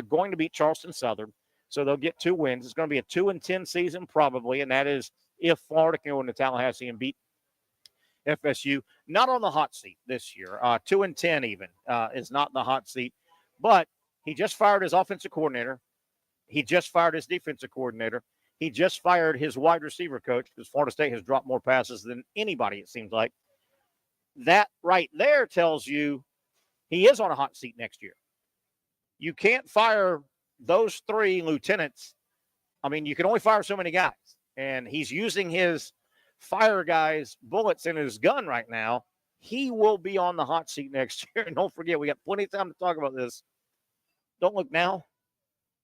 [SPEAKER 2] going to beat Charleston Southern, so they'll get 2 wins. It's going to be a 2-10 season probably, and that is if Florida can go into Tallahassee and beat FSU. Not on the hot seat this year. 2-10 even is not the hot seat, but he just fired his offensive coordinator. He just fired his defensive coordinator. He just fired his wide receiver coach because Florida State has dropped more passes than anybody, it seems like. That right there tells you he is on a hot seat next year. You can't fire those 3 lieutenants. I mean, you can only fire so many guys. And he's using his fire guys' bullets in his gun right now. He will be on the hot seat next year. And don't forget, we got plenty of time to talk about this. Don't look now.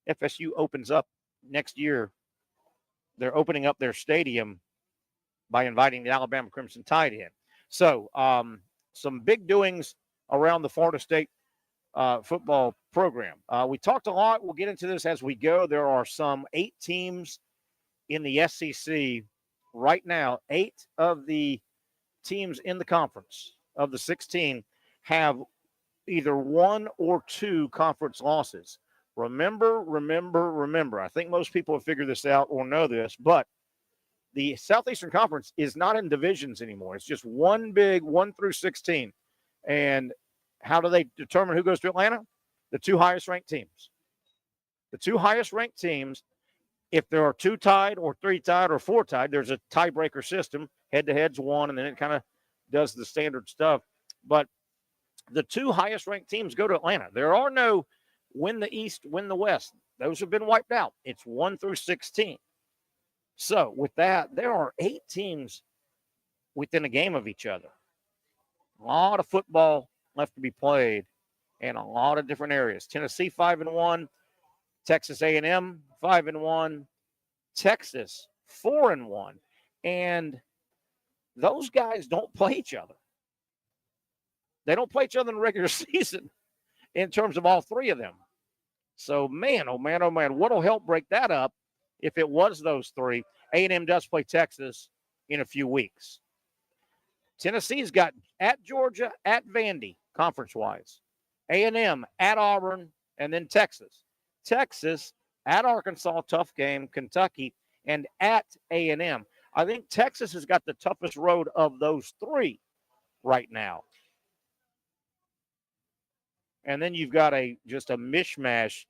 [SPEAKER 2] FSU opens up next year. They're opening up their stadium by inviting the Alabama Crimson Tide in. So some big doings around the Florida State football program. We talked a lot. We'll get into this as we go. There are some 8 teams in the SEC right now. 8 of the teams in the conference of the 16 have either 1 or 2 conference losses. Remember. I think most people have figured this out or know this, but the Southeastern Conference is not in divisions anymore. It's just one big 1 through 16. And how do they determine who goes to Atlanta? The 2 highest ranked teams. The 2 highest ranked teams, if there are 2 tied or 3 tied or 4 tied, there's a tiebreaker system. Head-to-head's 1, and then it kind of does the standard stuff. But the 2 highest ranked teams go to Atlanta. There are no win the East, win the West. Those have been wiped out. It's 1 through 16. So with that, there are 8 teams within a game of each other. A lot of football left to be played in a lot of different areas. Tennessee 5-1, Texas A&M 5-1, Texas 4-1, and those guys don't play each other. They don't play each other in the regular season in terms of all 3 of them. So, man, oh, man, what'll help break that up if it was those 3? A&M does play Texas in a few weeks. Tennessee's got at Georgia, at Vandy, conference-wise. A&M, at Auburn, and then Texas. Texas, at Arkansas, tough game, Kentucky, and at A&M. I think Texas has got the toughest road of those three right now. And then you've got just a mishmash: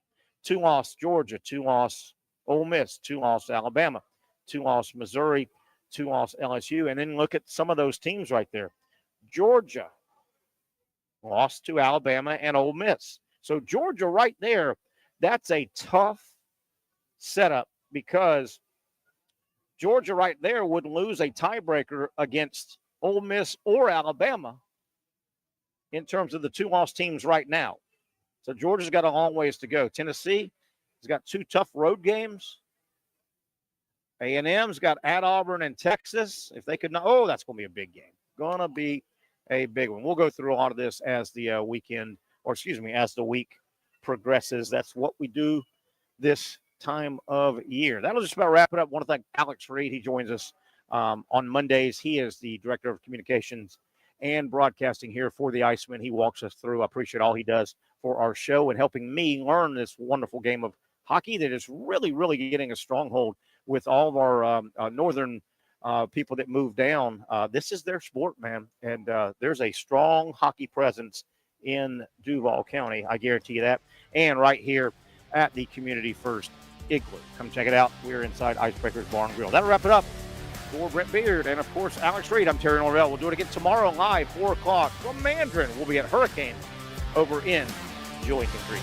[SPEAKER 2] 2-loss Georgia, 2-loss Ole Miss, 2-loss Alabama, 2-loss Missouri, 2-loss LSU. And then look at some of those teams right there. Georgia lost to Alabama and Ole Miss. So Georgia right there, that's a tough setup, because Georgia right there would lose a tiebreaker against Ole Miss or Alabama in terms of the 2-loss teams right now. So Georgia's got a long ways to go. Tennessee has got 2 tough road games. A&M's got at Auburn and Texas. If they could not, that's going to be a big game. Going to be a big one. We'll go through a lot of this as the as the week progresses. That's what we do this time of year. That'll just about wrap it up. I want to thank Alex Reed. He joins us on Mondays. He is the Director of Communications and Broadcasting here for the Icemen. He walks us through. I appreciate all he does for our show and helping me learn this wonderful game of hockey that is really, really getting a stronghold with all of our northern people that move down. This is their sport, man. And there's a strong hockey presence in Duval County. I guarantee you that. And right here at the Community First Igloo. Come check it out. We're inside Icebreaker's Bar and Grill. That'll wrap it up. For Brent Beaird and, of course, Alex Reed, I'm Terry Norvelle. We'll do it again tomorrow live, 4 o'clock from Mandarin. We'll be at Hurricane over in Joyington Creek.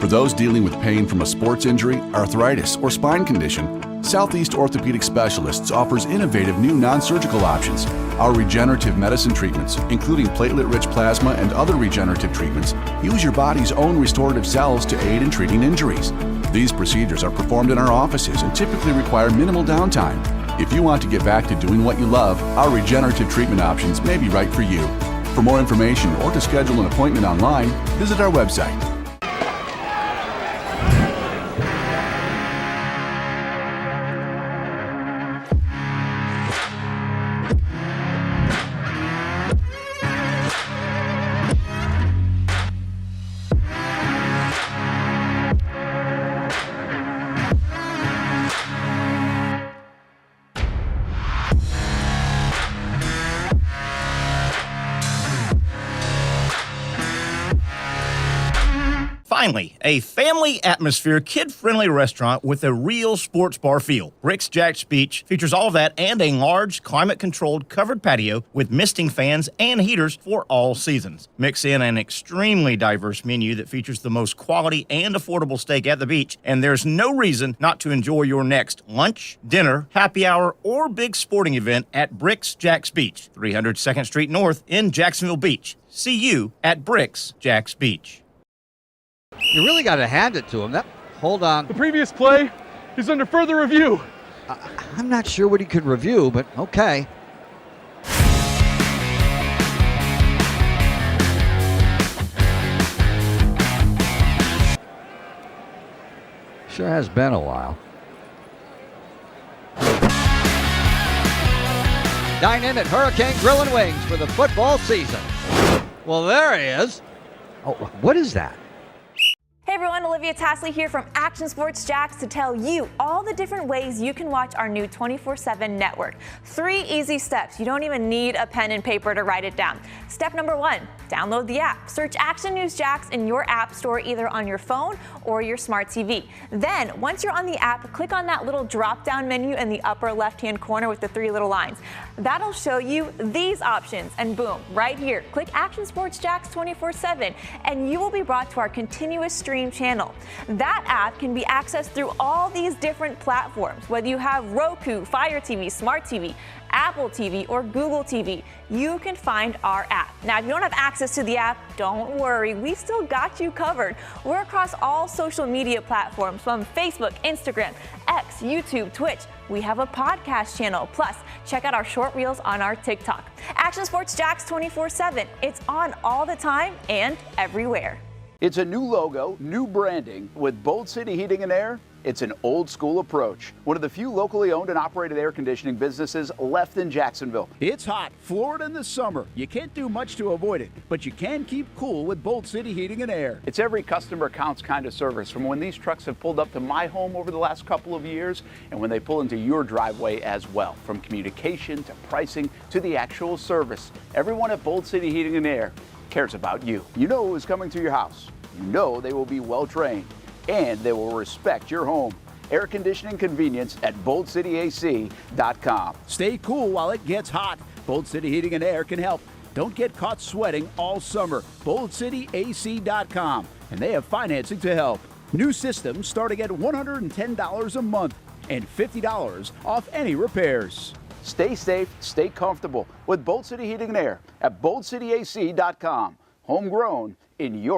[SPEAKER 3] For those dealing with pain from a sports injury, arthritis, or spine condition, Southeast Orthopedic Specialists offers innovative new non-surgical options. Our regenerative medicine treatments, including platelet-rich plasma and other regenerative treatments, use your body's own restorative cells to aid in treating injuries. These procedures are performed in our offices and typically require minimal downtime. If you want to get back to doing what you love, our regenerative treatment options may be right for you. For more information or to schedule an appointment online, visit our website.
[SPEAKER 4] Finally, a family atmosphere, kid-friendly restaurant with a real sports bar feel. Bricks Jack's Beach features all of that and a large, climate-controlled covered patio with misting fans and heaters for all seasons. Mix in an extremely diverse menu that features the most quality and affordable steak at the beach, and there's no reason not to enjoy your next lunch, dinner, happy hour, or big sporting event at Bricks Jack's Beach, 300 2nd Street North in Jacksonville Beach. See you at Bricks Jack's Beach.
[SPEAKER 5] You really got to hand it to him. Hold on.
[SPEAKER 6] The previous play is under further review.
[SPEAKER 5] I'm not sure what he could review, but okay. Sure has been a while. Dine in at Hurricane Grill and Wings for the football season. Well, there he is. Oh, what is that?
[SPEAKER 15] Hey everyone, Olivia Tasley here from Action Sports Jax to tell you all the different ways you can watch our new 24/7 network. 3 easy steps. You don't even need a pen and paper to write it down. Step number 1, download the app. Search Action News Jax in your app store either on your phone or your smart TV. Then, once you're on the app, click on that little drop-down menu in the upper left-hand corner with the 3 little lines. That'll show you these options, and boom, right here, click Action Sports Jax 24/7, and you will be brought to our continuous stream channel. That app can be accessed through all these different platforms. Whether you have Roku, Fire TV, Smart TV, Apple TV, or Google TV, you can find our app. Now, if you don't have access to the app, don't worry, we still got you covered. We're across all social media platforms from Facebook, Instagram, X, YouTube, Twitch. We have a podcast channel. Plus, check out our short reels on our TikTok. Action Sports Jax 24/7. It's on all the time and everywhere.
[SPEAKER 8] It's a new logo, new branding with Bolt City Heating and Air. It's an old school approach. One of the few locally owned and operated air conditioning businesses left in Jacksonville. It's hot, Florida in the summer. You can't do much to avoid it, but you can keep cool with Bolt City Heating and Air. It's every customer counts kind of service, from when these trucks have pulled up to my home over the last couple of years and when they pull into your driveway as well. From communication to pricing to the actual service, everyone at Bolt City Heating and Air cares about you. You know who is coming to your house. You know they will be well trained, and they will respect your home. Air conditioning convenience at BoldCityAC.com. Stay cool while it gets hot. Bold City Heating and Air can help. Don't get caught sweating all summer. BoldCityAC.com. And they have financing to help. New systems starting at $110 a month and $50 off any repairs. Stay safe, stay comfortable with Bold City Heating and Air at BoldCityAC.com. Homegrown in your